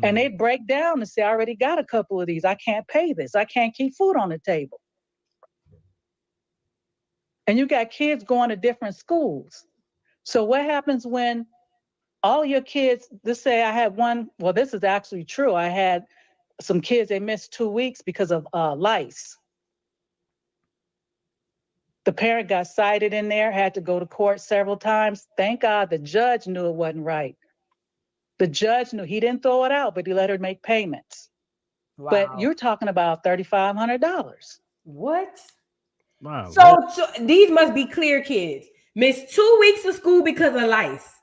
[SPEAKER 12] And they break down and say, I already got a couple of these. I can't pay this. I can't keep food on the table. And you got kids going to different schools. So what happens when all your kids, let's say I had one, well, this is actually true. I had some kids, they missed 2 weeks because of lice. The parent got cited in there, had to go to court several times. Thank God the judge knew it wasn't right. The judge knew, he didn't throw it out, but he let her make payments. Wow. But you're talking about $3,500.
[SPEAKER 1] What?
[SPEAKER 11] Wow.
[SPEAKER 1] So these must be clear kids. Missed 2 weeks of school because of lice.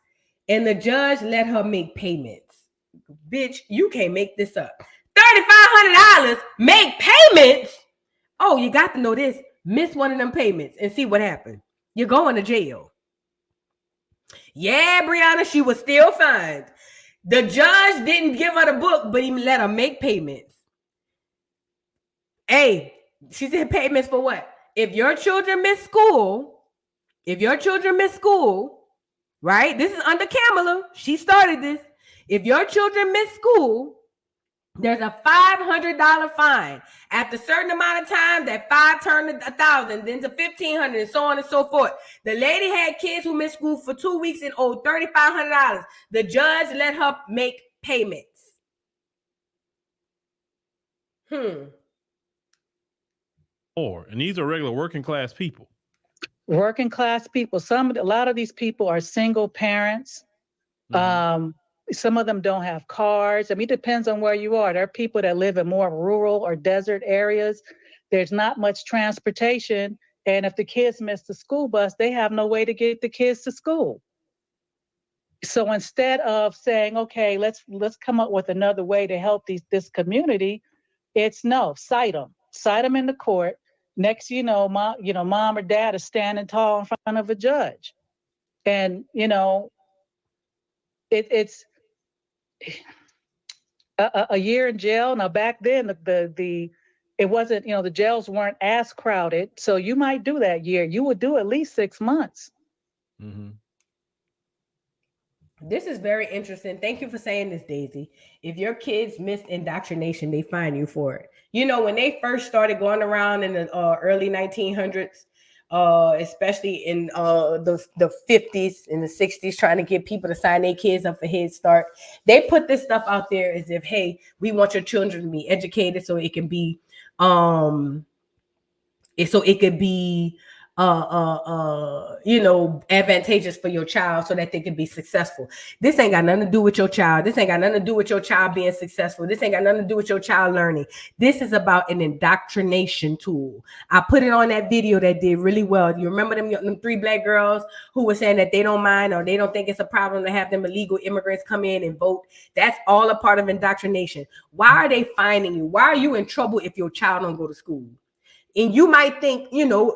[SPEAKER 1] And the judge let her make payments. Bitch, you can't make this up. $3,500, make payments? Oh, you got to know this. Miss one of them payments and see what happened. You're going to jail. Yeah, Brianna, she was still fined. The judge didn't give her the book, but he let her make payments. Hey, she said payments for what? If your children miss school, right? This is under Kamala. She started this. If your children miss school, There's a $500 fine. After a certain amount of time, that 5 turned to 1,000, then to 1,500, and so on and so forth. The lady had kids who missed school for 2 weeks and owed $3,500. The judge let her make payments.
[SPEAKER 11] And these are regular working class people.
[SPEAKER 12] Working class people. A lot of these people are single parents. Some of them don't have cars. I mean, it depends on where you are. There are people that live in more rural or desert areas. There's not much transportation. And if the kids miss the school bus, they have no way to get the kids to school. So instead of saying, okay, let's come up with another way to help this community, it's no, cite them in the court. Next, mom or dad is standing tall in front of a judge. And, it's a year in jail. Now back then, it wasn't, the jails weren't as crowded. So you might do that year. You would do at least 6 months.
[SPEAKER 1] This is very interesting. Thank you for saying this, Daisy. If your kids missed indoctrination, they fine you for it. When they first started going around in the early 1900s, especially in the 50s and the 60s, trying to get people to sign their kids up for Head Start, they put this stuff out there as if, hey, we want your children to be educated so it can be advantageous for your child so that they can be successful. This ain't got nothing to do with your child. This ain't got nothing to do with your child being successful. This ain't got nothing to do with your child learning. This is about an indoctrination tool. I put it on that video that did really well. You remember them 3 black girls who were saying that they don't mind or they don't think it's a problem to have them illegal immigrants come in and vote? That's all a part of indoctrination. Why are they fining you? Why are you in trouble if your child don't go to school? And you might think,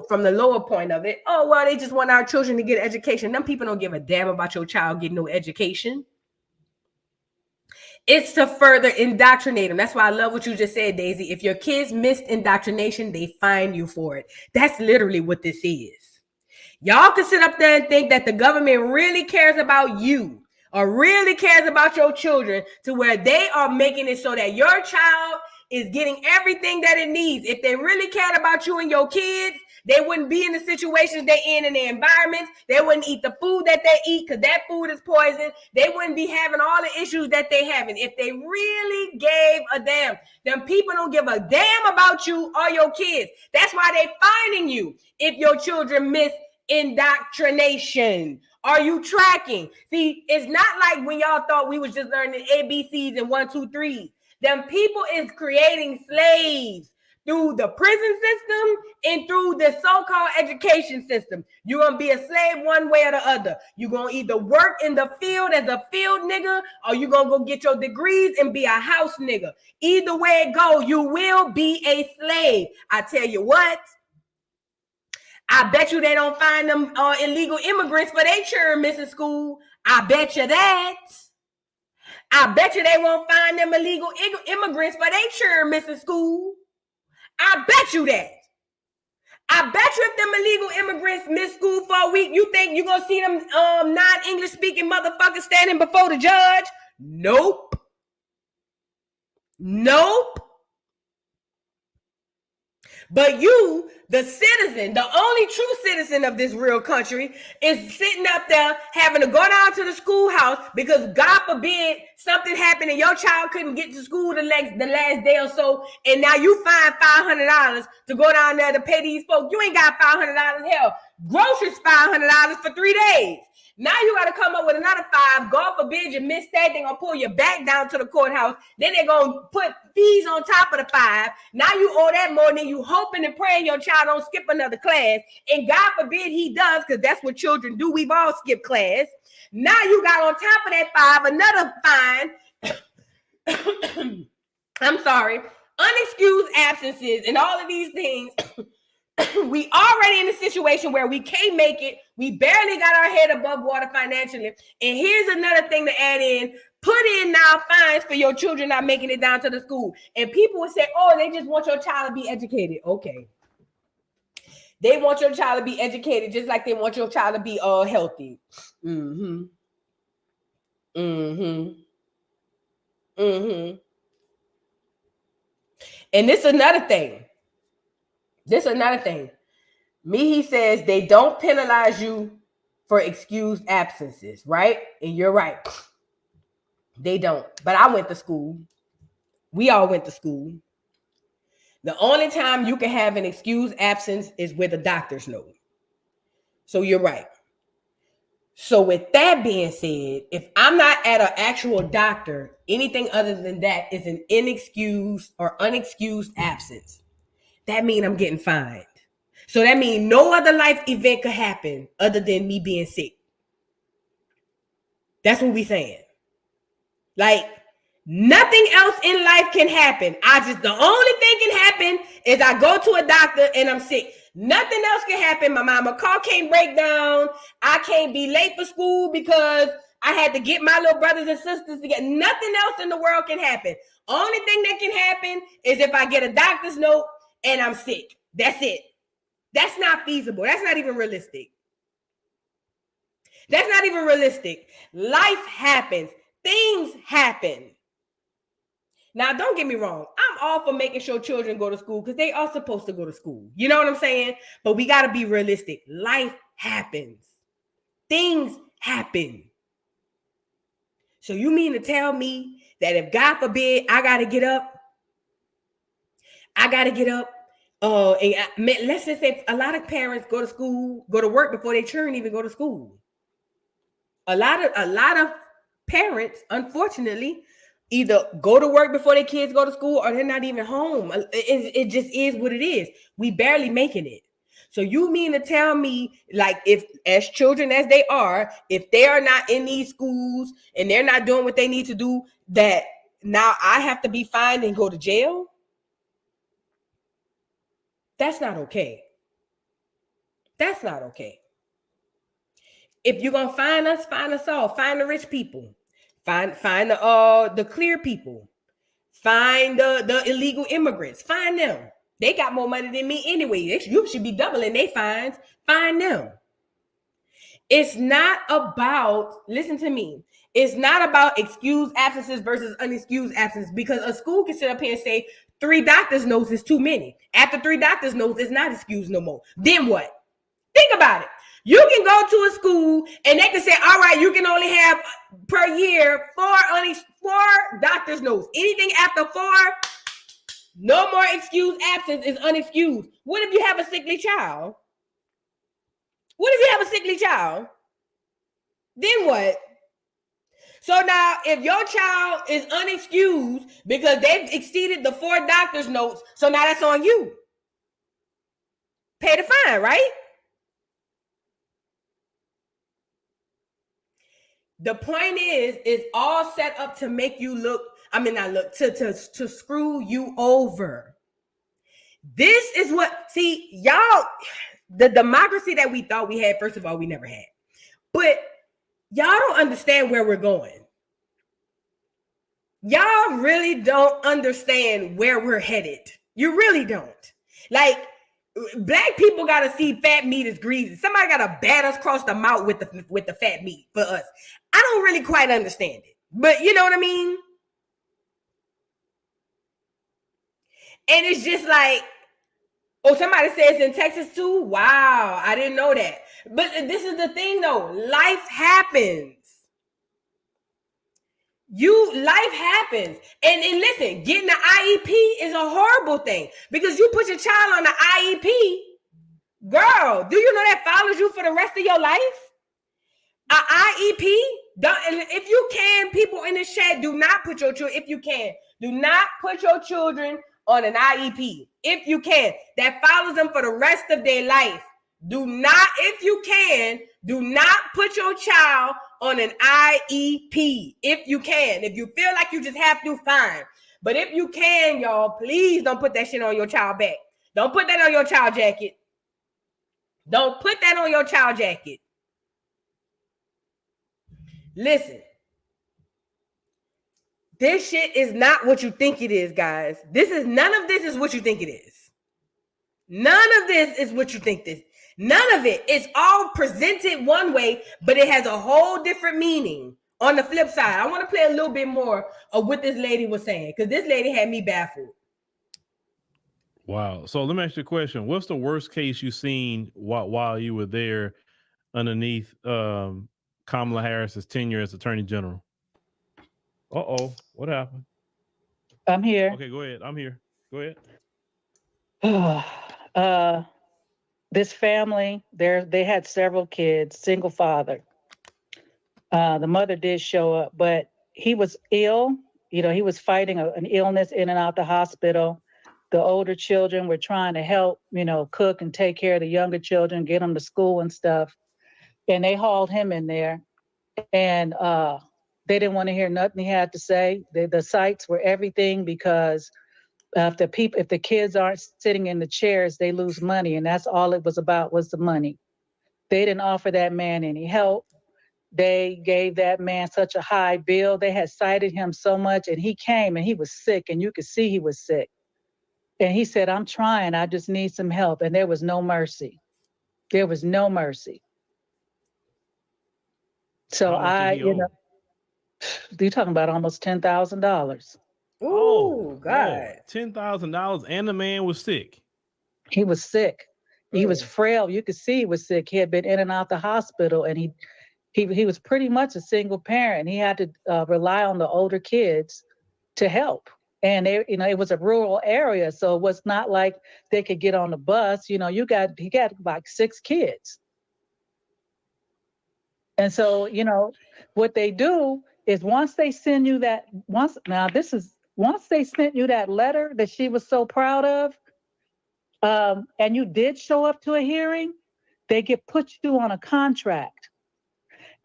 [SPEAKER 1] from the lower point of it, oh, well, they just want our children to get an education. Them people don't give a damn about your child getting no education. It's to further indoctrinate them. That's why I love what you just said, Daisy. If your kids missed indoctrination, they fine you for it. That's literally what this is. Y'all can sit up there and think that the government really cares about you or really cares about your children to where they are making it so that your child is getting everything that it needs. If they really cared about you and your kids, they wouldn't be in the situations they're in their environments. They wouldn't eat the food that they eat because that food is poison. They wouldn't be having all the issues that they having. If they really gave a damn, them people don't give a damn about you or your kids. That's why they finding you if your children miss indoctrination. Are you tracking? See, it's not like when y'all thought we was just learning ABCs and 1, 2, 3s. Them people is creating slaves through the prison system and through the so-called education system. You're going to be a slave one way or the other. You're going to either work in the field as a field nigga or you're going to go get your degrees and be a house nigga. Either way it go, you will be a slave. I tell you what, I bet you they don't find them illegal immigrants for they children missing school. I bet you that. I bet you they won't find them illegal immigrants for they children missing school. I bet you that. I bet you if them illegal immigrants miss school for a week, you think you're going to see them non-English speaking motherfuckers standing before the judge? Nope. But you, the citizen, the only true citizen of this real country, is sitting up there having to go down to the schoolhouse because God forbid something happened and your child couldn't get to school the last day or so, and now you find $500 to go down there to pay these folks. You ain't got $500. Hell, groceries $500 for 3 days. Now you got to come up with another 5. God forbid you miss that. They're going to pull you back down to the courthouse. Then they're going to put fees on top of the 5. Now you owe that more, and then you hoping and praying your child don't skip another class. And God forbid he does, because that's what children do. We've all skipped class. Now you got on top of that 5 another fine. I'm sorry. Unexcused absences and all of these things. We already in a situation where we can't make it. We barely got our head above water financially. And here's another thing to add in. Put in now fines for your children not making it down to the school. And people would say, oh, they just want your child to be educated. Okay. They want your child to be educated just like they want your child to be healthy. And this is another thing. He says they don't penalize you for excused absences, right? And you're right. They don't. But I went to school. We all went to school. The only time you can have an excused absence is with a doctor's note. So you're right. So with that being said, if I'm not at an actual doctor, anything other than that is an inexcused or unexcused absence. That means I'm getting fined. So that means no other life event could happen other than me being sick. That's what we saying. Like, nothing else in life can happen. The only thing can happen is I go to a doctor and I'm sick. Nothing else can happen. My mama car can't break down. I can't be late for school because I had to get my little brothers and sisters together. Nothing else in the world can happen. Only thing that can happen is if I get a doctor's note and I'm sick. That's it. That's not feasible. That's not even realistic. Life happens. Things happen. Now, don't get me wrong. I'm all for making sure children go to school because they are supposed to go to school. You know what I'm saying? But we got to be realistic. Life happens. Things happen. So you mean to tell me that if, God forbid, I got to get up, and let's just say a lot of parents go to work before their children even go to school. A lot of parents, unfortunately, either go to work before their kids go to school or they're not even home. It just is what it is. We barely making it. So you mean to tell me, like, if as children as they are, if they are not in these schools and they're not doing what they need to do, that now I have to be fined and go to jail? That's not okay. That's not okay. If you're gonna find us all. Find the rich people. Find the clear people. Find the illegal immigrants. Find them. They got more money than me anyway. You should be doubling their fines. Find them. It's not about, listen to me, it's not about excused absences versus unexcused absences, because a school can sit up here and say 3 doctor's notes is too many. After 3 doctor's notes, it's not excused no more. Then what? Think about it. You can go to a school and they can say, all right, you can only have per year 4 doctor's notes. Anything after 4, no more excused absence is unexcused. What if you have a sickly child? Then what? So now, if your child is unexcused because they've exceeded the 4 doctor's notes, so now that's on you. Pay the fine, right? The point is, it's all set up to make you to screw you over. This is what, see, y'all, the democracy that we thought we had, first of all, we never had. But y'all don't understand where we're going. Y'all really don't understand where we're headed. You really don't. Like, Black people gotta see fat meat as greasy. Somebody gotta bat us across the mouth with the fat meat for us. I don't really quite understand it, but you know what I mean? And it's just like, oh, somebody says in Texas too. Wow, I didn't know that. But this is the thing though. Life happens. Life happens. And listen, getting the IEP is a horrible thing because you put your child on the IEP, girl, do you know that follows you for the rest of your life? A IEP, if you can, people in the chat, do not put your children, if you can, do not put your children on an IEP. If you can, that follows them for the rest of their life. Do not, if you can, do not put your child on an IEP. If you can. If you feel like you just have to, fine. But if you can, y'all, please don't put that shit on your child back. Don't put that on your child jacket. Don't put that on your child jacket. Listen. This shit is not what you think it is, guys. None of this is what you think it is. None of this is what you think this. None of it. It's all presented one way, but it has a whole different meaning on the flip side. I want to play a little bit more of what this lady was saying, because this lady had me baffled.
[SPEAKER 11] Wow. So let me ask you a question. What's the worst case you seen while you were there underneath Kamala Harris's tenure as Attorney General? Uh-oh. What happened?
[SPEAKER 12] I'm here.
[SPEAKER 11] Okay, go ahead. I'm here. Go
[SPEAKER 12] ahead. This family, they had several kids, single father. The mother did show up, but he was ill. You know, he was fighting an illness in and out the hospital. The older children were trying to help, you know, cook and take care of the younger children, get them to school and stuff. And they hauled him in there, and they didn't want to hear nothing he had to say. The sights were everything, because if the kids aren't sitting in the chairs, they lose money, and that's all it was about, was the money. They didn't offer that man any help. They gave that man such a high bill. They had cited him so much, and he came and he was sick, and you could see he was sick. And he said, I'm trying, I just need some help. And there was no mercy. There was no mercy. So you're talking about almost $10,000.
[SPEAKER 11] Oh, God. $10,000, and the man was sick.
[SPEAKER 12] He was sick. He was frail. You could see he was sick. He had been in and out the hospital, and he was pretty much a single parent. He had to rely on the older kids to help. And it was a rural area, so it was not like they could get on the bus. You know, he got like 6 kids. And so, you know, what they do is once they send you that, once they sent you that letter that she was so proud of, and you did show up to a hearing, they put you on a contract.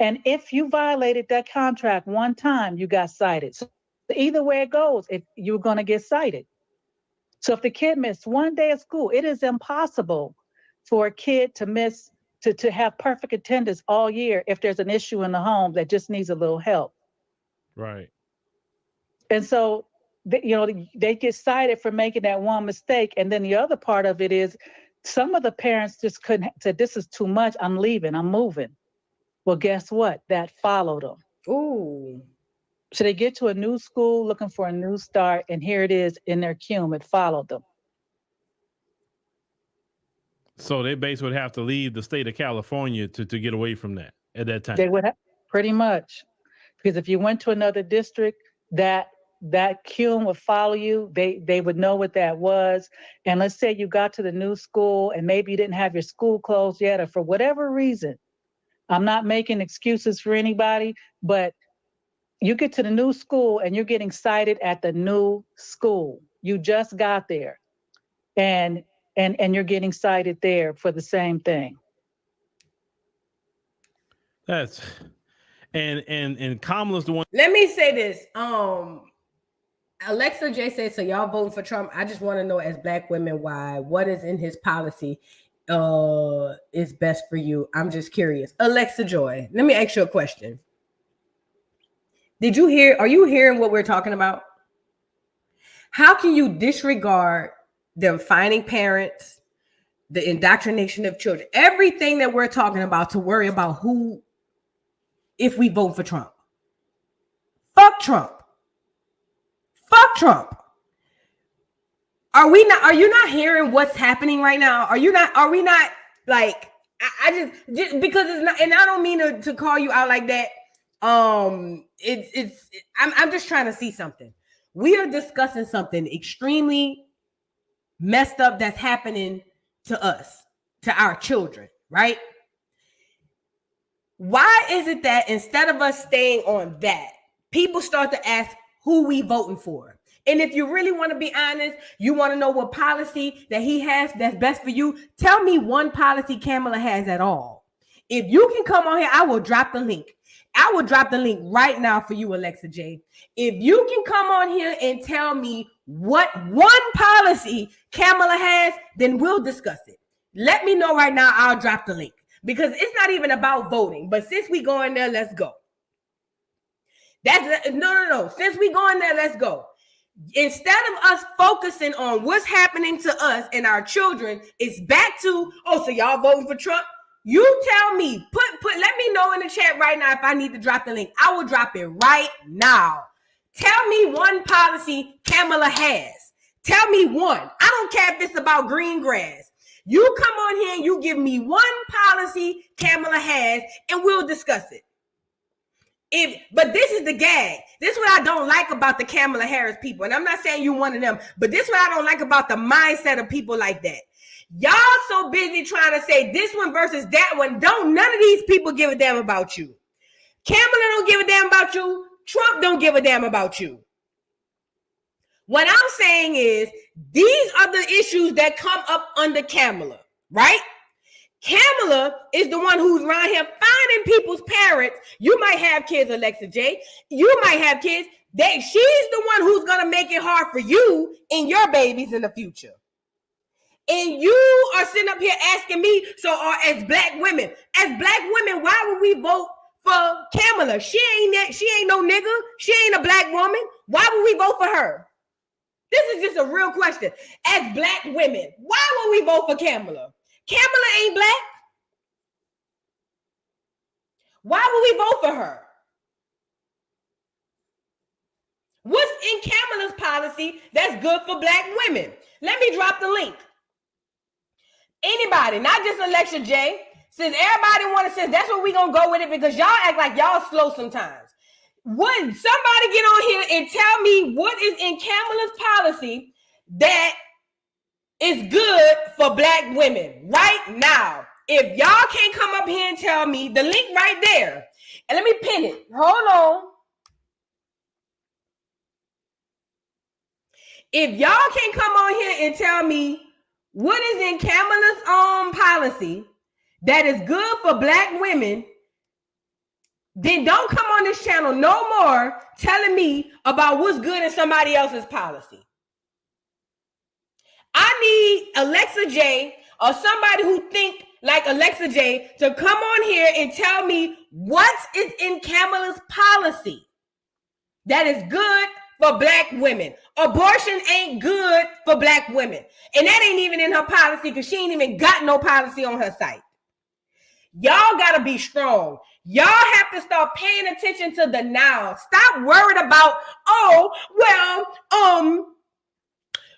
[SPEAKER 12] And if you violated that contract one time, you got cited. So either way it goes, if you're going to get cited. So if the kid missed one day of school, it is impossible for a kid to have perfect attendance all year if there's an issue in the home that just needs a little help.
[SPEAKER 11] Right.
[SPEAKER 12] And so, they get cited for making that one mistake. And then the other part of it is some of the parents just said, this is too much. I'm leaving. I'm moving. Well, guess what? That followed them.
[SPEAKER 1] Ooh.
[SPEAKER 12] So they get to a new school looking for a new start, and here it is in their cume. It followed them.
[SPEAKER 11] So they basically would have to leave the state of California to get away from that at that time.
[SPEAKER 12] They would have, pretty much. Because if you went to another district, that cume would follow you. They would know what that was. And let's say you got to the new school and maybe you didn't have your school closed yet, or for whatever reason. I'm not making excuses for anybody, but you get to the new school and you're getting cited at the new school. You just got there, and you're getting cited there for the same thing.
[SPEAKER 11] That's and Kamala's the one.
[SPEAKER 1] Let me say this. Alexa J said, so y'all voting for Trump. I just want to know, as Black women, why? What is in his policy is best for you? I'm just curious. Alexa Joy, let me ask you a question. Are you hearing what we're talking about? How can you disregard them finding parents, the indoctrination of children, everything that we're talking about, to worry about who, if we vote for Trump? Fuck Trump. Fuck Trump. Are you not hearing what's happening right now? Are we not like, I just because it's not, and I don't mean to call you out like that. I'm just trying to see something. We are discussing something extremely messed up that's happening to us, to our children, right? Why is it that instead of us staying on that, people start to ask who we voting for? And if you really want to be honest, you want to know what policy that he has that's best for you, tell me one policy Kamala has at all. If you can come on here, I will drop the link. I will drop the link right now for you, Alexa J. If you can come on here and tell me what one policy Kamala has, then we'll discuss it. Let me know right now. I'll drop the link, because it's not even about voting. But since we go in there, let's go. No. Since we go in there, let's go. Instead of us focusing on what's happening to us and our children, it's back to, so y'all voting for Trump? You tell me, let me know in the chat right now if I need to drop the link. I will drop it right now. Tell me one policy Kamala has. Tell me one. I don't care if it's about green grass. You come on here and you give me one policy Kamala has, and we'll discuss it. But this is the gag. This is what I don't like about the Kamala Harris people. And I'm not saying you're one of them, but this is what I don't like about the mindset of people like that. Y'all so busy trying to say this one versus that one. None of these people give a damn about you. Kamala don't give a damn about you. Trump don't give a damn about you. What I'm saying is these are the issues that come up under Kamala, right? Kamala is the one who's around here finding people's parents. You might have kids, Alexa J. You might have kids. She's the one who's going to make it hard for you and your babies in the future. And you are sitting up here asking me, as black women, why would we vote for Kamala? She ain't no nigga. She ain't a black woman. Why would we vote for her? This is just a real question. As black women, why would we vote for Kamala? Kamala ain't black. Why would we vote for her? What's in Kamala's policy that's good for black women? Let me drop the link. Anybody, not just Alexa J, since everybody wants to say that's what we're going to go with it because y'all act like y'all slow sometimes. Would somebody get on here and tell me what is in Kamala's policy that is good for black women right now? If y'all can't come up here and tell me, the link right there, and let me pin it. Hold on. If y'all can't come on here and tell me what is in Kamala's policy that is good for black women, then don't come on this channel no more telling me about what's good in somebody else's policy. I need Alexa J or somebody who think like Alexa J to come on here and tell me what is in Kamala's policy that is good for black women. Abortion ain't good for black women. And that ain't even in her policy because she ain't even got no policy on her site. Y'all got to be strong. Y'all have to start paying attention to the now. Stop worried about,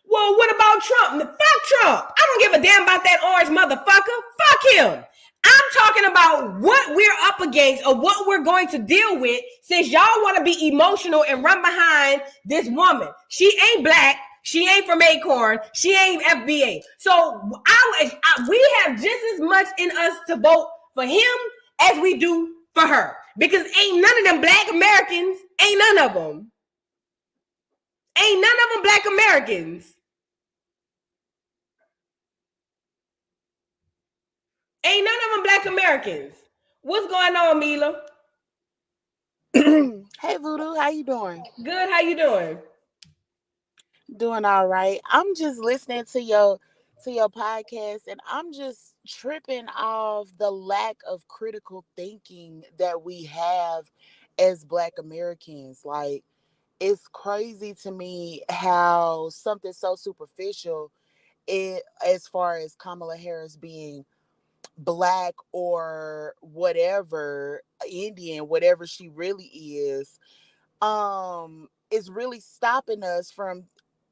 [SPEAKER 1] well, what about Trump? Fuck Trump. I don't give a damn about that orange motherfucker. Fuck him. I'm talking about what we're up against or what we're going to deal with since y'all want to be emotional and run behind this woman. She ain't black. She ain't from Acorn. She ain't FBA. So we have just as much in us to vote for him as we do for her. Because ain't none of them black Americans, ain't none of them. Ain't none of them black Americans. Ain't none of them black Americans. What's going on, Mila?
[SPEAKER 13] Hey, Voodoo, how you doing?
[SPEAKER 1] Good, how you doing?
[SPEAKER 13] Doing all right. I'm just listening to your podcast, and I'm just tripping off the lack of critical thinking that we have as Black Americans. Like, it's crazy to me how something so superficial, as far as Kamala Harris being black or whatever, Indian, whatever she really is really stopping us from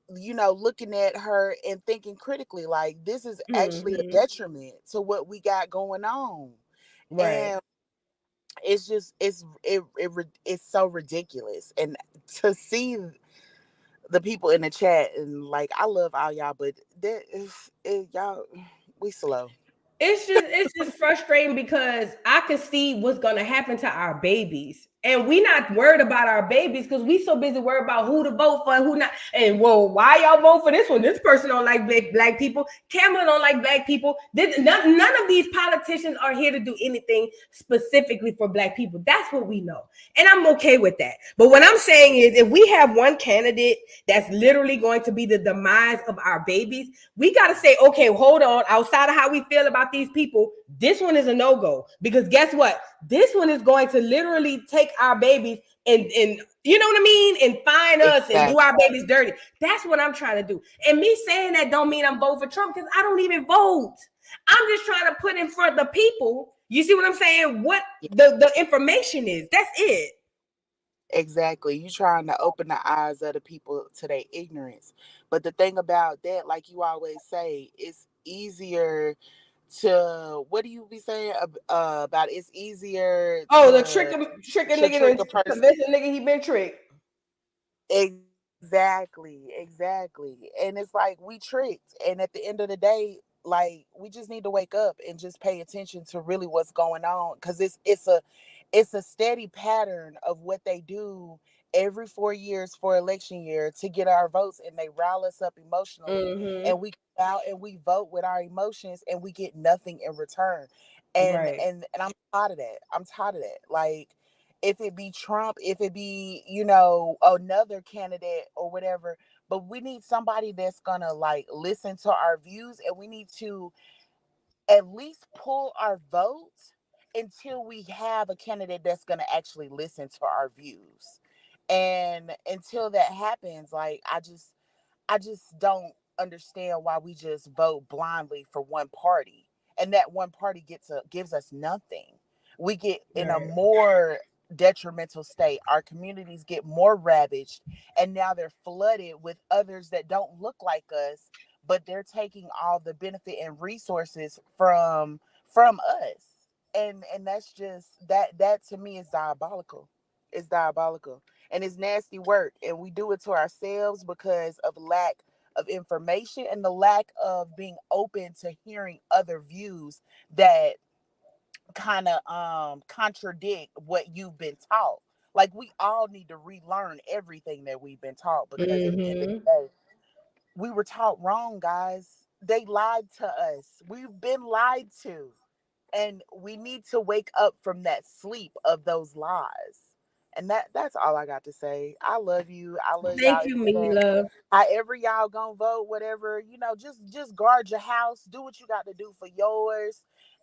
[SPEAKER 13] looking at her and thinking critically, like, this is actually a detriment to what we got going on.
[SPEAKER 1] Right.
[SPEAKER 13] And it's just it's so ridiculous. And to see the people in the chat, and like, I love all y'all, but y'all, we slow.
[SPEAKER 1] It's just frustrating because I can see what's gonna happen to our babies. And we not worried about our babies because we so busy worried about who to vote for and who not. And well, why y'all vote for this one? This person don't like black people. Kamala don't like black people. None of these politicians are here to do anything specifically for black people. That's what we know. And I'm okay with that. But what I'm saying is, if we have one candidate that's literally going to be the demise of our babies, we got to say, okay, hold on. Outside of how we feel about these people, this one is a no-go. Because guess what? This one is going to literally take our babies and you know what I mean, and find us and do our babies dirty. That's what I'm trying to do. And me saying that don't mean I'm voting for Trump, because I don't even vote. I'm just trying to put in front of the people, you see what I'm saying, what the information is. That's it.
[SPEAKER 13] Exactly. You trying to open the eyes of the people to their ignorance. But the thing about that, like you always say, it's easier to what do you be saying about it's easier
[SPEAKER 1] Oh, the
[SPEAKER 13] to
[SPEAKER 1] trick a nigga
[SPEAKER 13] trick
[SPEAKER 1] to
[SPEAKER 13] a person.
[SPEAKER 1] convince a nigga he been tricked.
[SPEAKER 13] Exactly. And it's like we tricked. And at the end of the day, like we just need to wake up and just pay attention to really what's going on. Cause it's a steady pattern of what they do every 4 years for election year to get our votes, and they rile us up emotionally,
[SPEAKER 1] Mm-hmm.
[SPEAKER 13] and we go out and we vote with our emotions and we get nothing in return. And
[SPEAKER 1] Right.
[SPEAKER 13] and I'm tired of that. I'm tired of that. Like if it be Trump, if it be, another candidate or whatever, but we need somebody that's gonna like listen to our views, and we need to at least pull our vote until we have a candidate that's gonna actually listen to our views. And until that happens, like I just don't understand why we just vote blindly for one party, and that one party gives us nothing. We get in a
[SPEAKER 1] Right.
[SPEAKER 13] more detrimental state. Our communities get more ravaged, and now they're flooded with others that don't look like us, but they're taking all the benefit and resources from us. And that's just that to me is diabolical. It's diabolical, and it's nasty work, and we do it to ourselves because of lack of information and the lack of being open to hearing other views that kind of contradict what you've been taught. Like we all need to relearn everything that we've been taught, because at the end of the
[SPEAKER 1] Mm-hmm.
[SPEAKER 13] day, we were taught wrong, guys. They lied to us. We've been lied to, and we need to wake up from that sleep of those lies. And that's all I got to say. I love you. I love
[SPEAKER 1] Thank
[SPEAKER 13] y'all
[SPEAKER 1] you,
[SPEAKER 13] internet.
[SPEAKER 1] Mila.
[SPEAKER 13] However y'all gonna vote, whatever, just guard your house. Do what you got to do for yours,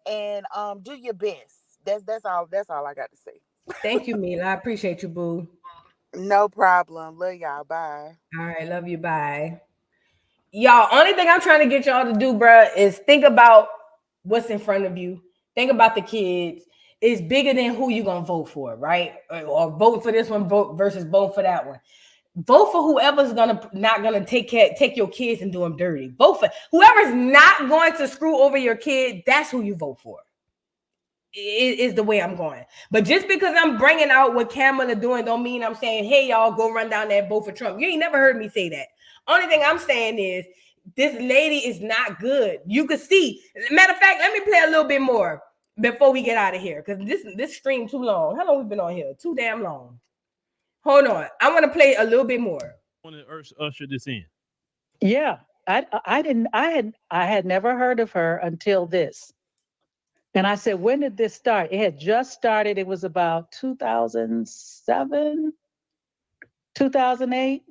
[SPEAKER 13] and do your best. That's all I got to say.
[SPEAKER 1] Thank you, Mila. I appreciate you, boo.
[SPEAKER 13] No problem. Love y'all. Bye.
[SPEAKER 1] All right, love you. Bye. Y'all, only thing I'm trying to get y'all to do, bruh, is think about what's in front of you. Think about the kids. It's bigger than who you gonna vote for, right? Or vote for this one, vote versus vote for that one. Vote for whoever's not gonna take your kids and do them dirty. Vote for whoever's not going to screw over your kid. That's who you vote for. Is the way I'm going. But just because I'm bringing out what Kamala doing don't mean I'm saying, hey, y'all, go run down there and vote for Trump. You ain't never heard me say that. Only thing I'm saying is this lady is not good. You could see. Matter of fact, let me play a little bit more before we get out of here, because this stream too long. How long we been on here? Too damn long. Hold on. I want to play a little bit more.
[SPEAKER 11] I want to usher this in.
[SPEAKER 12] Yeah, I didn't I had never heard of her until this. And I said, when did this start? It had just started. It was about 2007, 2008.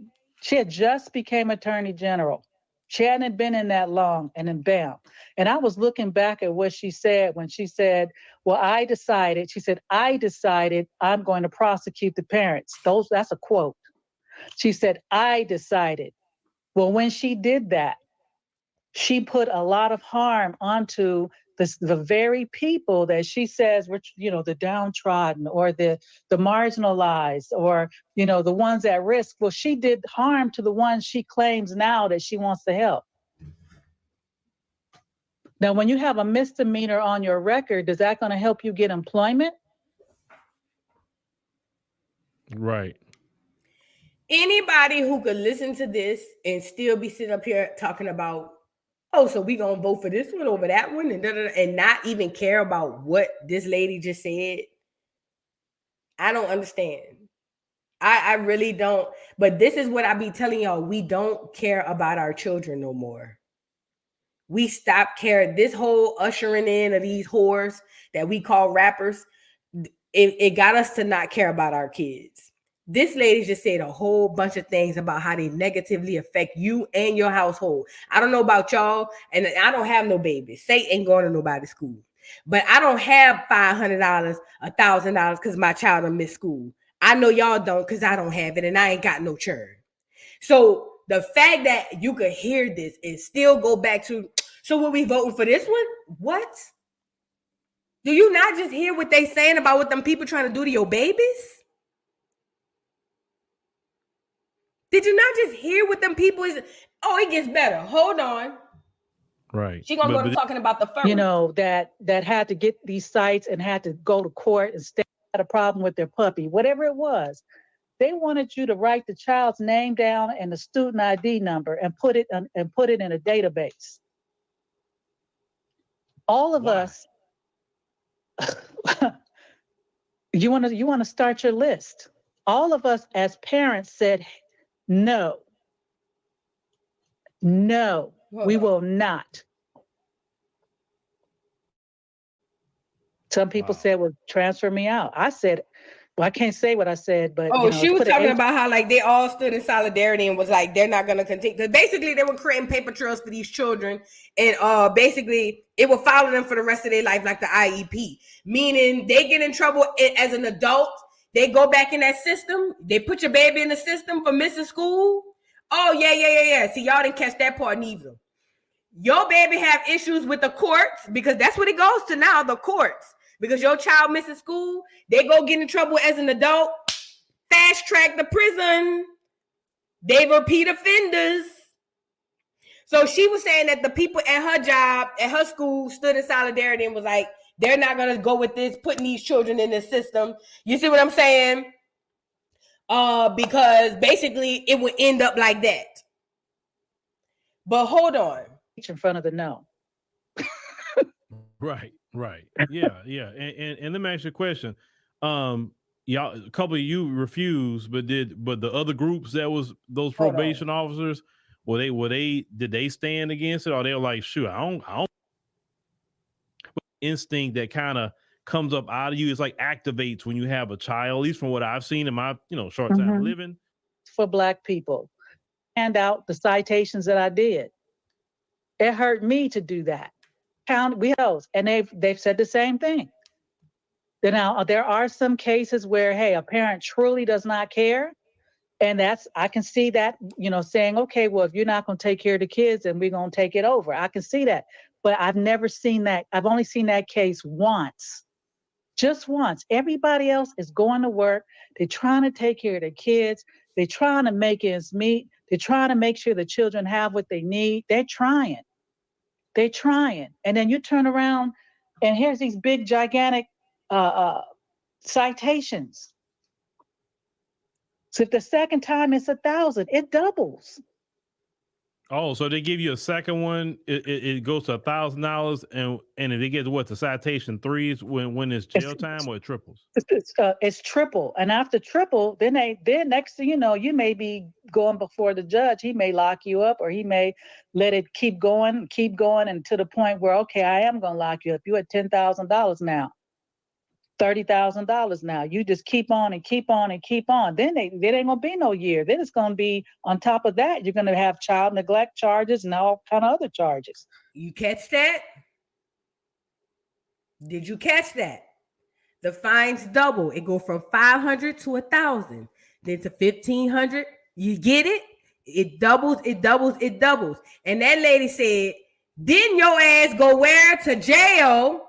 [SPEAKER 12] She had just became Attorney General. She hadn't been in that long, and then bam. And I was looking back at what she said when she said, well, she said, I decided I'm going to prosecute the parents. That's a quote. She said, I decided. Well, when she did that, she put a lot of harm onto the very people that she says, which, the downtrodden or the marginalized, or, the ones at risk. Well, she did harm to the ones she claims now that she wants to help. Now, when you have a misdemeanor on your record, is that going to help you get employment?
[SPEAKER 11] Right.
[SPEAKER 1] Anybody who could listen to this and still be sitting up here talking about, oh, so we gonna vote for this one over that one, and not even care about what this lady just said. I don't understand. I really don't. But this is what I be telling y'all. We don't care about our children no more. We stopped caring. This whole ushering in of these whores that we call rappers, it got us to not care about our kids. This lady just said a whole bunch of things about how they negatively affect you and your household. I don't know about y'all, and I don't have no babies. Say ain't going to nobody's school. But I don't have $500, $1,000 because my child will miss school. I know y'all don't, because I don't have it, and I ain't got no churn. So the fact that you could hear this and still go back to, so were we voting for this one? What? Do you not just hear what they saying about what them people trying to do to your babies? Did you not just hear what them people is? Oh, it gets better. Hold on.
[SPEAKER 11] Right.
[SPEAKER 1] She gonna go to talking about the furry.
[SPEAKER 12] You know, that had to get these sites and had to go to court and stay had a problem with their puppy, whatever it was. They wanted you to write the child's name down and the student ID number and put it in a database. All of us. You want to start your list. All of us as parents said, no, we will not. Some people said, well, transfer me out. I said, well, I can't say what I said, but
[SPEAKER 1] she was talking about how like they all stood in solidarity and was like they're not gonna continue. Because basically they were creating paper trails for these children, and basically it will follow them for the rest of their life, like the IEP. Meaning they get in trouble as an adult, they go back in that system. They put your baby in the system for missing school. Oh yeah. See, y'all didn't catch that part neither. Your baby have issues with the courts because that's what it goes to now, the courts. Because your child misses school, they go get in trouble as an adult, fast track to prison. They repeat offenders. So she was saying that the people at her job, at her school, stood in solidarity and was like, they're not going to go with this, putting these children in the system. You see what I'm saying? Because basically it would end up like that. But hold on.
[SPEAKER 12] In front of the no.
[SPEAKER 11] Right. Yeah. And let me ask you a question. Y'all, a couple of you refused, but the other groups that was those probation officers, did they stand against it, or they were like, shoot, I don't instinct that kind of comes up out of you. It's like activates when you have a child, at least from what I've seen in my short time living.
[SPEAKER 12] For Black people, hand out the citations that I did. It hurt me to do that. And they've said the same thing. Now there are some cases where, hey, a parent truly does not care, and I can see that, saying, okay, well, if you're not going to take care of the kids, then we're going to take it over. I can see that, but I've never seen that. I've only seen that case once, just once. Everybody else is going to work. They're trying to take care of their kids. They're trying to make ends meet. They're trying to make sure the children have what they need. They're trying. And then you turn around and here's these big, gigantic citations. So if the second time it's 1,000, it doubles.
[SPEAKER 11] Oh, so they give you a second one, it goes to $1,000, and if they get the citation threes when it's jail time, or it triples?
[SPEAKER 12] It's triple, and after triple, then next thing you know, you may be going before the judge. He may lock you up, or he may let it keep going, and to the point where, okay, I am going to lock you up. You at $10,000 now. $30,000 now. You just keep on and keep on and keep on. Then there ain't gonna be no year. Then it's gonna be on top of that. You're gonna have child neglect charges and all kind of other charges.
[SPEAKER 1] You catch that? Did you catch that? The fines double. It go from 500 to 1,000, then to 1,500. You get it? It doubles. And that lady said, "Then your ass go where? To jail."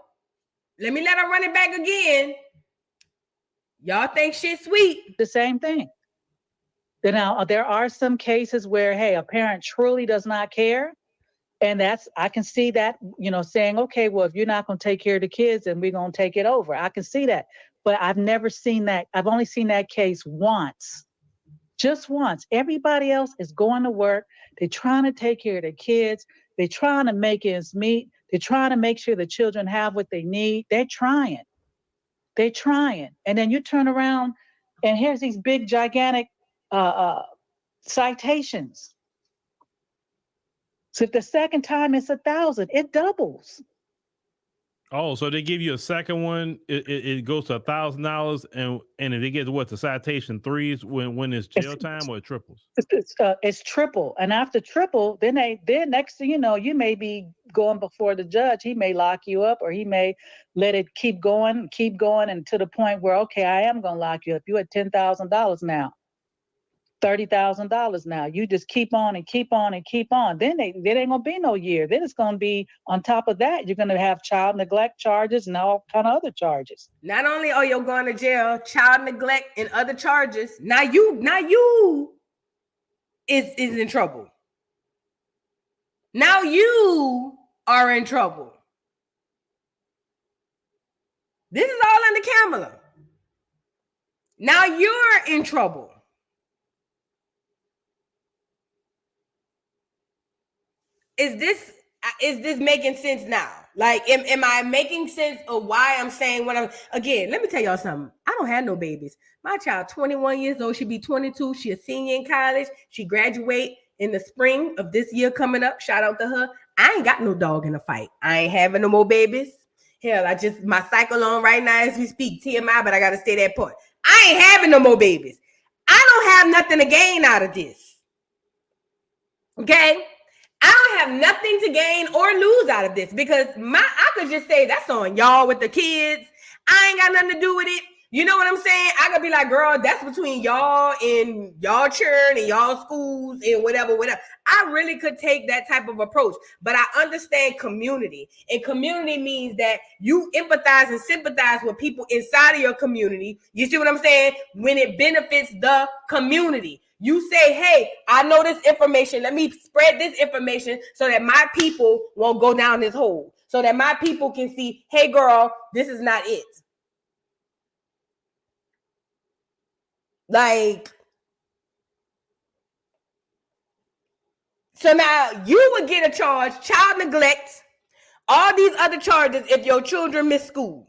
[SPEAKER 1] Let me let her run it back again. Y'all think shit sweet.
[SPEAKER 12] The same thing. Now, there are some cases where, hey, a parent truly does not care. And I can see that, saying, okay, well, if you're not going to take care of the kids, then we're going to take it over. I can see that. But I've never seen that. I've only seen that case once. Just once. Everybody else is going to work. They're trying to take care of their kids. They're trying to make ends meet. They're trying to make sure the children have what they need. They're trying. And then you turn around and here's these big, gigantic citations. So if the second time it's 1,000, it doubles.
[SPEAKER 11] Oh, so they give you a second one, it goes to $1,000, and if they get the citation threes when it's jail time, or it triples?
[SPEAKER 12] It's triple, and after triple, then next thing you know, you may be going before the judge. He may lock you up, or he may let it keep going, and to the point where, okay, I am going to lock you up. You at $10,000 now. $30,000 now. You just keep on and keep on and keep on. Then there ain't gonna be no year. Then it's gonna be on top of that. You're gonna have child neglect charges and all kind of other charges.
[SPEAKER 1] Not only are you going to jail, child neglect and other charges. Now you is in trouble. Now you are in trouble. This is all under Kamala. Now you're in trouble. Is this making sense now? Like, am I making sense of why I'm saying what I'm... Again, let me tell y'all something. I don't have no babies. My child, 21 years old, she'll be 22. She's a senior in college. She graduate in the spring of this year coming up. Shout out to her. I ain't got no dog in a fight. I ain't having no more babies. Hell, my cycle on right now as we speak, TMI, but I got to stay that point. I ain't having no more babies. I don't have nothing to gain out of this. Okay? I don't have nothing to gain or lose out of this because I could just say that's on y'all with the kids. I ain't got nothing to do with it. You know what I'm saying? I could be like, girl, that's between y'all and y'all churn and y'all schools and whatever. I really could take that type of approach, but I understand community. And community means that you empathize and sympathize with people inside of your community. You see what I'm saying? When it benefits the community. You say, hey, I know this information. Let me spread this information so that my people won't go down this hole. So that my people can see, hey, girl, this is not it. Like, so now you would get a charge, child neglect, all these other charges if your children miss school.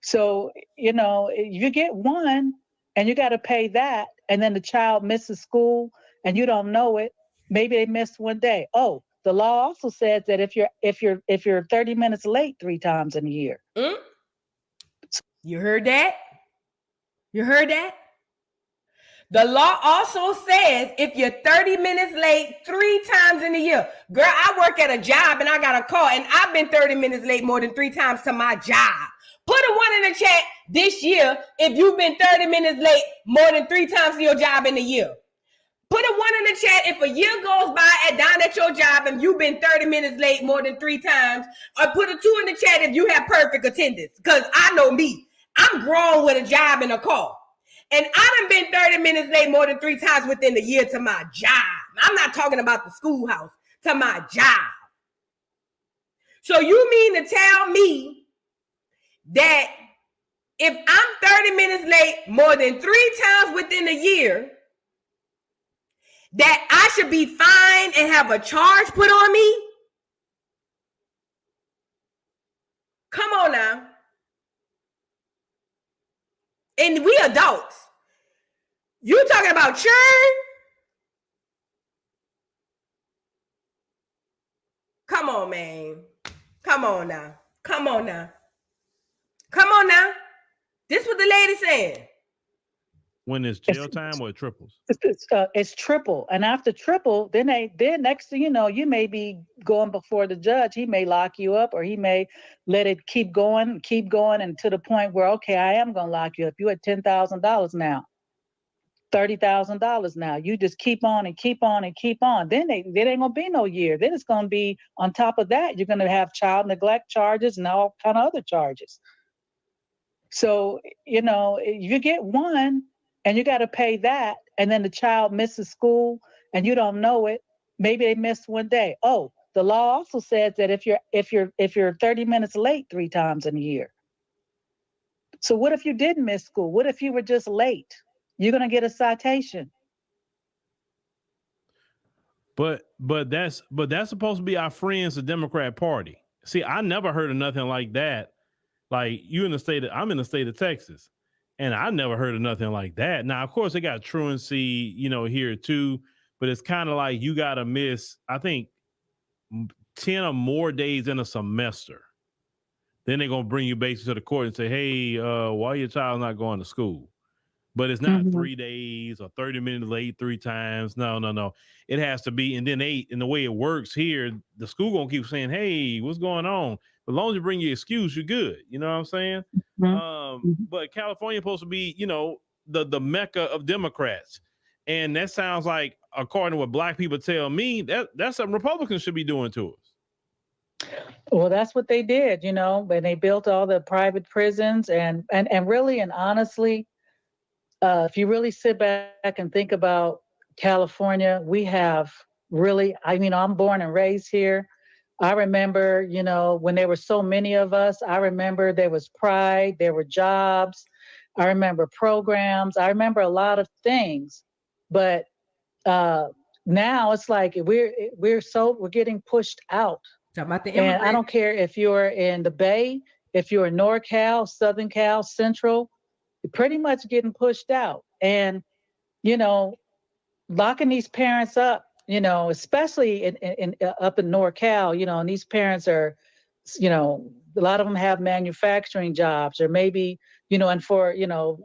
[SPEAKER 12] So, you get one and you got to pay that. And then the child misses school and you don't know it. Maybe they missed one day. Oh, the law also says that if you're 30 minutes late 3 times in a year.
[SPEAKER 1] You heard that? You heard that? The law also says if you're 30 minutes late 3 times in a year. Girl, I work at a job and I got a call and I've been 30 minutes late more than 3 times to my job. Put a 1 in the chat this year if you've been 30 minutes late more than 3 times to your job in a year. Put a 1 in the chat if a year goes by down at your job and you've been 30 minutes late more than 3 times. Or put a 2 in the chat if you have perfect attendance. Because I know me. I'm grown with a job and a car. And I done been 30 minutes late more than 3 times within the year to my job. I'm not talking about the schoolhouse, to my job. So you mean to tell me that if I'm 30 minutes late more than 3 times within a year, that I should be fined and have a charge put on me? Come on now. And we adults. You talking about churn? Come on, man. Come on now. Come on now. Come on now. This what the lady saying.
[SPEAKER 11] When it's jail time or it triples?
[SPEAKER 12] It's triple. And after triple, then next thing you know, you may be going before the judge. He may lock you up or he may let it keep going and to the point where, okay, I am going to lock you up. You at $10,000 now. $30,000 now. You just keep on and keep on and keep on. Then there ain't gonna be no year. Then it's gonna be on top of that. You're gonna have child neglect charges and all kind of other charges. So you get one and you got to pay that, and then the child misses school and you don't know it. Maybe they missed one day. Oh, the law also says that if you're 30 minutes late 3 times in a year. So what if you didn't miss school? What if you were just late? You're going to get a citation.
[SPEAKER 11] But that's supposed to be our friends, the Democrat Party. See, I never heard of nothing like that. Like I'm in the state of Texas, and I never heard of nothing like that. Now, of course, they got truancy, here too, but it's kind of like you got to miss, I think, 10 or more days in a semester. Then they're going to bring you basically to the court and say, hey, why your child's not going to school? But it's not 3 days or 30 minutes late 3 times. No. It has to be, and then 8. And the way it works here, the school going to keep saying, hey, what's going on? But as long as you bring your excuse, you're good. You know what I'm saying? But California is supposed to be, the mecca of Democrats. And that sounds like, according to what black people tell me, that's something Republicans should be doing to us.
[SPEAKER 12] Well, that's what they did, when they built all the private prisons and really and honestly, if you really sit back and think about California, we have really, I mean, I'm born and raised here. I remember, you know, when there were so many of us, I remember there was pride, there were jobs, I remember programs, I remember a lot of things. But now it's like we're getting pushed out.
[SPEAKER 1] Talking about the
[SPEAKER 12] And I
[SPEAKER 1] immigrants.
[SPEAKER 12] don't care if you're in the Bay, if you're in NorCal, Southern Cal, Central, you're pretty much getting pushed out. And, you know, locking these parents up, you know, especially in up in NorCal, you know, and these parents are, you know, a lot of them have manufacturing jobs or maybe, you know, and for, you know,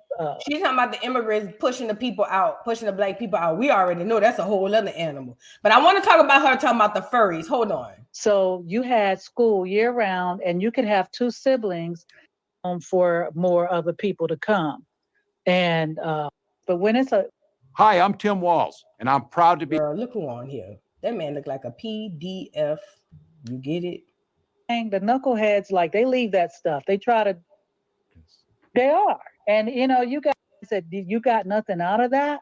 [SPEAKER 1] she's talking about the immigrants pushing the people out, pushing the black people out. We already know that's a whole other animal. But I want to talk about her talking about the furries. Hold on.
[SPEAKER 12] So you had school year round and you could have two siblings for more other people to come. And, but when it's a,
[SPEAKER 14] Hi, I'm Tim Walls, and I'm proud to be.
[SPEAKER 1] Girl, look who on here. That man look like a PDF. You get it?
[SPEAKER 12] The knuckleheads, like they leave that stuff. They try to, they are. And, you know, you guys said, you got nothing out of that?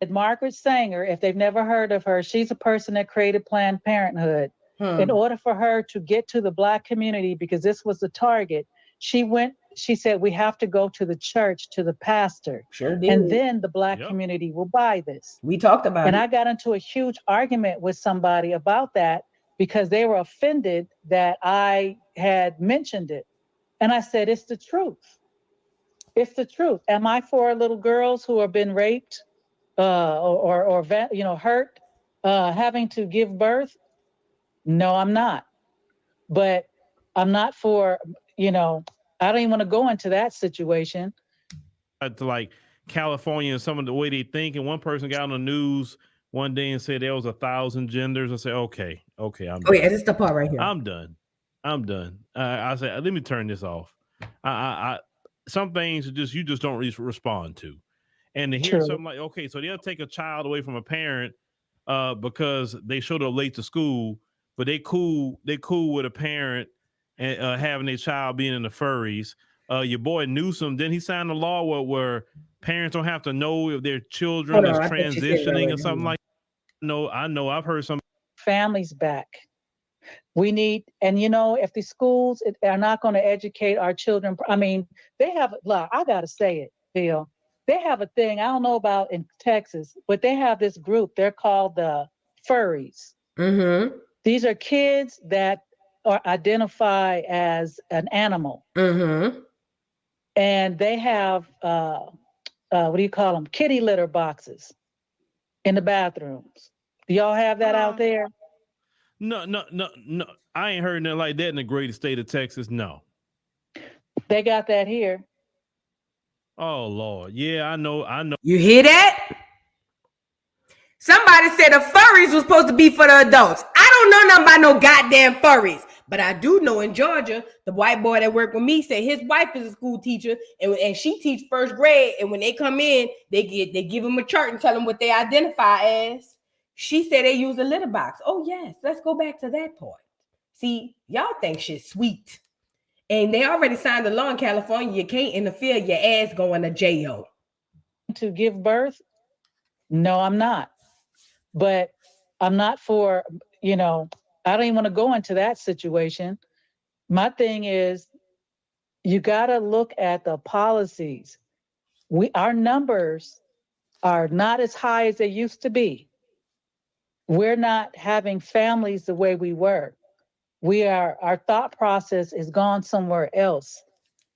[SPEAKER 12] And Margaret Sanger, if they've never heard of her, she's a person that created Planned Parenthood. In order for her to get to the Black community, because this was the target, she said, we have to go to the church, to the pastor.
[SPEAKER 1] Sure did.
[SPEAKER 12] And then the Black community will buy this.
[SPEAKER 1] We talked about it.
[SPEAKER 12] And I got into a huge argument with somebody about that because they were offended that I had mentioned it. And I said, it's the truth. It's the truth. Am I for little girls who have been raped or you know, hurt, having to give birth? No, I'm not. But I'm not for, you know, I don't even want to go into that situation.
[SPEAKER 11] To like California and some of the way they think, and one person got on the news one day and said there was 1,000 genders. I said, okay, I'm done.
[SPEAKER 1] Oh yeah, this is the part right here.
[SPEAKER 11] I'm done. I said, let me turn this off. I some things you just don't respond to, and to hear something like, okay, so they'll take a child away from a parent because they showed up late to school, but they cool with a parent and having their child being in the furries. Your boy Newsom, then he signed a law where parents don't have to know if their children is transitioning or something like that. No, I know. I've heard some
[SPEAKER 12] families back. We need, and you know, if the schools are not going to educate our children, I mean, they have, look, I got to say it, Bill. They have a thing, I don't know about in Texas, but they have this group, they're called the furries.
[SPEAKER 1] Mm-hmm.
[SPEAKER 12] These are kids that identify as an animal.
[SPEAKER 1] Mm-hmm.
[SPEAKER 12] And they have, what do you call them? Kitty litter boxes in the bathrooms. Do y'all have that out there?
[SPEAKER 11] No. I ain't heard nothing like that in the great state of Texas. No.
[SPEAKER 12] They got that here.
[SPEAKER 11] Oh Lord. Yeah, I know.
[SPEAKER 1] You hear that? Somebody said the furries was supposed to be for the adults. I don't know nothing about no goddamn furries. But I do know in Georgia, the white boy that worked with me said his wife is a school teacher and she teach first grade. And when they come in, they give them a chart and tell them what they identify as. She said they use a litter box. Oh, yes. Let's go back to that part. See, y'all think shit's sweet. And they already signed the law in California. You can't interfere, your ass going to jail.
[SPEAKER 12] To give birth? No, I'm not. But I'm not for, you know, I don't even want to go into that situation. My thing is, you got to look at the policies. Our numbers are not as high as they used to be. We're not having families the way we were. Our thought process is gone somewhere else.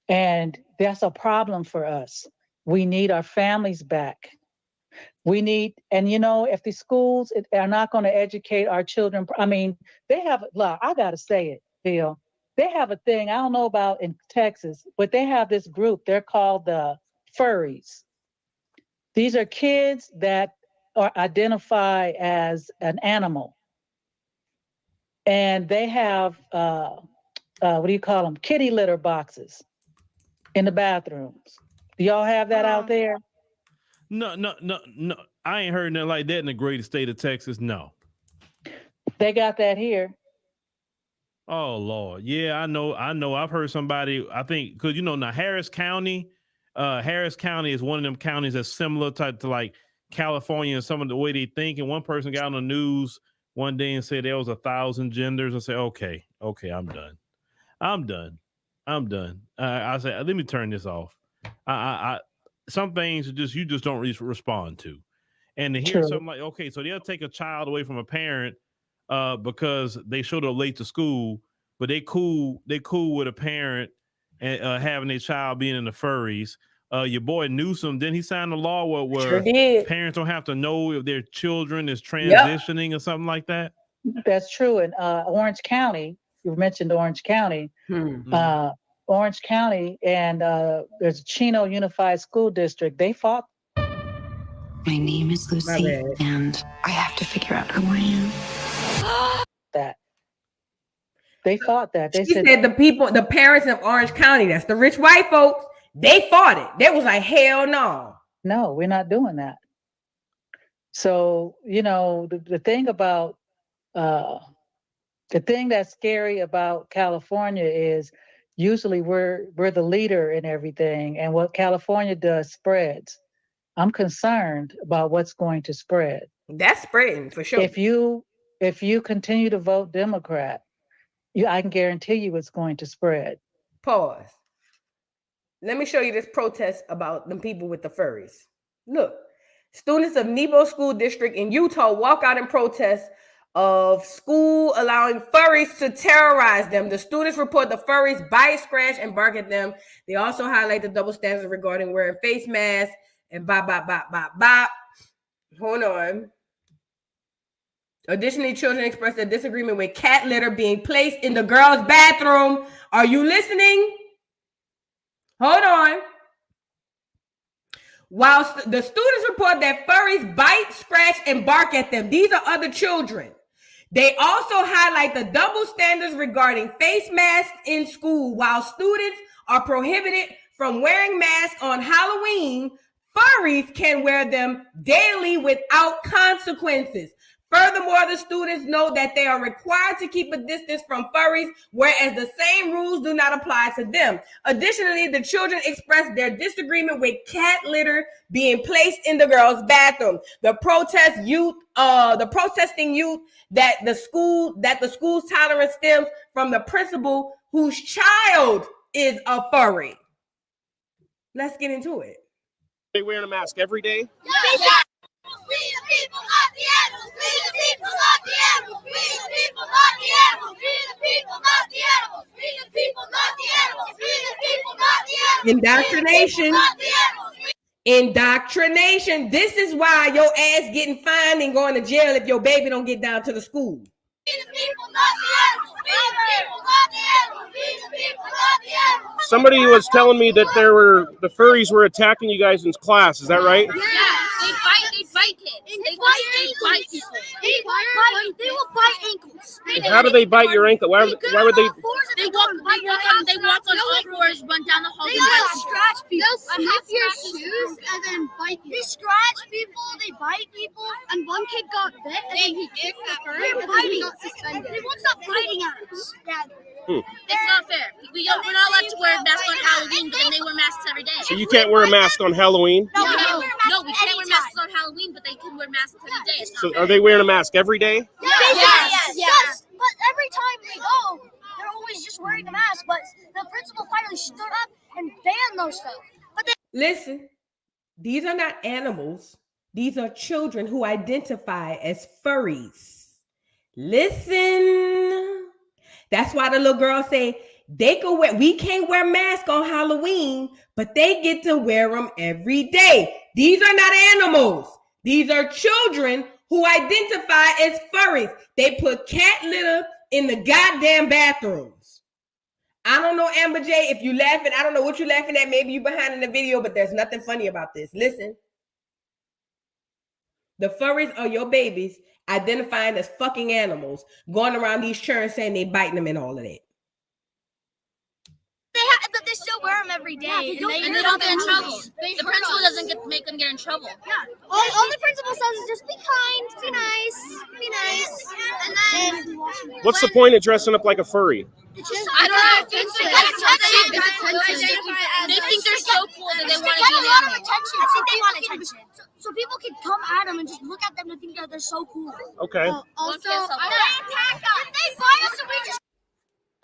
[SPEAKER 12] And that's a problem for us. We need our families back. We need, and you know, if the schools are not going to educate our children, I mean, they have, look, I got to say it, Bill. They have a thing, I don't know about in Texas, but they have this group, they're called the furries. These are kids that identify as an animal. And they have, what do you call them? Kitty litter boxes in the bathrooms. Do y'all have that out there?
[SPEAKER 11] No. I ain't heard nothing like that in the great state of Texas. No.
[SPEAKER 12] They got that here.
[SPEAKER 11] Oh Lord. Yeah, I know. I've heard somebody, I think, because you know, now Harris County, Harris County is one of them counties that's similar to like California and some of the way they think. And one person got on the news one day and said there was 1,000 genders. I said, okay, I'm done. I said, let me turn this off. I some things you just don't respond to. And to hear something like, okay, so they'll take a child away from a parent because they showed up late to school, but they cool with a parent and having their child being in the furries. Your boy Newsom, didn't he sign the law where parents don't have to know if their children is transitioning or something like that?
[SPEAKER 12] That's true. In Orange County, you mentioned Orange County. Orange County and there's a Chino Unified School District. They fought.
[SPEAKER 15] My name is Lucy, and I have to figure out who I am.
[SPEAKER 12] That. They fought that. They
[SPEAKER 1] said the parents of Orange County, that's the rich white folks, they fought it. They was like, hell no.
[SPEAKER 12] No, we're not doing that. So, you know, the thing about the thing that's scary about California is usually we're the leader in everything, and what California does spreads. I'm concerned about what's going to spread.
[SPEAKER 1] That's spreading for sure.
[SPEAKER 12] If you continue to vote Democrat, I can guarantee you it's going to spread.
[SPEAKER 1] Pause. Let me show you this protest about them people with the furries. Look, students of Nebo School District in Utah walk out in protest of school allowing furries to terrorize them. The students report the furries bite, scratch, and bark at them. They also highlight the double standards regarding wearing face masks and bop. Hold on. Additionally, children expressed their disagreement with cat litter being placed in the girls' bathroom. Are you listening? Hold on. While the students report that furries bite, scratch, and bark at them, these are other children. They also highlight the double standards regarding face masks in school. While students are prohibited from wearing masks on Halloween, furries can wear them daily without consequences. Furthermore, the students know that they are required to keep a distance from furries, whereas the same rules do not apply to them. Additionally, the children expressed their disagreement with cat litter being placed in the girls' bathroom. The protesting youth that the school's tolerance stems from the principal whose child is a furry. Let's get into it.
[SPEAKER 16] They wearing a mask every day?
[SPEAKER 17] Yes. We the people, not the animals. We the people, not the animals. We the people, not the animals. We the people, not the animals. We the people, not the animals. We the people, not the animals.
[SPEAKER 1] Indoctrination. Indoctrination. This is why your ass getting fined and going to jail if your baby don't get down to the school.
[SPEAKER 17] We the people, not the animals. We the people, not the animals. We the people, not the animals.
[SPEAKER 16] Somebody was telling me that the furries were attacking you guys in class. Is that right?
[SPEAKER 17] Yeah. They bite kids. They bite people. They will bite ankles.
[SPEAKER 16] How do they bite your ankle? Why would they?
[SPEAKER 17] They walk on all fours, run down the hall. They scratch people. They'll sniff your shoes and then bite you. They scratch people. They bite people. And one kid got bit and then he kicked the fur and then he got suspended. They won't stop biting at us.
[SPEAKER 18] It's not fair. We're not allowed to wear masks on Halloween, but then they wear masks every day.
[SPEAKER 16] So you can't wear a mask on Halloween?
[SPEAKER 18] No, we can't wear masks on Halloween, but they can wear masks every day.
[SPEAKER 16] So are they wearing a mask every day?
[SPEAKER 17] Yes. But every time they go, they're always just wearing the mask. But the principal finally stood up and banned those stuff.
[SPEAKER 1] Listen, these are not animals. These are children who identify as furries. Listen. That's why the little girl say we can't wear masks on Halloween, but they get to wear them every day. These are not animals. These are children who identify as furries. They put cat litter in the goddamn bathrooms. I don't know, Amber J, if you laughing, I don't know what you're laughing at. Maybe you behind in the video, but there's nothing funny about this. Listen. The furries are your babies identifying as fucking animals, going around these churns saying they biting them and all of that.
[SPEAKER 17] But they still wear them every day.
[SPEAKER 18] And they don't get in trouble. The principal doesn't make them get in trouble.
[SPEAKER 17] Yeah. All the principal says is just be kind, be nice. And then
[SPEAKER 16] What's the point of dressing up like a furry?
[SPEAKER 17] It's just, I don't know.
[SPEAKER 18] They think they're so cool that they want to
[SPEAKER 17] get
[SPEAKER 18] be
[SPEAKER 17] a lot of
[SPEAKER 18] animals.
[SPEAKER 17] attention. I think they want attention. So people can come at them and just look at them and think that they're so cool.
[SPEAKER 16] Okay.
[SPEAKER 17] Also, they attack us. If they bite us and we just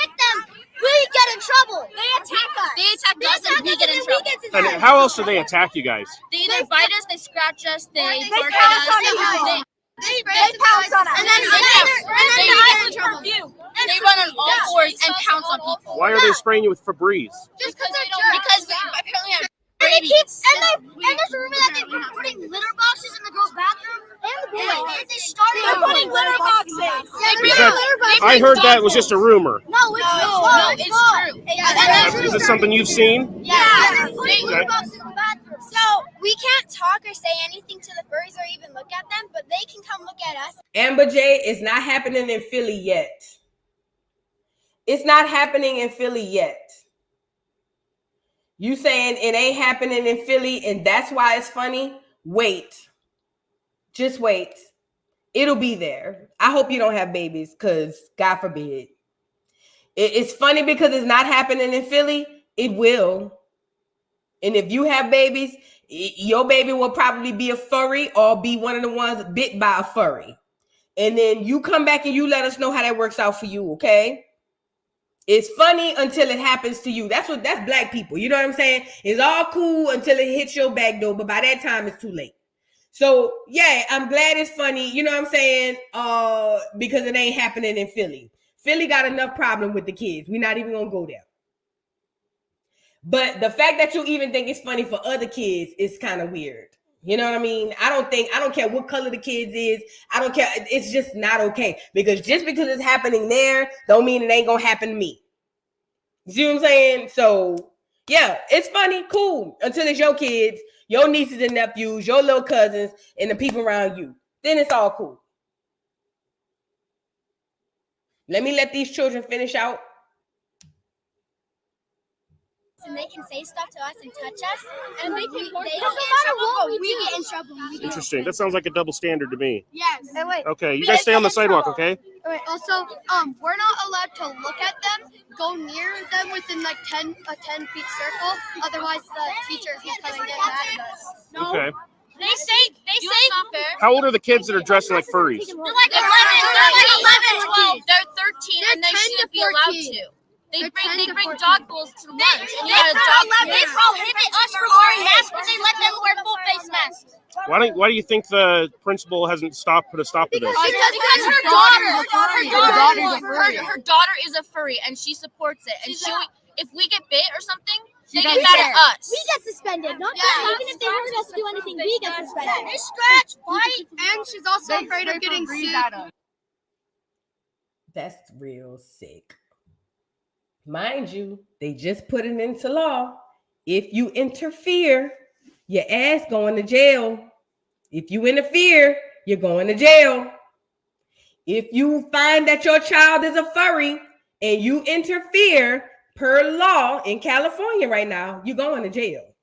[SPEAKER 17] hit them, we get in trouble. They attack us.
[SPEAKER 18] They attack us and we get in trouble.
[SPEAKER 16] And how else do they attack you guys?
[SPEAKER 18] They either bite us, they scratch us, they bark
[SPEAKER 17] pounce
[SPEAKER 18] at
[SPEAKER 17] on
[SPEAKER 18] us.
[SPEAKER 17] us. They pounce on us.
[SPEAKER 18] And then they run on all fours and pounce on people.
[SPEAKER 16] Why are they spraying you with Febreze?
[SPEAKER 18] Just because we apparently have
[SPEAKER 17] And
[SPEAKER 18] rabies.
[SPEAKER 17] there's a rumor that they've been putting litter boxes in the girls' bathroom and the boys. They started putting litter boxes.
[SPEAKER 16] I heard that was just a rumor.
[SPEAKER 17] No, it's true.
[SPEAKER 16] Is this something you've seen?
[SPEAKER 17] Yeah, they're putting litter boxes in the bathroom.
[SPEAKER 19] So we can't talk or say anything to the furries or even look at them, but they can come look at us.
[SPEAKER 1] Amber J, it's not happening in Philly yet. It's not happening in Philly yet. You saying it ain't happening in Philly and that's why it's funny? Wait. Just wait. It'll be there. I hope you don't have babies because God forbid. It's funny because it's not happening in Philly. It will. And if you have babies, your baby will probably be a furry or be one of the ones bit by a furry. And then you come back and you let us know how that works out for you, okay? It's funny until it happens to you. That's black people. You know what I'm saying? It's all cool until it hits your back door, but by that time it's too late. So yeah, I'm glad it's funny. You know what I'm saying? Because it ain't happening in Philly. Philly got enough problem with the kids. We're not even gonna go there. But the fact that you even think it's funny for other kids is kind of weird. You know what I mean? I don't care what color the kids is. I don't care. It's just not okay. Because just because it's happening there, don't mean it ain't gonna happen to me. You see what I'm saying? So yeah, it's funny, cool. Until it's your kids, your nieces and nephews, your little cousins, and the people around you. Then it's all cool. Let me let these children finish out.
[SPEAKER 19] And they can say stuff to us and touch us, and they don't get in
[SPEAKER 17] matter
[SPEAKER 19] trouble,
[SPEAKER 17] what
[SPEAKER 19] but
[SPEAKER 17] we
[SPEAKER 19] we
[SPEAKER 17] do.
[SPEAKER 19] get in trouble.
[SPEAKER 16] Interesting. That sounds like a double standard to me.
[SPEAKER 17] Yes. Hey, wait.
[SPEAKER 16] Okay, you guys stay on the sidewalk, okay?
[SPEAKER 17] Wait, also, we're not allowed to look at them, go near them within like a 10 feet circle. Otherwise, the teachers will come and get mad at us.
[SPEAKER 16] Okay.
[SPEAKER 18] They say
[SPEAKER 16] How old are the kids that are dressing like furries?
[SPEAKER 18] they're like 11, 12, they're 13, and they shouldn't be allowed to. They bring dog bowls to lunch. And
[SPEAKER 17] They prohibit us from wearing masks, but they let them wear full face masks.
[SPEAKER 16] Why do you think the principal hasn't put a stop to this?
[SPEAKER 18] Because her daughter is a furry, and she supports it. And if we get bit or something, they get mad at us.
[SPEAKER 17] We get suspended, not them. Even if they weren't us to do anything, we get suspended. They scratch, bite, and she's also afraid of getting sued.
[SPEAKER 1] That's real sick. Mind you, they just put it into law. If you interfere, your ass going to jail. If you interfere, you're going to jail. If you find that your child is a furry and you interfere per law in California right now, you're going to jail.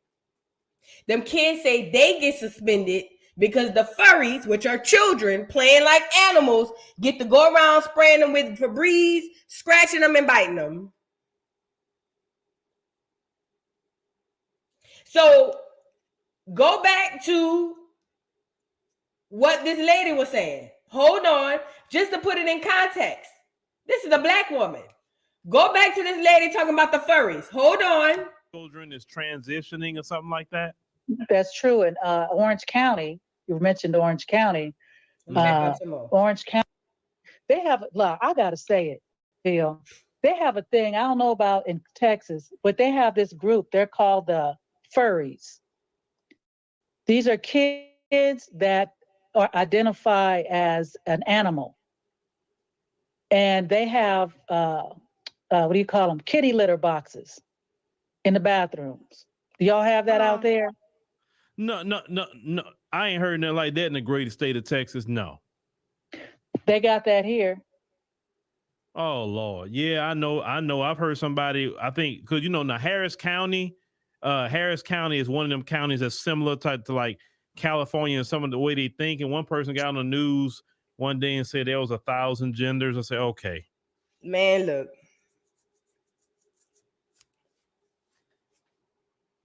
[SPEAKER 1] Them kids say they get suspended because the furries, which are children playing like animals, get to go around spraying them with Febreze, scratching them and biting them. So go back to what this lady was saying. Hold on, just to put it in context. This is a black woman. Go back to this lady talking about the furries. Hold on.
[SPEAKER 11] Children is transitioning or something like that.
[SPEAKER 12] That's true. In Orange County, you mentioned Orange County. Orange County, they have, look, I got to say it, Phil. They have a thing, I don't know about in Texas, but they have this group. They're called the furries. These are kids that identify as an animal. And they have, what do you call them? Kitty litter boxes in the bathrooms. Do y'all have that out there?
[SPEAKER 11] No. I ain't heard nothing like that in the great state of Texas. No.
[SPEAKER 12] They got that here.
[SPEAKER 11] Oh Lord. Yeah, I know. I've heard somebody, I think, because now Harris County is one of them counties that's similar to like California and some of the way they think. And one person got on the news one day and said there was 1,000 genders. I said, okay.
[SPEAKER 1] Man, look.